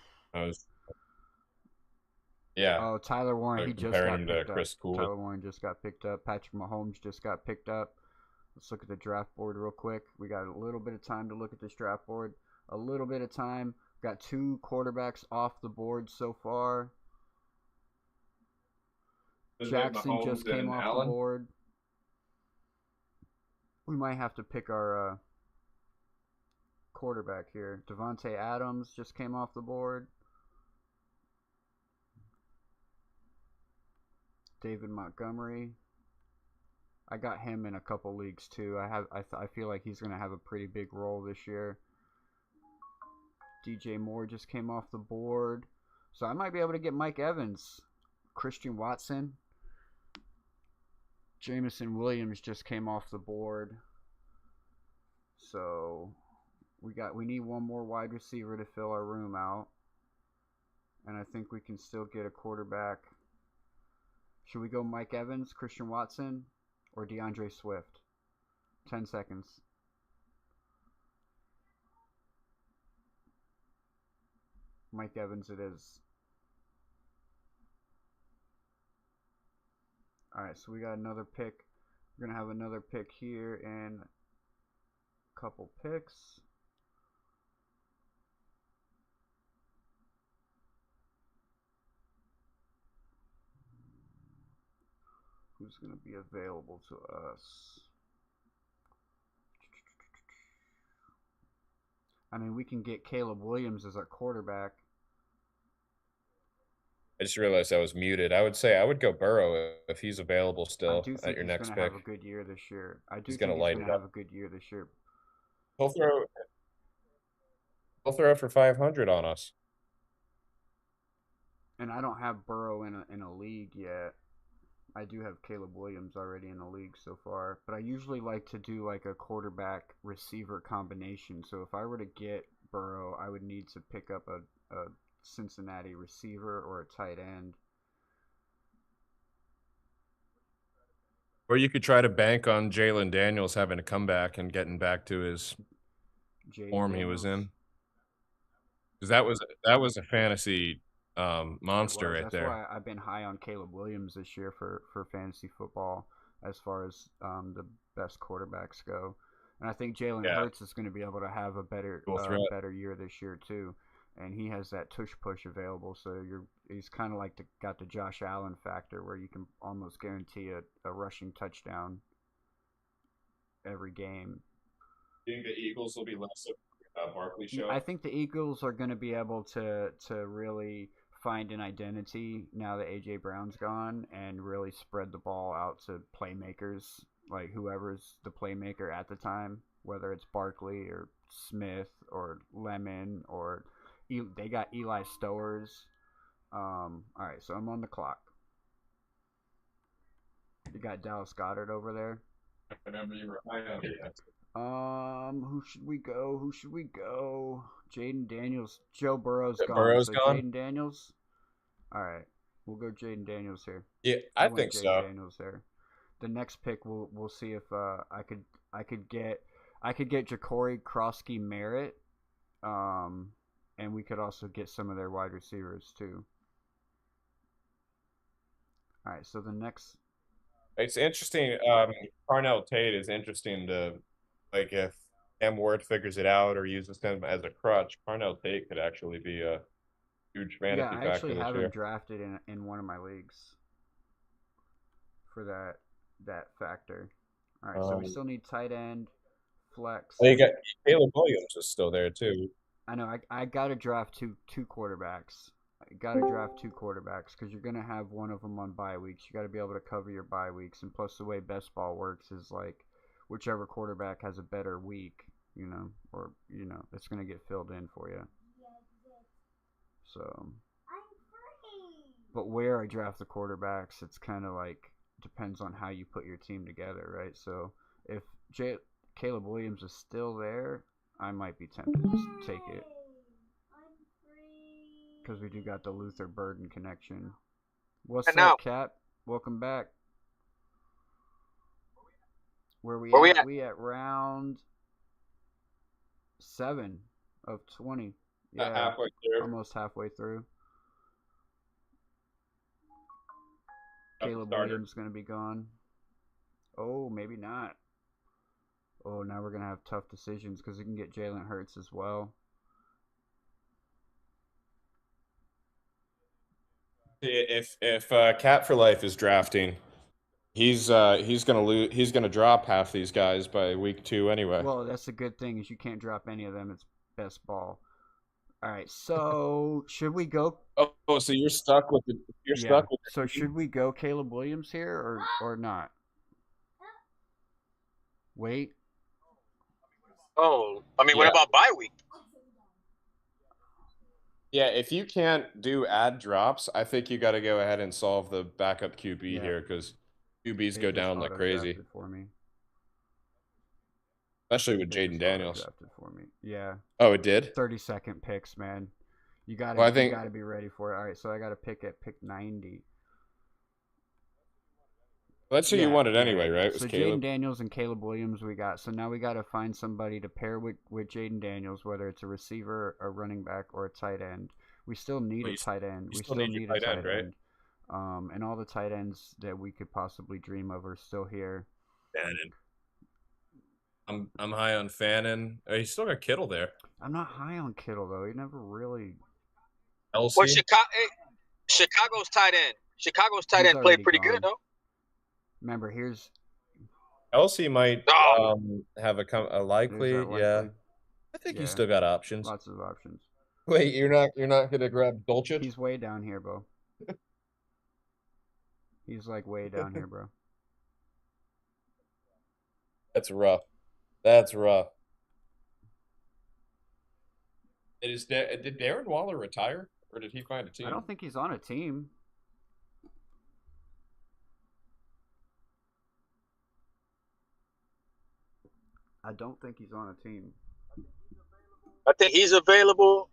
Yeah. Oh, Tyler Warren, he just got picked up. Chris Cool. Tyler Warren just got picked up. Patrick Mahomes just got picked up. Let's look at the draft board real quick. We got a little bit of time to look at this draft board. A little bit of time. Got 2 quarterbacks off the board so far. Isn't it Jackson just Mahomes came and off the Allen? board. We might have to pick our quarterback here. Devontae Adams just came off the board. David Montgomery. I got him in a couple leagues too. I feel like he's gonna have a pretty big role this year. DJ Moore just came off the board, so I might be able to get Mike Evans, Christian Watson. Jameson Williams just came off the board, so we need one more wide receiver to fill our room out, and I think we can still get a quarterback. Should we go Mike Evans, Christian Watson, or DeAndre Swift? 10 seconds. Mike Evans it is. Alright, so we got another pick. We're going to have another pick here and a couple picks. Who's going to be available to us? I mean, we can get Caleb Williams as our quarterback. I just realized I was muted. I would say I would go Burrow if he's available I still do at think your he's next going to pick. have a good year this year. I do He's think gonna he's light going it to have up. a good year this year. He'll throw for 500 on us. And I don't have Burrow in a league yet. I do have Caleb Williams already in the league so far, but I usually like to do like a quarterback receiver combination. So if I were to get Burrow, I would need to pick up a Cincinnati receiver or a tight end. Or you could try to bank on Jalen Daniels having to come back and getting back to his Jaden form Daniels. he was in. Because that was a fantasy monster right That's there. why I've been high on Caleb Williams this year for fantasy football as far as the best quarterbacks go. And I think Jalen Hurts is going to be able to have a better year this year too. And he has that tush push available, so he's kind of like got the Josh Allen factor where you can almost guarantee a rushing touchdown every game. Do you think the Eagles will be less of a Barkley show? I think the Eagles are going to be able to really find an identity now that A.J. Brown's gone and really spread the ball out to playmakers, like whoever's the playmaker at the time, whether it's Barkley or Smith or Lemon or they got Eli Stowers. All right, so I'm on the clock. You got Dallas Goedert over there. I remember you were high on it. Who should we go? Jaden Daniels. Joe Burrow's gone. Burrow's so gone? Jaden Daniels. All right, we'll go Jaden Daniels here. Yeah, I think Jaden so. Daniels there. The next pick, we'll see if I could get Ja'Cory Krosky Merritt, and we could also get some of their wide receivers too. All right, so the next. It's interesting. Parnell Tate is interesting to, like, if M. Ward figures it out or uses him as a crutch, Parnell Tate could actually be a huge fantasy factor this year. I actually have him drafted in one of my leagues for that factor. All right, so we still need tight end, flex. Oh, you got Caleb Williams is still there too. I know. I got to draft two quarterbacks. Because you're going to have one of them on bye weeks. You got to be able to cover your bye weeks. And plus, the way best ball works is like whichever quarterback has a better week, it's going to get filled in for you. So, but where I draft the quarterbacks, it's kind of like depends on how you put your team together, right? So, if Caleb Williams is still there, I might be tempted to take it. Because we do got the Luther Burden connection. What's up, Cap? Welcome back. Where we at? We at round 7 of 20. Yeah, halfway through. Almost halfway through. Caleb Williams going to be gone. Oh, maybe not. Oh, now we're going to have tough decisions because we can get Jalen Hurts as well. If Cat for Life is drafting, he's gonna lose. He's gonna drop half these guys by week 2 anyway. Well, that's a good thing is you can't drop any of them. It's best ball. All right, so should we go? Oh, so you're stuck with the Yeah. the So should we go Caleb Williams here or not? Wait. Oh, I mean, what Yeah. about bye week? Yeah, if you can't do ad drops, I think you got to go ahead and solve the backup QB Yeah. here because QBs They go just down like crazy, auto-drafted for me. especially with They Jaden just Daniels. auto-drafted for me. Yeah. Oh, it did? 30-second picks, man. You gotta Well, I think- you gotta be ready for it. All right, so I gotta pick at pick 90. That's who you wanted anyway, right? It was So Caleb. Jaden Daniels and Caleb Williams we got. So now we got to find somebody to pair with Jaden Daniels, whether it's a receiver, a running back, or a tight end. We still need Well, a tight end. you We still still need need your a tight tight end, right? end. And all the tight ends that we could possibly dream of are still here. Fannin. I'm high on Fannin. Oh, he's still got Kittle there. I'm not high on Kittle though. He never really. Well, LC. Chicago's tight end. Chicago's tight He's end played already pretty gone. good, though. Remember, here's LC might Oh. have a likely. there's that Yeah, likely. I think Yeah. he's still got options. Lots of options. Wait, you're not gonna grab Dolchich? He's way down here, bro. He's like way down here, bro. That's rough. That's rough. Did Darren Waller retire, or did he find a team? I don't think he's on a team. I don't think he's on a team. I think he's available,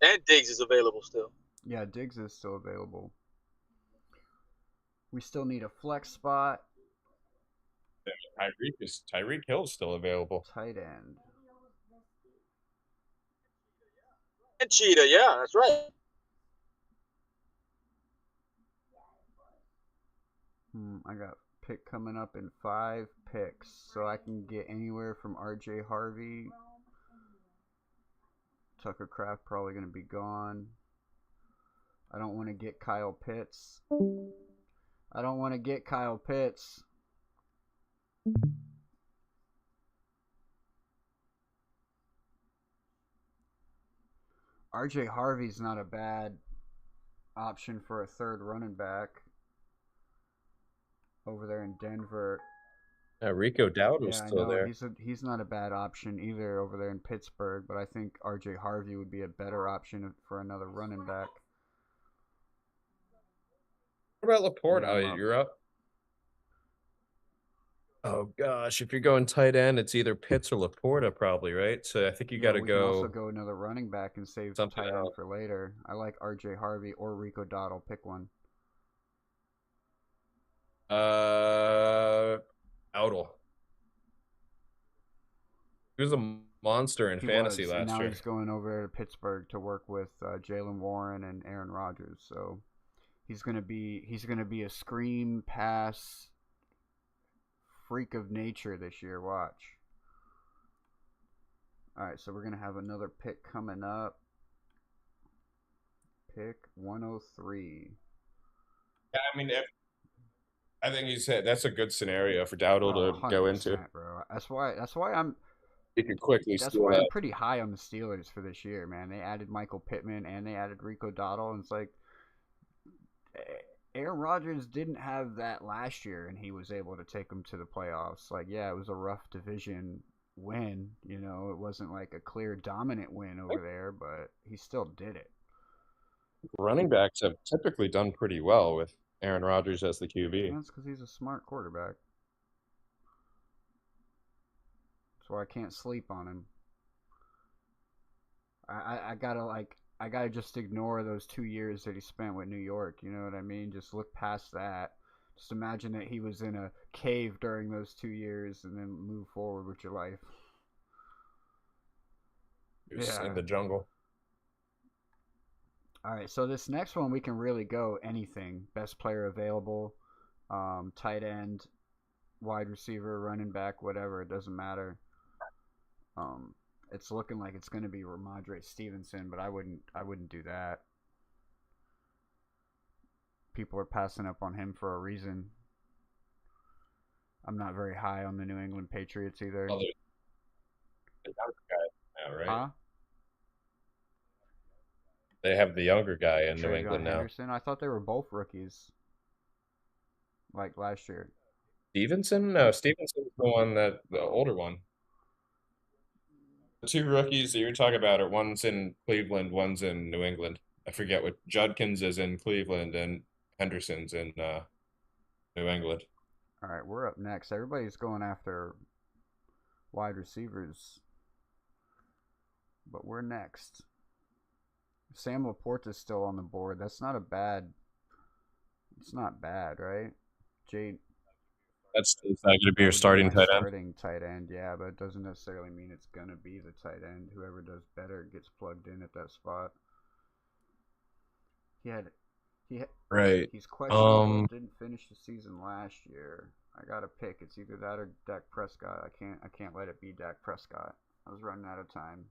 and Diggs is available still. Yeah, Diggs is still available. We still need a flex spot. Tyreek Hill's still available. Tight end. And Cheetah, yeah, that's right. I got pick coming up in 5 picks, so I can get anywhere from RJ Harvey. Tucker Kraft probably going to be gone. I don't want to get Kyle Pitts. I don't want to get Kyle Pitts. RJ Harvey's not a bad option for a third running back over there in Denver. Rico Dowd was I still know there. he's not a bad option either over there in Pittsburgh, but I think RJ Harvey would be a better option for another running back. What about Laporte? Yeah, I'm up. You're up. Oh gosh, if you're going tight end, it's either Pitts or Laporta probably, right? So I think you got to We can also go. go another running back and save something tight end else. for later. I like RJ Harvey or Rico Dottle. Pick one. Outl. He was a monster in fantasy and last now year. he's going over to Pittsburgh to work with Jalen Warren and Aaron Rodgers. So he's gonna be a screen pass freak of nature this year. Watch. All right, so we're gonna have another pick coming up. Pick 103. Yeah, I mean, I think that's a good scenario for Dowdle to go into. Bro. That's why I'm. He could quickly That's steal why I'm that. pretty high on the Steelers for this year, man. They added Michael Pittman and they added Rico Dottle, and it's like Aaron Rodgers didn't have that last year, and he was able to take them to the playoffs. Like, yeah, it was a rough division win. You know, it wasn't like a clear dominant win over there, but he still did it. Running backs have typically done pretty well with Aaron Rodgers as the QB. And that's because he's a smart quarterback. That's why I can't sleep on him. I gotta just ignore those 2 years that he spent with New York. You know what I mean? Just look past that. Just imagine that he was in a cave during those 2 years, and then move forward with your life. He was in the jungle. All right, so this next one we can really go anything. Best player available, tight end, wide receiver, running back, whatever. It doesn't matter. It's looking like it's going to be Ramondre Stevenson, but I wouldn't do that. people are passing up on him for a reason. I'm not very high on the New England Patriots either. Well, the younger guy now, right? Huh? They have the younger guy in New Travion England now. Henderson? I thought they were both rookies. Like last year. Stevenson? No, Stevenson's the one the older one. The two rookies that you're talking about are one's in Cleveland, one's in New England. I forget what Judkins is in Cleveland and Henderson's in New England. All right, we're up next. Everybody's going after wide receivers, but we're next. Sam Laporta's still on the board. That's not a bad. It's not bad, right? Jade. Is that going to be your That would starting my tight end? Starting tight end, yeah, but it doesn't necessarily mean it's gonna be the tight end. Whoever does better gets plugged in at that spot. Right. He's questionable. Didn't finish the season last year. I got to pick. It's either that or Dak Prescott. I can't let it be Dak Prescott. I was running out of time.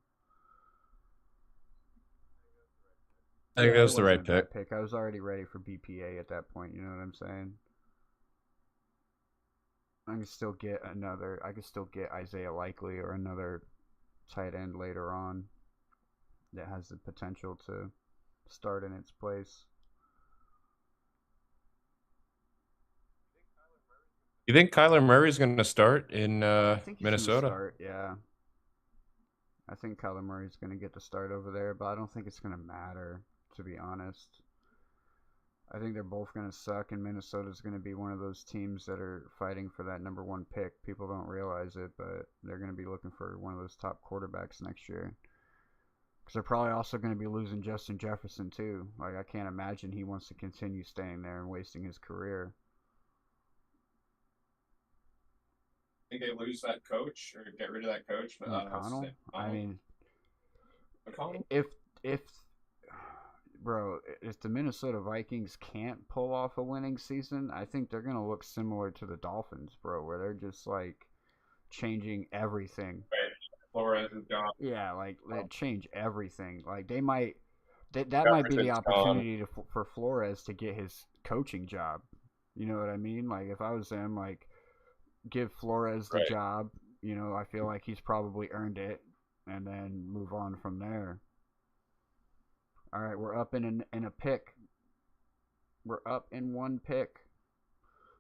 I think that's the right wasn't a bad pick. I was already ready for BPA at that point. You know what I'm saying? I can still get Isaiah Likely or another tight end later on that has the potential to start in its place. You think Kyler Murray's going to start in I think he's Minnesota? Gonna start, yeah. I think Kyler Murray's going to get the start over there, but I don't think it's going to matter, to be honest. I think they're both going to suck, and Minnesota's going to be one of those teams that are fighting for that number one pick. People don't realize it, but they're going to be looking for one of those top quarterbacks next year. Because they're probably also going to be losing Justin Jefferson, too. Like, I can't imagine he wants to continue staying there and wasting his career. Think they lose that coach or get rid of that coach? McConnell? I mean, McConnell? if the Minnesota Vikings can't pull off a winning season, I think they're gonna look similar to the Dolphins, bro, where they're just like changing everything. Right. Flores is gone. Yeah, like they change everything. Like they might that might be the opportunity for Flores to get his coaching job. You know what I mean? Like if I was them, like give Flores the job. You know, I feel like he's probably earned it, and then move on from there. All right, we're up in a pick. We're up in one pick.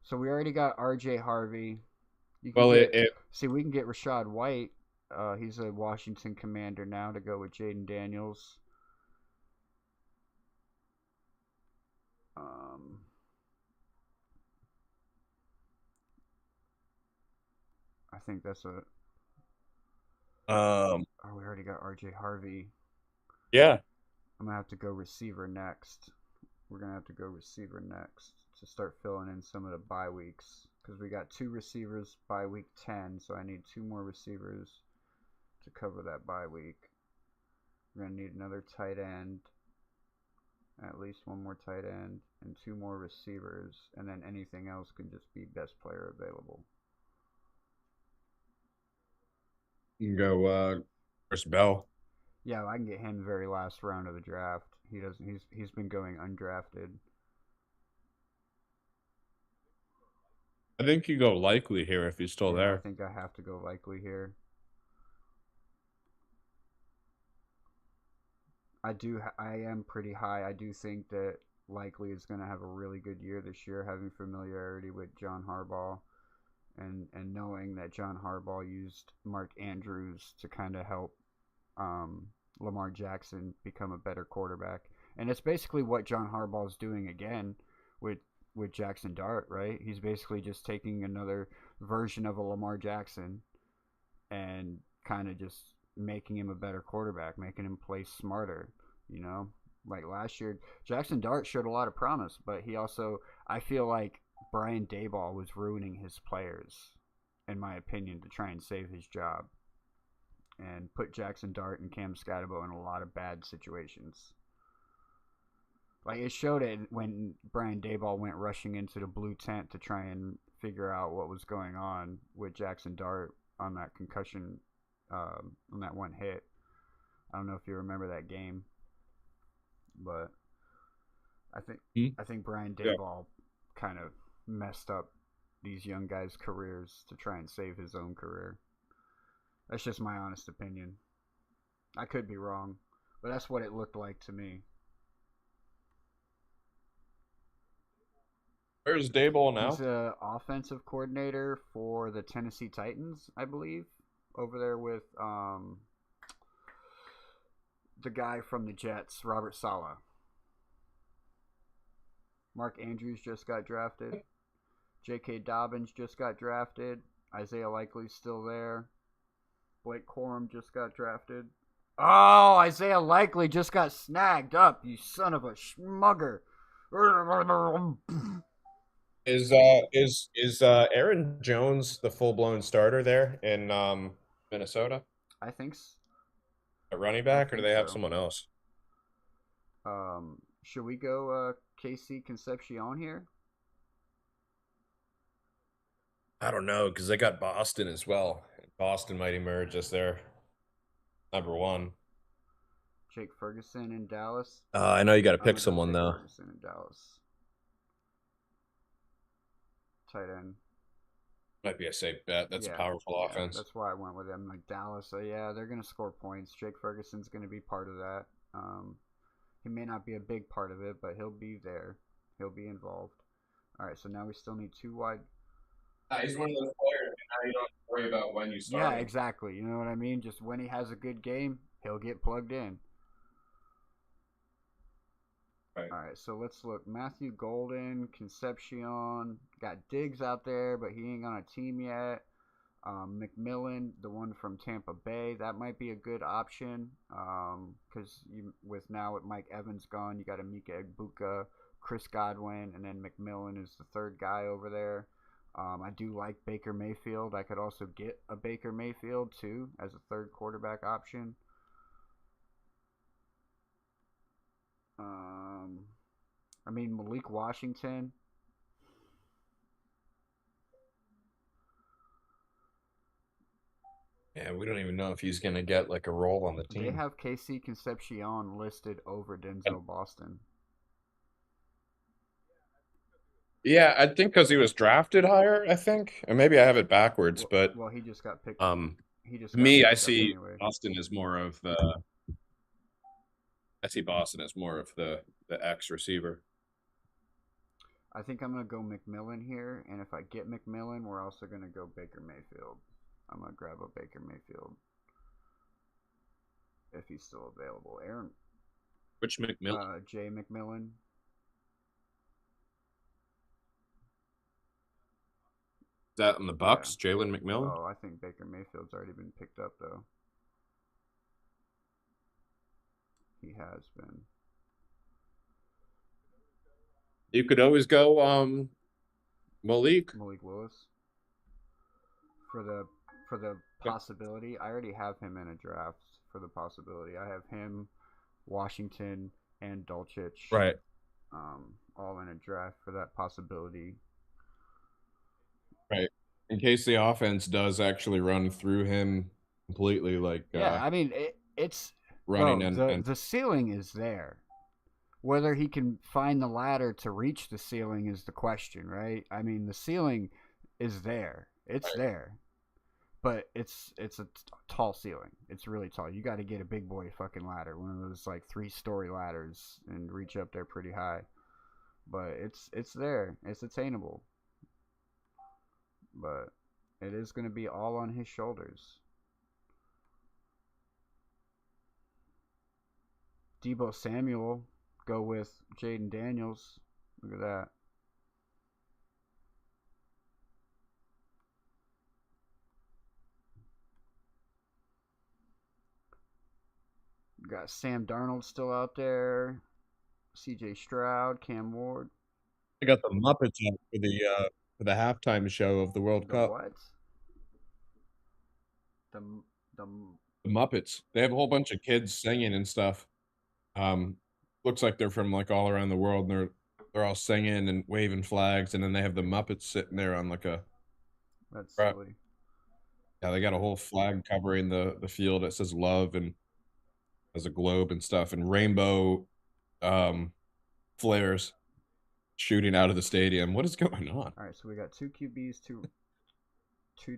So we already got R.J. Harvey. We can get Rashad White. He's a Washington Commander now to go with Jaden Daniels. I think that's a. We already got R.J. Harvey. Yeah. I'm gonna have to go receiver next. We're gonna have to go receiver next to start filling in some of the bye weeks because we got 2 receivers by week 10, so I need 2 more receivers to cover that bye week. We're gonna need another tight end, at least 1 more tight end, and 2 more receivers, and then anything else can just be best player available. You can go Chris Bell. Yeah, I can get him very last round of the draft. He's been going undrafted. I think you go Likely here if he's still there. I think I have to go Likely here. I am pretty high. I do think that Likely is going to have a really good year this year, having familiarity with John Harbaugh and knowing that John Harbaugh used Mark Andrews to kind of help Lamar Jackson become a better quarterback. And it's basically what John Harbaugh is doing again with Jackson Dart, right? He's basically just taking another version of a Lamar Jackson and kind of just making him a better quarterback, making him play smarter, you know? Like last year, Jackson Dart showed a lot of promise, but he also, I feel like Brian Daboll was ruining his players, in my opinion, to try and save his job and put Jackson Dart and Cam Scatterbo in a lot of bad situations. Like it showed it when Brian Daboll went rushing into the blue tent to try and figure out what was going on with Jackson Dart on that concussion, on that one hit. I don't know if you remember that game, but I think Brian Yeah. Daboll kind of messed up these young guys' careers to try and save his own career. That's just my honest opinion. I could be wrong, but that's what it looked like to me. Where's Dayball now? He's a offensive coordinator for the Tennessee Titans, I believe, over there with the guy from the Jets, Robert Saleh. Mark Andrews just got drafted. J.K. Dobbins just got drafted. Isaiah Likely's still there. Blake Corum just got drafted. Oh, Isaiah Likely just got snagged up, you son of a schmugger. Is Aaron Jones the full-blown starter there in Minnesota? I think so. A running back, or do they have so. someone else? Should we go KC Concepcion here? I don't know, because they got Boston as well. Boston might emerge as their number one. Jake Ferguson in Dallas. I know you got to pick someone, though. Ferguson in Dallas. Tight end. Might be a safe bet. That's a powerful offense. That's why I went with them. Like Dallas, yeah, they're going to score points. Jake Ferguson's going to be part of that. He may not be a big part of it, but he'll be there. He'll be involved. All right, so now we still need two wide. He's one of those players. Now you don't worry about when you start. Yeah, exactly. You know what I mean? Just when he has a good game, he'll get plugged in. Right. All right, so let's look. Matthew Golden, Concepcion. Got Diggs out there, but he ain't on a team yet. McMillan, the one from Tampa Bay, that might be a good option. Because with Mike Evans gone, you got Emeka Egbuka, Chris Godwin, and then McMillan is the third guy over there. I do like Baker Mayfield. I could also get a Baker Mayfield too as a third quarterback option. I mean, Malik Washington. Yeah, we don't even know if he's going to get like a role on the team. They have KC Concepcion listed over Denzel Boston. Yeah, I think because he was drafted higher, I think. Or maybe I have it backwards, but he just got picked. I see anyway. Boston as more of the X receiver. I think I'm going to go McMillan here, and if I get McMillan, we're also going to go Baker Mayfield. I'm going to grab a Baker Mayfield if he's still available. Aaron. Which McMillan? Jay McMillan. Is that on the Bucks? Yeah. Jalen McMillan? Oh, I think Baker Mayfield's already been picked up, though. He has been. You could always go Malik Willis for the possibility. I already have him in a draft for the possibility. I have him, Washington, and Dulcich. Right. All in a draft for that possibility. Right. In case the offense does actually run through him completely, like I mean it's running the ceiling is there. Whether he can find the ladder to reach the ceiling is the question, right? I mean, the ceiling is there. It's there. But it's a tall ceiling. It's really tall. You got to get a big boy fucking ladder, one of those like 3-story ladders, and reach up there pretty high. But it's there. It's attainable. But it is going to be all on his shoulders. Deebo Samuel, go with Jaden Daniels. Look at that. Got Sam Darnold still out there. CJ Stroud, Cam Ward. I got the Muppets out for the halftime show of the World Cup. What? The Muppets. They have a whole bunch of kids singing and stuff. Looks like they're from like all around the world, and they're all singing and waving flags, and then they have the Muppets sitting there on like a. That's silly. Yeah, they got a whole flag covering the field that says love and has a globe and stuff, and rainbow flares shooting out of the stadium. What is going on? All right, so we got 2 QBs, two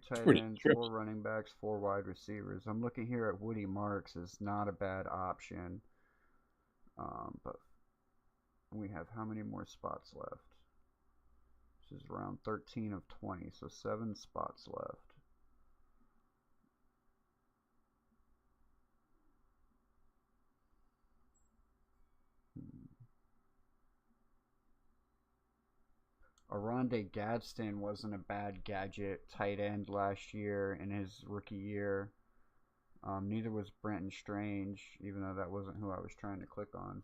tight pretty ends, trippy. 4 running backs, 4 wide receivers. I'm looking here at Woody Marks. Is not a bad option. But we have how many more spots left? This is round 13 of 20, so 7 spots left. Aronde Gadsden wasn't a bad gadget tight end last year in his rookie year. Neither was Brenton Strange, even though that wasn't who I was trying to click on.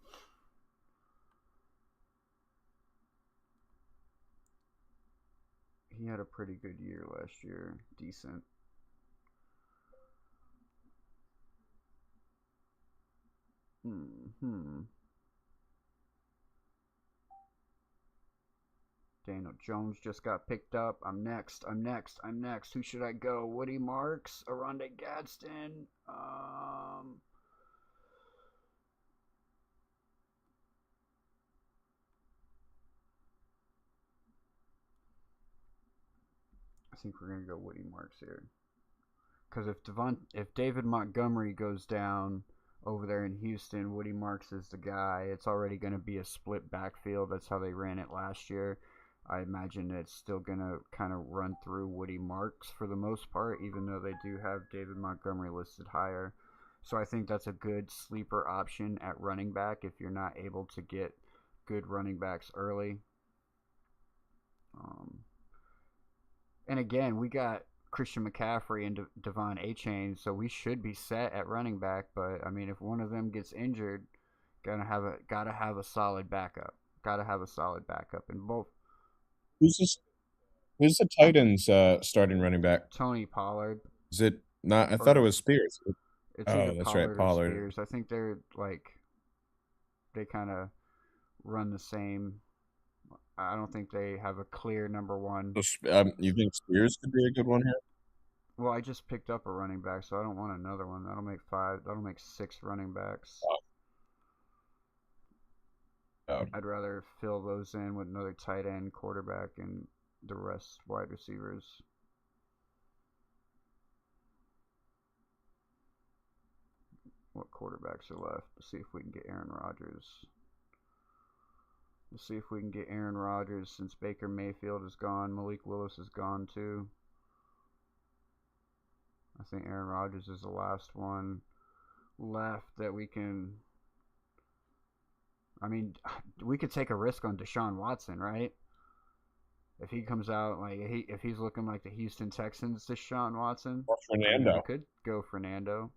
He had a pretty good year last year. Decent. Daniel Jones just got picked up. I'm next. Who should I go? Woody Marks? Aronde Gadsden? I think we're going to go Woody Marks here. Because if David Montgomery goes down over there in Houston, Woody Marks is the guy. It's already going to be a split backfield. That's how they ran it last year. I imagine it's still going to kind of run through Woody Marks for the most part, even though they do have David Montgomery listed higher. So I think that's a good sleeper option at running back if you're not able to get good running backs early. And again, we got Christian McCaffrey and Devon Achane, so we should be set at running back. But I mean, if one of them gets injured, gotta have a solid backup. Gotta have a solid backup in both. Who's the Titans starting running back? Tony Pollard. Is it not? I thought it was Spears. It's either that's Pollard right, Pollard. or Spears. I think they kind of run the same. I don't think they have a clear number one. You think Spears could be a good one here? Well, I just picked up a running back, so I don't want another one. That'll make 5. That'll make 6 running backs. I'd rather fill those in with another tight end, quarterback, and the rest wide receivers. What quarterbacks are left? Let's see if we can get Aaron Rodgers. Let's see if we can get Aaron Rodgers since Baker Mayfield is gone. Malik Willis is gone too. I think Aaron Rodgers is the last one left that we can. I mean, we could take a risk on Deshaun Watson, right? If he comes out if he's looking like the Houston Texans, Deshaun Watson, or Fernando, we could go Fernando.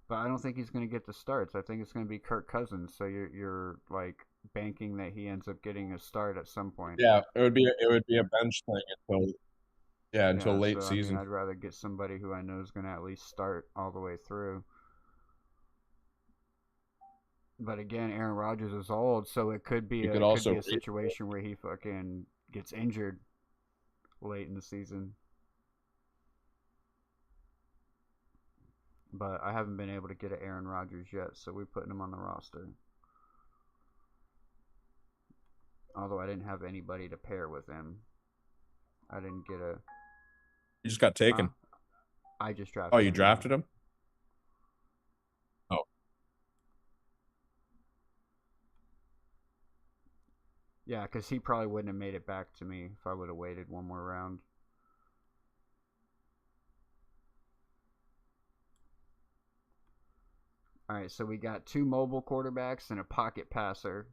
But I don't think he's going to get the starts. I think it's going to be Kirk Cousins. So you're like banking that he ends up getting a start at some point. Yeah, it would be a bench thing until late season. I mean, I'd rather get somebody who I know is going to at least start all the way through. But again, Aaron Rodgers is old, so it could be a situation where he fucking gets injured late in the season. But I haven't been able to get an Aaron Rodgers yet, so we're putting him on the roster. Although I didn't have anybody to pair with him. I didn't get a... You just got taken. I just drafted him. Oh, you drafted him? Oh. Yeah, because he probably wouldn't have made it back to me if I would have waited one more round. All right, so we got 2 mobile quarterbacks and a pocket passer.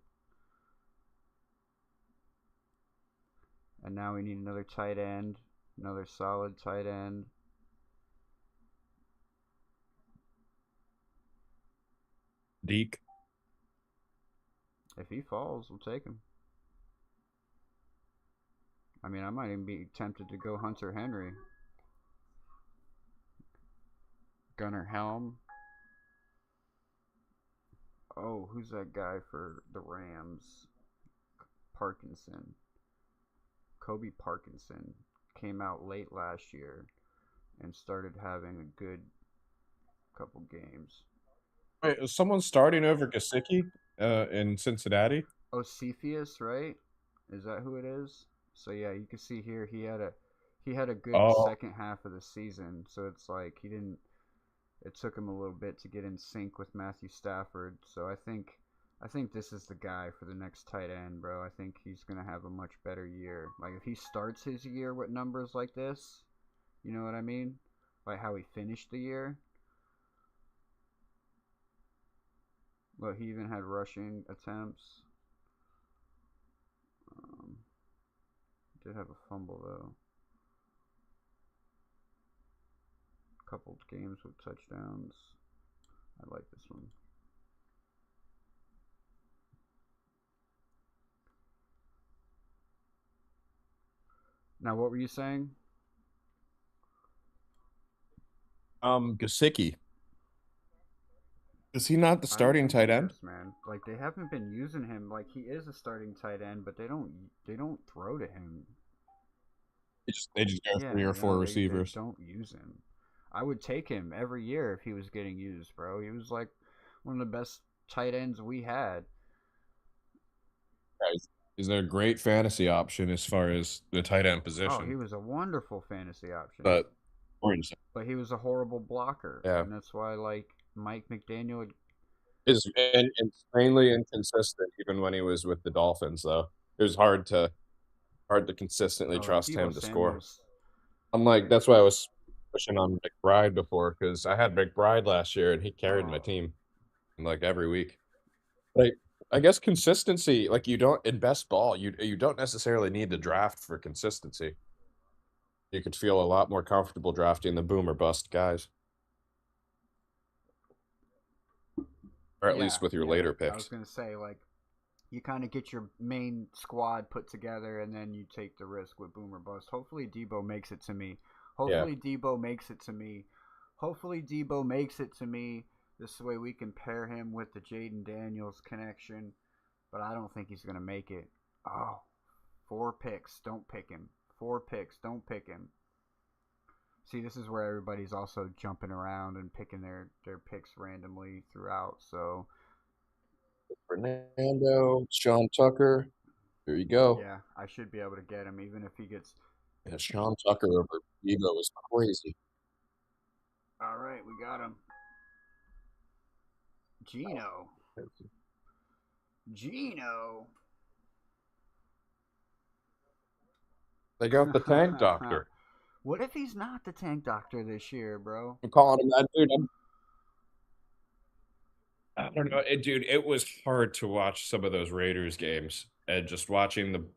And now we need another tight end, another solid tight end. Deke. If he falls, we'll take him. I mean, I might even be tempted to go Hunter Henry. Gunnar Helm. Oh, who's that guy for the Rams? Parkinson. Kobe Parkinson came out late last year and started having a good couple games. Wait, is someone starting over Gesicki in Cincinnati? Cepheus, right? Is that who it is? So yeah, you can see here he had a good Oh, second half of the season. So it's like he didn't. It took him a little bit to get in sync with Matthew Stafford. So I think this is the guy for the next tight end, bro. I think he's gonna have a much better year. Like if he starts his year with numbers like this, you know what I mean? Like how he finished the year. Look, he even had rushing attempts. Um, did have a fumble though. Couple games with touchdowns. I like this one. Now, what were you saying? Gesicki. Is he not the I don't starting think tight he end? is, man. Like they haven't been using him. Like he is a starting tight end, but they don't throw to him. They just go Yeah, 3 or 4 they receivers. don't use him. I would take him every year if he was getting used, bro. He was like one of the best tight ends we had. Is a great fantasy option as far as the tight end Oh, he position. was a wonderful fantasy option. But But he was a horrible blocker, yeah, and that's why like Mike McDaniel. is insanely inconsistent even when he was with the Dolphins. Though it was hard to consistently Oh, trust Debo him to score. Samuel's. That's why I was pushing on McBride before because I had McBride last year and he carried my Oh, team like every week. But I guess consistency, like you don't in best ball, you don't necessarily need to draft for consistency. You could feel a lot more comfortable drafting the boom or bust guys, or at yeah, least with your yeah. later I was picks. gonna say like you kind of get your main squad put together, and then you take the risk with Boomer Bust. Hopefully, Debo makes it to me. Yeah. Hopefully, Debo makes it to me. Hopefully, Debo makes it to me. This way, we can pair him with the Jaden Daniels connection. But I don't think he's gonna make it. Oh, 4 picks. Don't pick him. 4 picks. Don't pick him. See, this is where everybody's also jumping around and picking their picks randomly throughout. So Fernando, Sean Tucker. There you go. yeah, I should be able to get him, even if he gets. Yeah, Sean Tucker over Ego is crazy. All right, we got him. Gino. Gino. They got the tank doctor. What if he's not the tank doctor this year, bro? I'm calling him that dude. I don't know, dude. It was hard to watch some of those Raiders games and just watching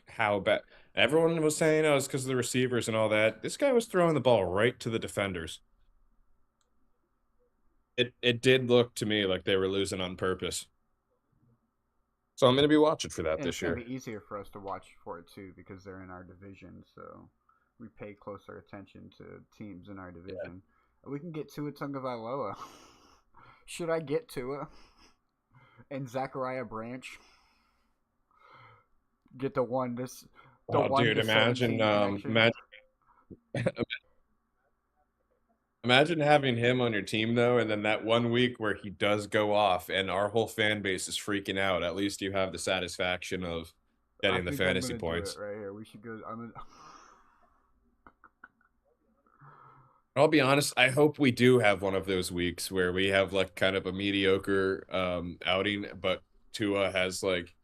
how bad everyone was saying. Oh, it's because of the receivers and all that. This guy was throwing the ball right to the defenders. It did look to me like they were losing on purpose. So I'm going to be watching for that And it's this gonna year. be easier for us to watch for it too because they're in our division, so we pay closer attention to teams in our division. We can get Tua Tagovailoa. Should I get Tua and Zachariah Branch? Get the one this the Oh, one dude, to 17 connection. imagine having him on your team though, and then that one week where he does go off, and our whole fan base is freaking out. At least you have the satisfaction of I getting the think I'm fantasy gonna points. do it right here. We should go. I'll be honest, I hope we do have one of those weeks where we have like kind of a mediocre outing, but Tua has like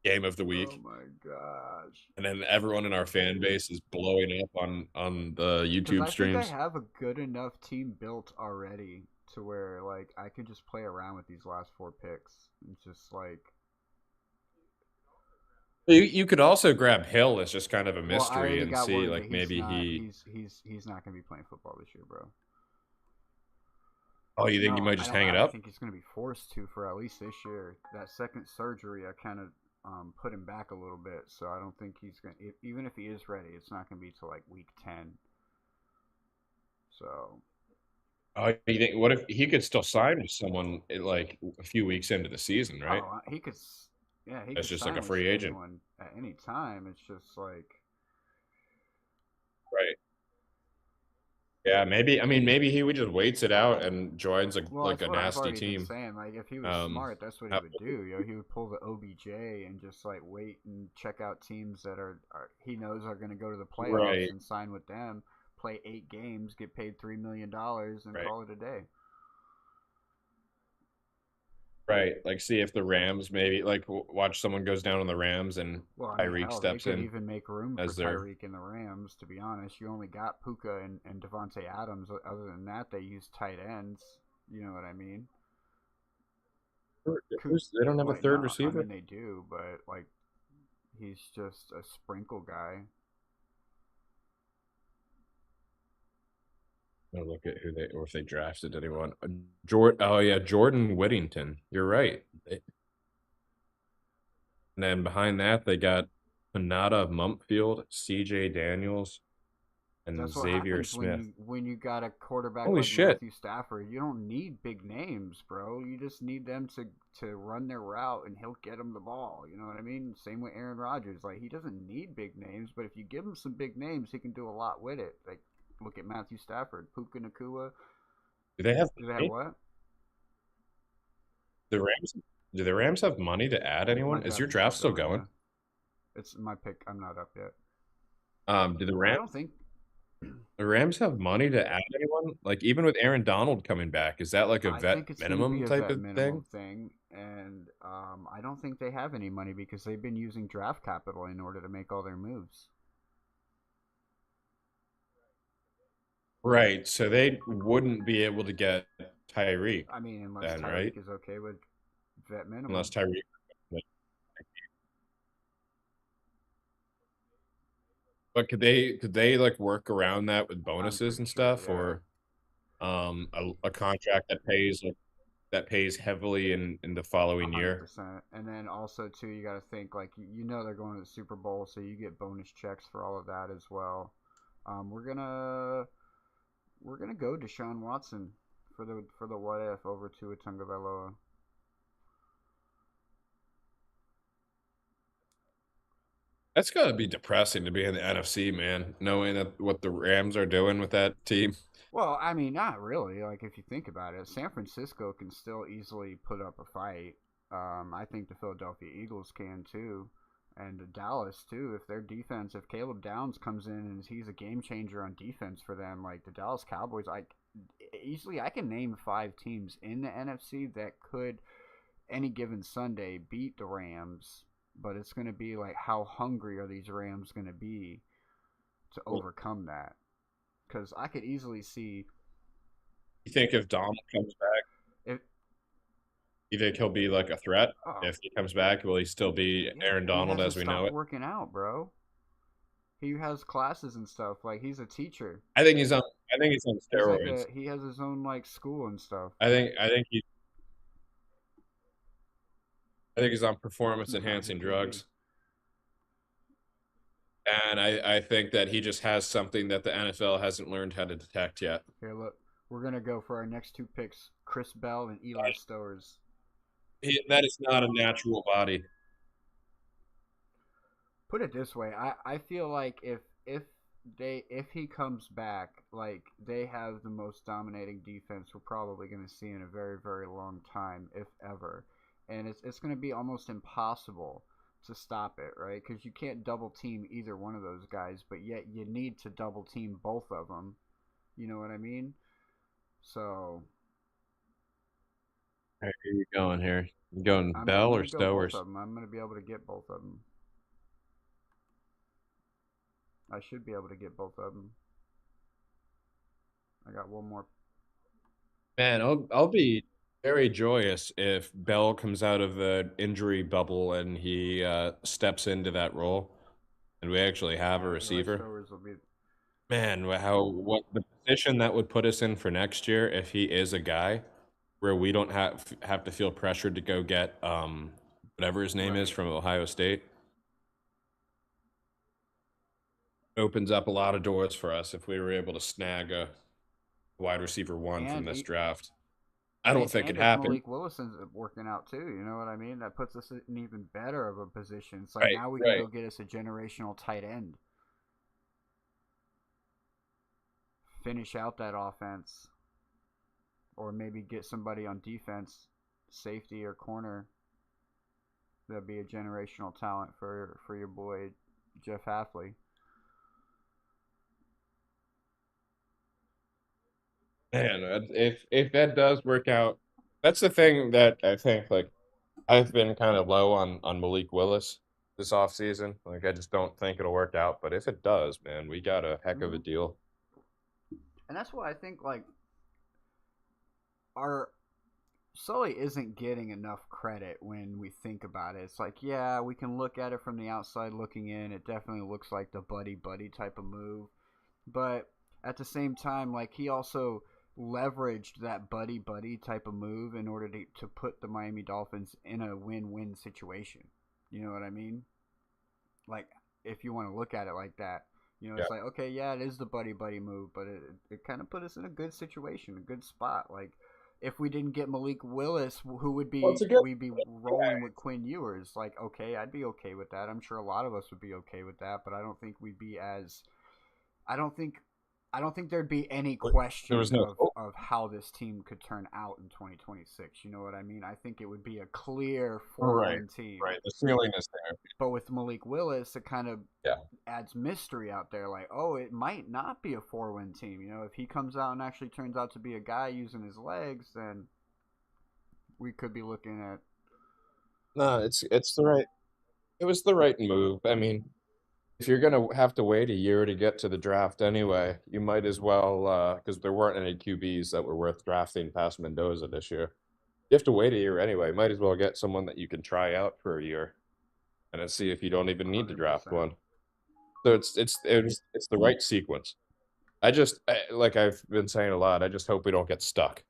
game of the Oh week, my gosh! and then everyone in our fan base is blowing up on the Because YouTube I think I streams. have a good enough team built already to where like I could just play around with these last 4 picks. It's just like. You could also grab Hill as just kind of a Well, I mystery already and got see word that like he's maybe not. he. He's not gonna be playing football this year, bro. Oh, you think he No, might just hang it I up? think he's gonna be forced to for at least this year. That second surgery, I kind of put him back a little bit, so I don't think he's gonna. Even if he is ready, it's not gonna be till like week 10. So. Oh, you think what if he could still sign with someone like a few weeks into the season, right? Oh, he could. Yeah, he That's could just like a sign with free agent, anyone at any time. It's just like. right? Yeah, maybe. I mean, maybe he just waits it out and joins Well, like that's a what I've nasty already been team. saying. Like, if he was Um, smart, that's what he have- would do. He would pull the OBJ and just like wait and check out teams that are he knows are going to go to the playoffs right, and sign with them. Play 8 games, get paid $3 million, and right, call it a day. right. Like, see if the Rams maybe like watch someone goes down on the Rams and Well, I mean, Tyreek hell, they steps could in even make room for as their. Tyreek in the Rams. To be honest, you only got Puka and Devontae Adams. Other than that, they use tight ends. You know what I mean? They don't have a Like, third no, I receiver. mean they do, but like he's just a sprinkle guy. I'll look at who they or if they drafted anyone. Jordan. Oh yeah, Jordan Whittington. You're right. And then behind that, they got Panada Mumpfield, C.J. Daniels, and That's what Xavier happens Smith. when you got a quarterback Holy like shit! Matthew Stafford. You don't need big names, bro. You just need them to run their route, and he'll get them the ball. You know what I mean? Same with Aaron Rodgers. Like, he doesn't need big names, but if you give him some big names, he can do a lot with it. Like, look at Matthew Stafford, Puka Nakua. Do they have Do they have money? what? The Rams? Do the Rams have money to add My anyone? Is your draft is draft still going. going? Yeah, it's my pick. I'm not up yet. Do the I Rams? don't think. The Rams have money to add anyone? Like even with Aaron Donald coming back, is that like a I vet think it's going to be minimum a type vet of minimum thing? thing, and I don't think they have any money because they've been using draft capital in order to make all their moves. Right. So they wouldn't be able to get Tyreek I mean, unless then, right? Tyreek is okay with vet Unless minimum. Tyreek. But could they like work around that with I'm bonuses pretty and sure, stuff, yeah. or a contract that pays heavily in the following year? 100%. And then also too, you got to think like they're going to the Super Bowl, so you get bonus checks for all of that as well. We're gonna go Deshaun Watson for the what if over to Tagovailoa. That's gotta be depressing to be in the NFC, man, knowing that what the Rams are doing with that team. Well, I mean, not really. Like, if you think about it, San Francisco can still easily put up a fight. I think the Philadelphia Eagles can too, and Dallas too. If Caleb Downs comes in and he's a game changer on defense for them, like the Dallas Cowboys, I can name 5 teams in the NFC that could any given Sunday beat the Rams. But it's going to be like, how hungry are these Rams going to be to overcome that? Because I could easily see You think if Donald comes back, if you think he'll be like a threat? oh If he comes back, will he still be yeah, Aaron he Donald hasn't as we know stopped it? working out, bro. He has classes and stuff. Like, he's a teacher. I think he's on. I think he's on He's like steroids. he has his own like school and stuff. I think he's on performance Yeah, he enhancing could be. drugs. And I think that he just has something that the NFL hasn't learned how to detect yet. Here, look, we're gonna go for our next 2 picks: Chris Bell and Eli Stowers. That is not a natural body. Put it this way, I feel like if he comes back, like, they have the most dominating defense we're probably going to see in a very, very long time, if ever. And it's going to be almost impossible to stop it, right? Because you can't double team either one of those guys, but yet you need to double team both of them. You know what I mean? So Where are you going here? You going I'm Bell going or to go both Stowers? of them. I'm going to be able to get both of them. I should be able to get both of them. I got one more. Man, I'll be very joyous if Bell comes out of the injury bubble and he steps into that role, and we actually have a Eli receiver. Stowers will be. Man, what the position that would put us in for next year if he is a guy where we don't have to feel pressured to go get whatever his name is Right. from Ohio State. Opens up a lot of doors for us if we were able to snag a wide receiver one from this draft. I don't think it and if happened. Malik Willison's working out too, you know what I mean? That puts us in even better of a position. It's like, Right, now we can right. go get us a generational tight end. finish out that offense, or maybe get somebody on defense, safety or corner. That'd be a generational talent for your boy Jeff Halfley. Man, if that does work out, that's the thing that I think, like, I've been kind of low on Malik Willis this offseason. Like, I just don't think it'll work out. But if it does, man, we got a heck of a deal. And that's why I think, like, our Sully isn't getting enough credit when we think about it. It's like, yeah, we can look at it from the outside looking in. It definitely looks like the buddy type of move. But at the same time, like, he also leveraged that buddy type of move in order to put the Miami Dolphins in a win-win situation. You know what I mean? Like, if you want to look at it like that, you know, it's like, okay, yeah, it is the buddy move, but it kind of put us in a good situation, a good spot. Like, if we didn't get Malik Willis, who would be we'd be rolling with Quinn Ewers? Like, okay, I'd be okay with that. I'm sure a lot of us would be okay with that, but I don't think we'd be as. I don't think there'd be any question of how this team could turn out in 2026. You know what I mean? I think it would be a clear 4-win team. Right, the ceiling is there. But with Malik Willis, it kind of adds mystery out there. Like, oh, it might not be a 4-win team. You know, if he comes out and actually turns out to be a guy using his legs, then we could be looking at. No, it's the right. It was the right move. I mean, if you're gonna have to wait a year to get to the draft anyway, you might as well, because there weren't any QBs that were worth drafting past Mendoza this year. You have to wait a year anyway. Might as well get someone that you can try out for a year, and then see if you don't even need to draft one. So it's the right sequence. Like I've been saying a lot, I just hope we don't get stuck.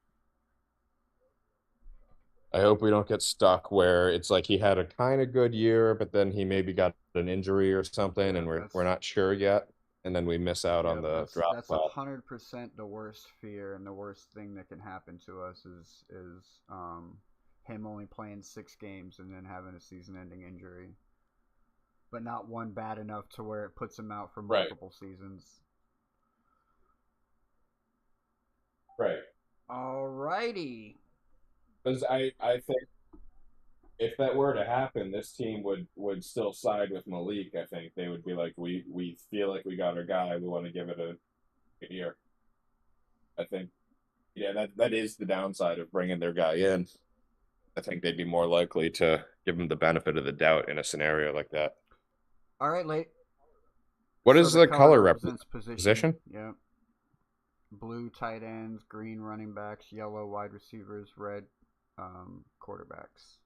I hope we don't get stuck where it's like he had a kind of good year, but then he maybe got an injury or something, and we're not sure yet, and then we miss out on the draft. That's 100% the worst fear, and the worst thing that can happen to us is him only playing 6 games and then having a season-ending injury, but not one bad enough to where it puts him out for multiple seasons. Right. Alrighty. Because I think if that were to happen, this team would still side with Malik. I think they would be like, we feel like we got our guy. We want to give it a year. I think, that is the downside of bringing their guy in. I think they'd be more likely to give him the benefit of the doubt in a scenario like that. All right, What is the color represents position? Yeah. Blue tight ends, green running backs, yellow wide receivers, red quarterbacks.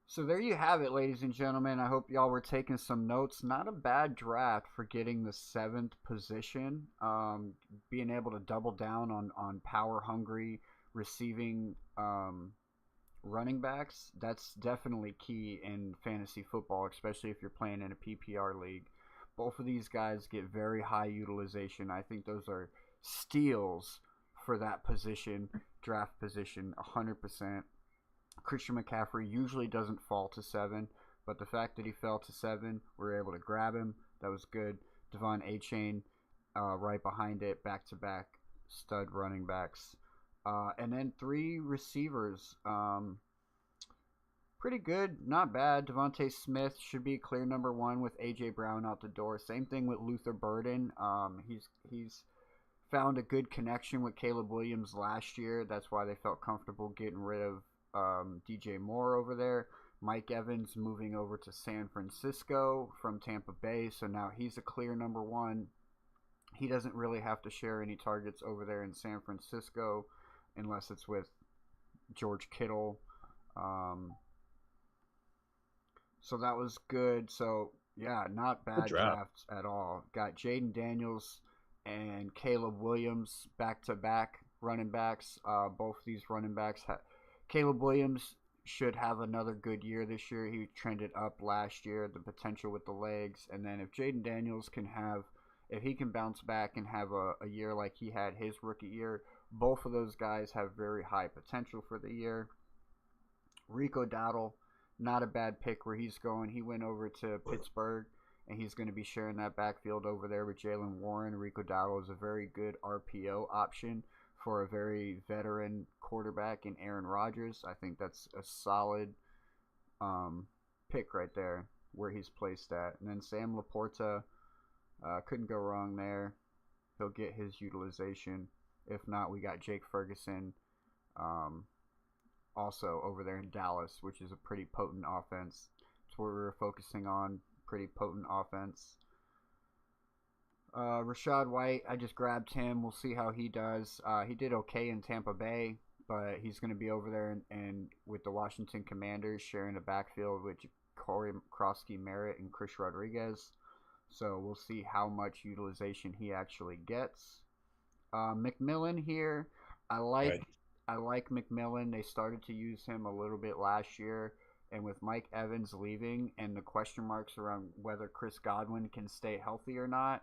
So there you have it, ladies and gentlemen. I hope y'all were taking some notes. Not a bad draft for getting the 7th position. Being able to double down on power hungry receiving running backs. That's definitely key in fantasy football, especially if you're playing in a PPR league. Both of these guys get very high utilization. I think those are steals for that position, draft position, 100%. Christian McCaffrey usually doesn't fall to 7, but the fact that he fell to 7, we were able to grab him. That was good. Devon Achane right behind it, back-to-back stud running backs. And then 3 receivers. Pretty good, not bad. Devontae Smith should be clear number 1 with A.J. Brown out the door. Same thing with Luther Burden. He's found a good connection with Caleb Williams last year. That's why they felt comfortable getting rid of DJ Moore over there. Mike Evans moving over to San Francisco from Tampa Bay, so now he's a clear number 1. He doesn't really have to share any targets over there in San Francisco unless it's with George Kittle. So that was good. So, yeah, not bad drafts at all. Got Jaden Daniels and Caleb Williams back-to-back running backs. Both these running backs. Caleb Williams should have another good year this year. He trended up last year, the potential with the legs. And then if Jaden Daniels if he can bounce back and have a year like he had his rookie year, both of those guys have very high potential for the year. Rico Dowdle, not a bad pick where he's going. He went over to Pittsburgh and he's going to be sharing that backfield over there with Jalen Warren. Rico Dowdle is a very good RPO option for a very veteran quarterback in Aaron Rodgers. I think that's a solid pick right there where he's placed at. And then Sam Laporta, couldn't go wrong there. He'll get his utilization. If not, we got Jake Ferguson also over there in Dallas, which is a pretty potent offense. It's where we were focusing on, pretty potent offense. Rachaad White, I just grabbed him. We'll see how he does. He did okay in Tampa Bay, but he's going to be over there and with the Washington Commanders sharing a backfield with Corey Krosky-Merritt and Chris Rodriguez. So we'll see how much utilization he actually gets. McMillan here, I like McMillan. They started to use him a little bit last year, and with Mike Evans leaving and the question marks around whether Chris Godwin can stay healthy or not,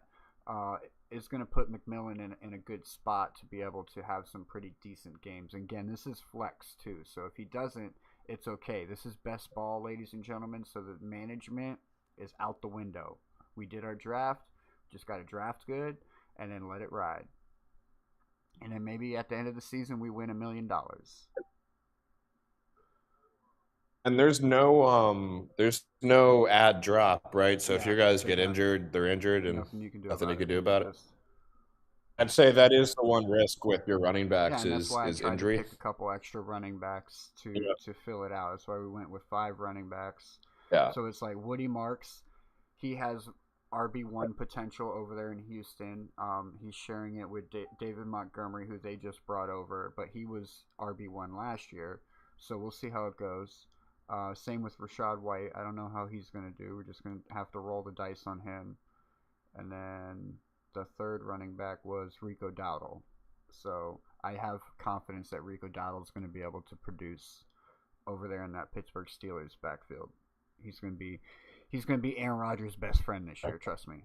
is going to put McMillan in a good spot to be able to have some pretty decent games. And again, this is flex too, so if he doesn't, it's okay. This is best ball, ladies and gentlemen, so the management is out the window. We did our draft, just got to draft good, and then let it ride. And then maybe at the end of the season, we win $1 million. And there's no ad drop, right? So if your guys get injured, they're injured, and nothing you can do about it. I'd say that is the one risk with your running backs and that's why I tried injury. to pick a couple extra running backs to fill it out. That's why we went with 5 running backs. Yeah. So it's like Woody Marks, he has RB1 potential over there in Houston. He's sharing it with David Montgomery, who they just brought over, but he was RB1 last year. So we'll see how it goes. Same with Rachaad White. I don't know how he's going to do. We're just going to have to roll the dice on him. And then the third running back was Rico Dowdle. So I have confidence that Rico Dowdle is going to be able to produce over there in that Pittsburgh Steelers backfield. He's going to be Aaron Rodgers' best friend this year, trust me.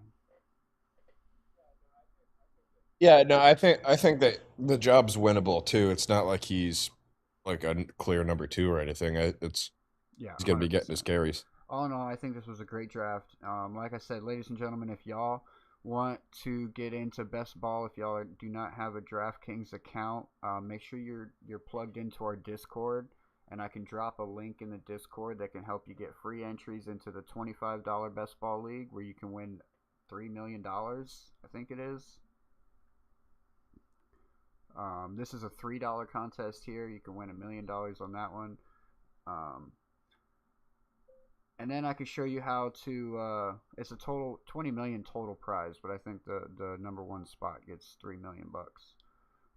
Yeah, no, I think that the job's winnable too. It's not like he's like a clear number 2 or anything. He's going to be getting his carries. All in all, I think this was a great draft. Like I said, ladies and gentlemen, if y'all want to get into best ball, if y'all do not have a DraftKings account, make sure you're plugged into our Discord, and I can drop a link in the Discord that can help you get free entries into the $25 best ball league where you can win $3 million, I think it is. This is a $3 contest here. You can win $1 million on that one. And then I can show you how to, it's a total $20 million total prize, but I think the number 1 spot gets $3 million bucks.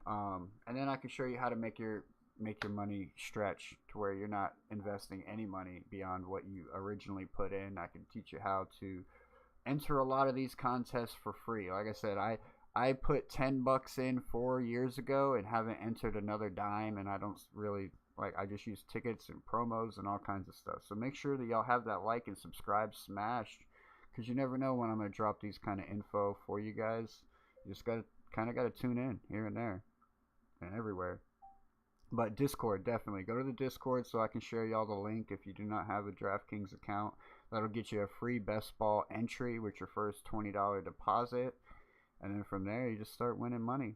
And then I can show you how to make your money stretch to where you're not investing any money beyond what you originally put in. I can teach you how to enter a lot of these contests for free. Like I said, I put $10 in 4 years ago and haven't entered another dime, and I don't really I just use tickets and promos and all kinds of stuff. So make sure that y'all have that like and subscribe smashed, because you never know when I'm going to drop these kind of info for you guys. You just got to tune in here and there and everywhere. But Discord, definitely go to the Discord so I can share y'all the link. If you do not have a DraftKings account, that'll get you a free best ball entry with your first $20 deposit, and then from there you just start winning money.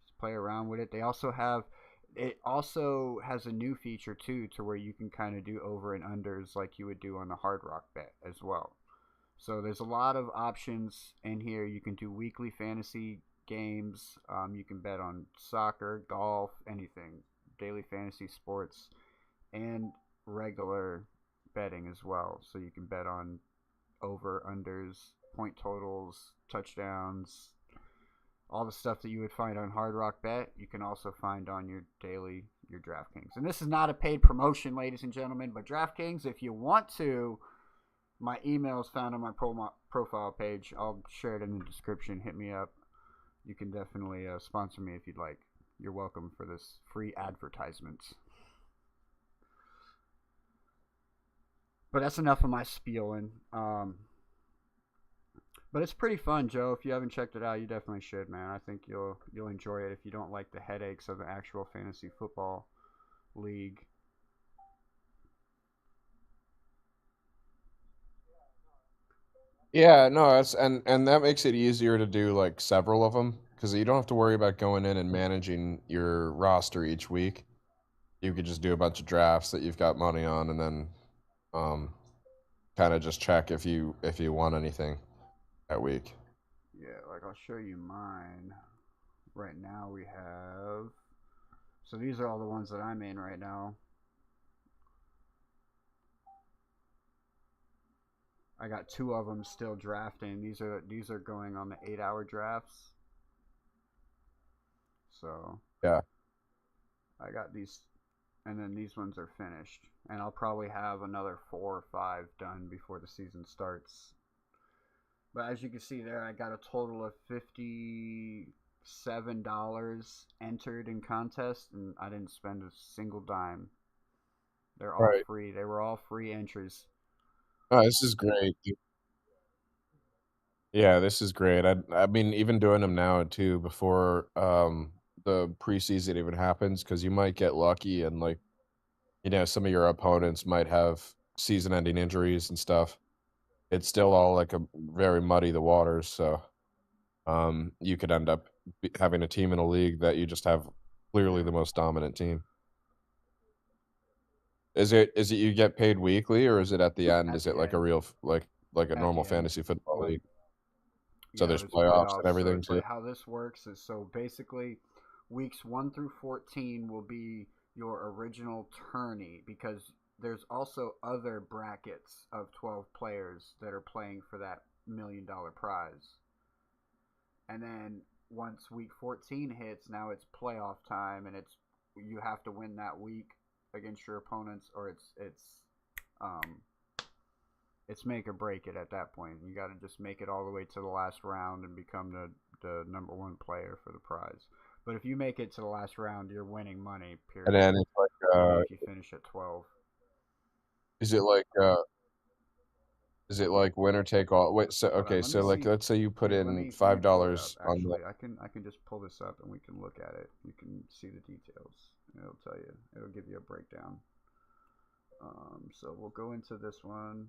Just play around with it. It also has a new feature too, to where you can kind of do over and unders like you would do on the Hard Rock Bet as well. So there's a lot of options in here. You can do weekly fantasy games. You can bet on soccer, golf, anything, daily fantasy sports, and regular betting as well. So you can bet on over, unders, point totals, touchdowns, all the stuff that you would find on Hard Rock Bet, you can also find on your DraftKings. And this is not a paid promotion, ladies and gentlemen, but DraftKings, if you want to, my email is found on my profile page. I'll share it in the description. Hit me up. You can definitely sponsor me if you'd like. You're welcome for this free advertisement. But that's enough of my spieling. But it's pretty fun, Joe. If you haven't checked it out, you definitely should, man. I think you'll enjoy it if you don't like the headaches of an actual fantasy football league. Yeah, no, that's and that makes it easier to do like several of them because you don't have to worry about going in and managing your roster each week. You could just do a bunch of drafts that you've got money on, and then um, kind of just check if you want anything that week. Yeah, like I'll show you mine. Right now we have. So these are all the ones that I'm in right now. I got 2 of them still drafting. These are going on the 8-hour drafts. So Yeah. I got these, and then these ones are finished, and I'll probably have another 4 or 5 done before the season starts. But as you can see there, I got a total of $57 entered in contest, and I didn't spend a single dime. They're all Right. free. They were all free entries. Oh, this is great. Yeah, this is great. I mean, even doing them now too before the preseason even happens, because you might get lucky and like some of your opponents might have season-ending injuries and stuff. It's still all like a very muddy the waters, so you could end up having a team in a league that you just have clearly the most dominant team. Is it you get paid weekly, or is it at the end? At Is it the like a end. real like a At normal the end. fantasy football Like, league? So yeah, there's there's playoffs and playoffs. So everything it's too. like how this works is, so basically weeks 1 through 14 will be your original tourney, because there's also other brackets of 12 players that are playing for that $1 million prize. And then once week 14 hits, now it's playoff time, and you have to win that week against your opponents, or um it's make or break it at that point. You got to just make it all the way to the last round and become the number 1 player for the prize. But if you make it to the last round, you're winning money. And Period. then it's like, Even if you finish at 12. is it like is it like winner take all? Wait, so Hold on, okay, let me so like see. let's say you put Here, in let me five pull it up. dollars on the Actually, I can just pull this up and we can look at it. You can see the details. It'll tell you. It'll give you a breakdown. So we'll go into this one.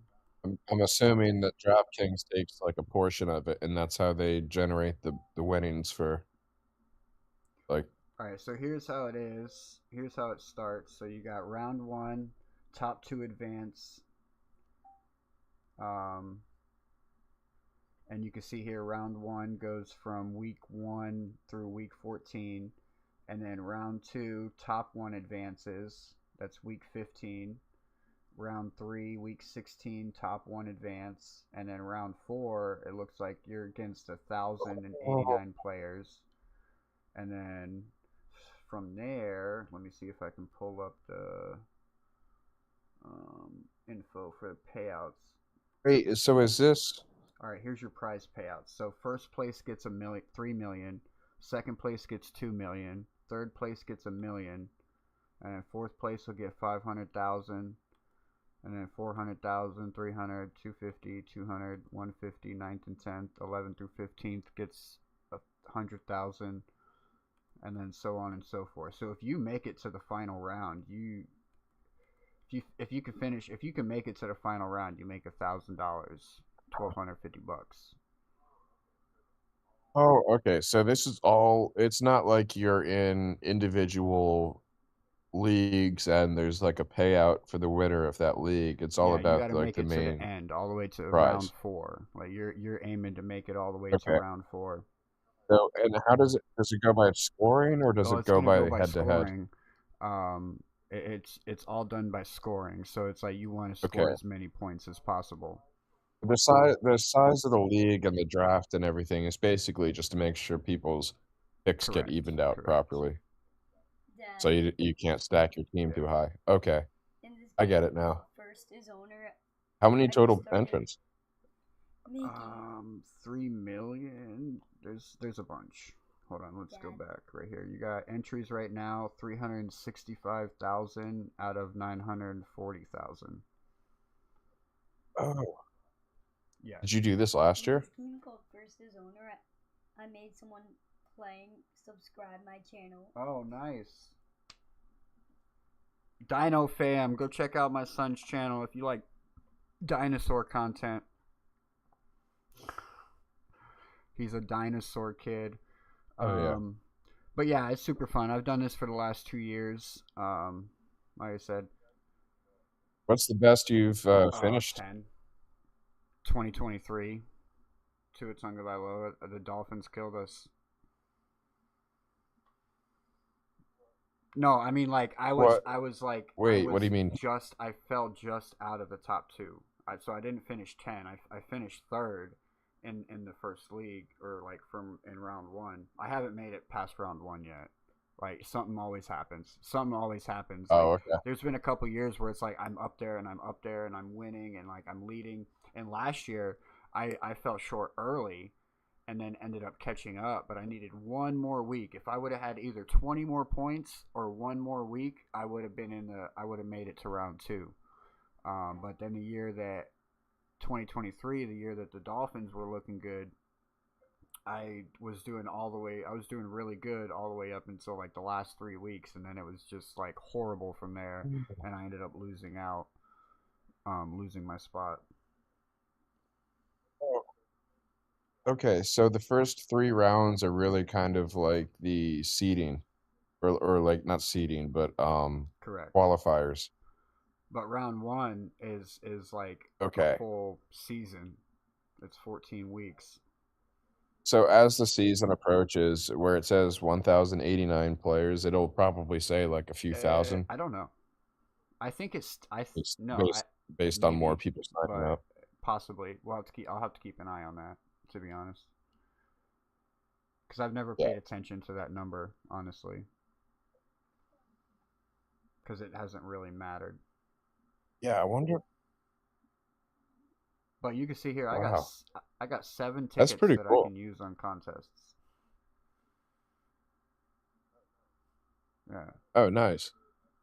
I'm assuming that DraftKings takes like a portion of it, and that's how they generate the winnings for like. All right, so here's how it is. Here's how it starts. So you got round 1, top 2 advance. Um, and you can see here round 1 goes from week 1 through week 14, and then round 2, top 1 advances. That's week 15. Round 3, week 16, top 1 advance, and then round 4, it looks like you're against 1,089 players, and then from there, let me see if I can pull up the info for the payouts. Wait, so is this? All right, here's your prize payouts. So first place gets $3 million. Second place gets $2 million. Third place gets $1 million, and then fourth place will get 500,000. And then 400,000, 300, 250, 200, 150, 9th and 10th, 11th through 15th gets 100,000, and then so on and so forth. So if you make it to the final round, if you can make it to the final round, you make $1,000, $1,250. Oh, okay. So this is all. It's not like you're in individual leagues and there's like a payout for the winner of that league. It's all Yeah, you got about to like make the it to the main end, all the way to round prize. 4. Like you're aiming to make it all the way to Okay. round 4. So, and how does it go by scoring, or does Oh, it it's go gonna go by by head to head? scoring. It's all done by scoring. So it's like you want to score Okay. as many points as possible. The size of the league and the draft and everything is basically just to make sure people's picks get Correct. evened out Correct. properly. So you can't stack your team too high. Okay. I get it now. First is owner. How many I just total started entrants? making 3 million. There's a bunch. Hold on, let's go back right here. You got entries right now, 365,000 out of 940,000. Oh. Yeah. Did you do this last year? this game called First is Owner. I made someone playing subscribe my channel. Oh, nice. Dino Fam, go check out my son's channel if you like dinosaur content. He's a dinosaur kid. Oh, yeah. But yeah, it's super fun. I've done this for the last 2 years. Like I said, What's the best you've finished? 10. 2023. Tua Tagovailoa. The Dolphins killed us. No, I mean like I was like Wait, what do you mean? I fell just out of the top 2. So I didn't finish 10. I finished 3rd in the first league, or like in round 1. I haven't made it past round 1 yet. Like something always happens. Oh, Like, okay. there's been a couple years where it's like I'm up there and I'm winning and like I'm leading. And last year I fell short early and then ended up catching up, but I needed one more week. If I would have had either 20 more points or one more week, I would have made it to round 2. But then the year that 2023, the year that the Dolphins were looking good, I was doing really good all the way up until like the last 3 weeks, and then it was just like horrible from there, and I ended up losing my spot. Okay, so the first 3 rounds are really kind of like the seeding, or like not seeding, but Correct. qualifiers. But round 1 is like Okay. a full season. It's 14 weeks. So as the season approaches, where it says 1,089 players, it'll probably say like a few thousand. I don't know. I think it's based on more maybe, people signing but up. possibly I'll have to keep an eye on that, to be honest, because I've never Yeah. paid attention to that number, honestly, because it hasn't really mattered. Yeah, I wonder. But you can see here, Wow. I got 7 That's tickets pretty that cool. I can use on contests. Yeah. Oh, nice.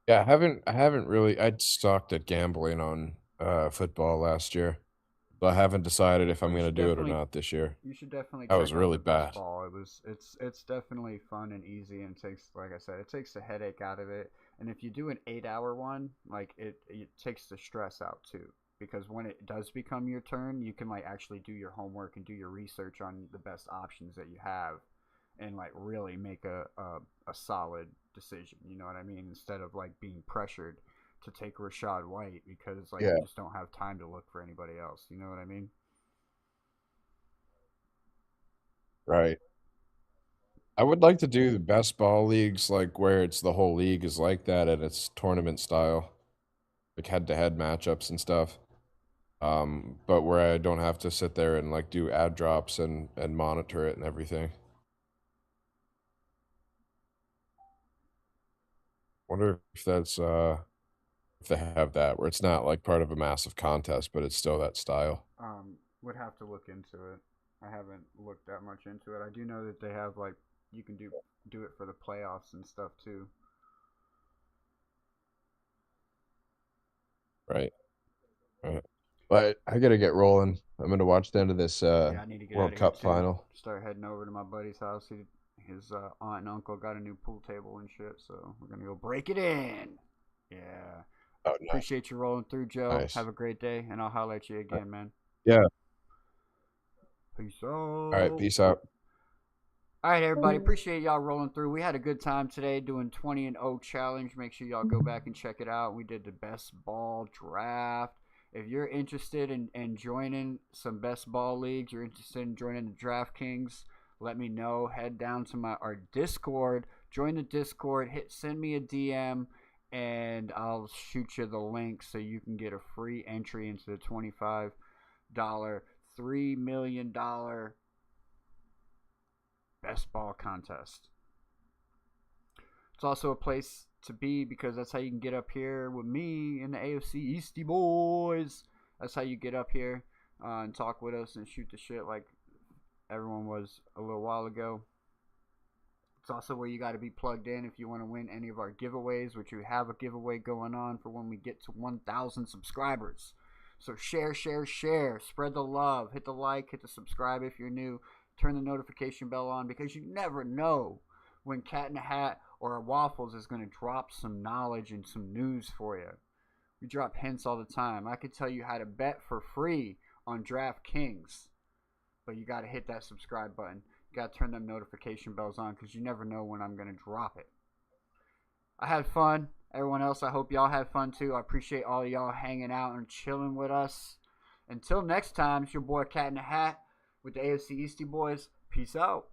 Yeah, I haven't really. I sucked at gambling on football last year, but I haven't decided if I'm You gonna should do it or definitely not this year. You should definitely That check was out really the best bad. ball. It's definitely fun and easy, and takes, like I said, it takes the headache out of it. And if you do an 8-hour one, like it takes the stress out too. Because when it does become your turn, you can like actually do your homework and do your research on the best options that you have, and like really make a solid decision. You know what I mean? Instead of like being pressured to take Rashad White because like Yeah, you just don't have time to look for anybody else. You know what I mean? right. I would like to do the best ball leagues, like where it's the whole league is like that and it's tournament style, like head-to-head matchups and stuff. But where I don't have to sit there and like do ad drops and monitor it and everything. Wonder if that's if they have that where it's not like part of a massive contest, but it's still that style. Would have to look into it. I haven't looked that much into it. I do know that they have like you can do it for the playoffs and stuff too. Right. Right. But I gotta get rolling. I'm gonna watch the end of this Yeah, I need to get out World of here Cup too. final. Start heading over to my buddy's house. His aunt and uncle got a new pool table and shit, so we're gonna go break it in. Yeah. Oh, nice. Appreciate you rolling through, Joe. Nice. Have a great day, and I'll holler at you again, man. Yeah. Peace out. All right. Peace out. All right, everybody. Appreciate y'all rolling through. We had a good time today doing 20-0 challenge. Make sure y'all go back and check it out. We did the best ball draft. If you're interested in joining some best ball leagues, you're interested in joining the DraftKings, let me know. Head down to our Discord. Join the Discord. Send me a DM, and I'll shoot you the link so you can get a free entry into the $25 $3 million best ball contest. It's also a place to be because that's how you can get up here with me and the AFC Eastie Boys. That's how you get up here and talk with us and shoot the shit like everyone was a little while ago. It's also where you got to be plugged in if you want to win any of our giveaways, which we have a giveaway going on for when we get to 1,000 subscribers. So share. Spread the love. Hit the like, hit the subscribe if you're new. Turn the notification bell on because you never know when Cat in a Hat or Waffles is going to drop some knowledge and some news for you. We drop hints all the time. I could tell you how to bet for free on DraftKings, But you got to hit that subscribe button. You got to turn them notification bells on because you never know when I'm going to drop it. I had fun. Everyone else, I hope y'all had fun too. I appreciate all of y'all hanging out and chilling with us. Until next time, it's your boy Cat in the Hat with the AFC Eastie Boys. Peace out.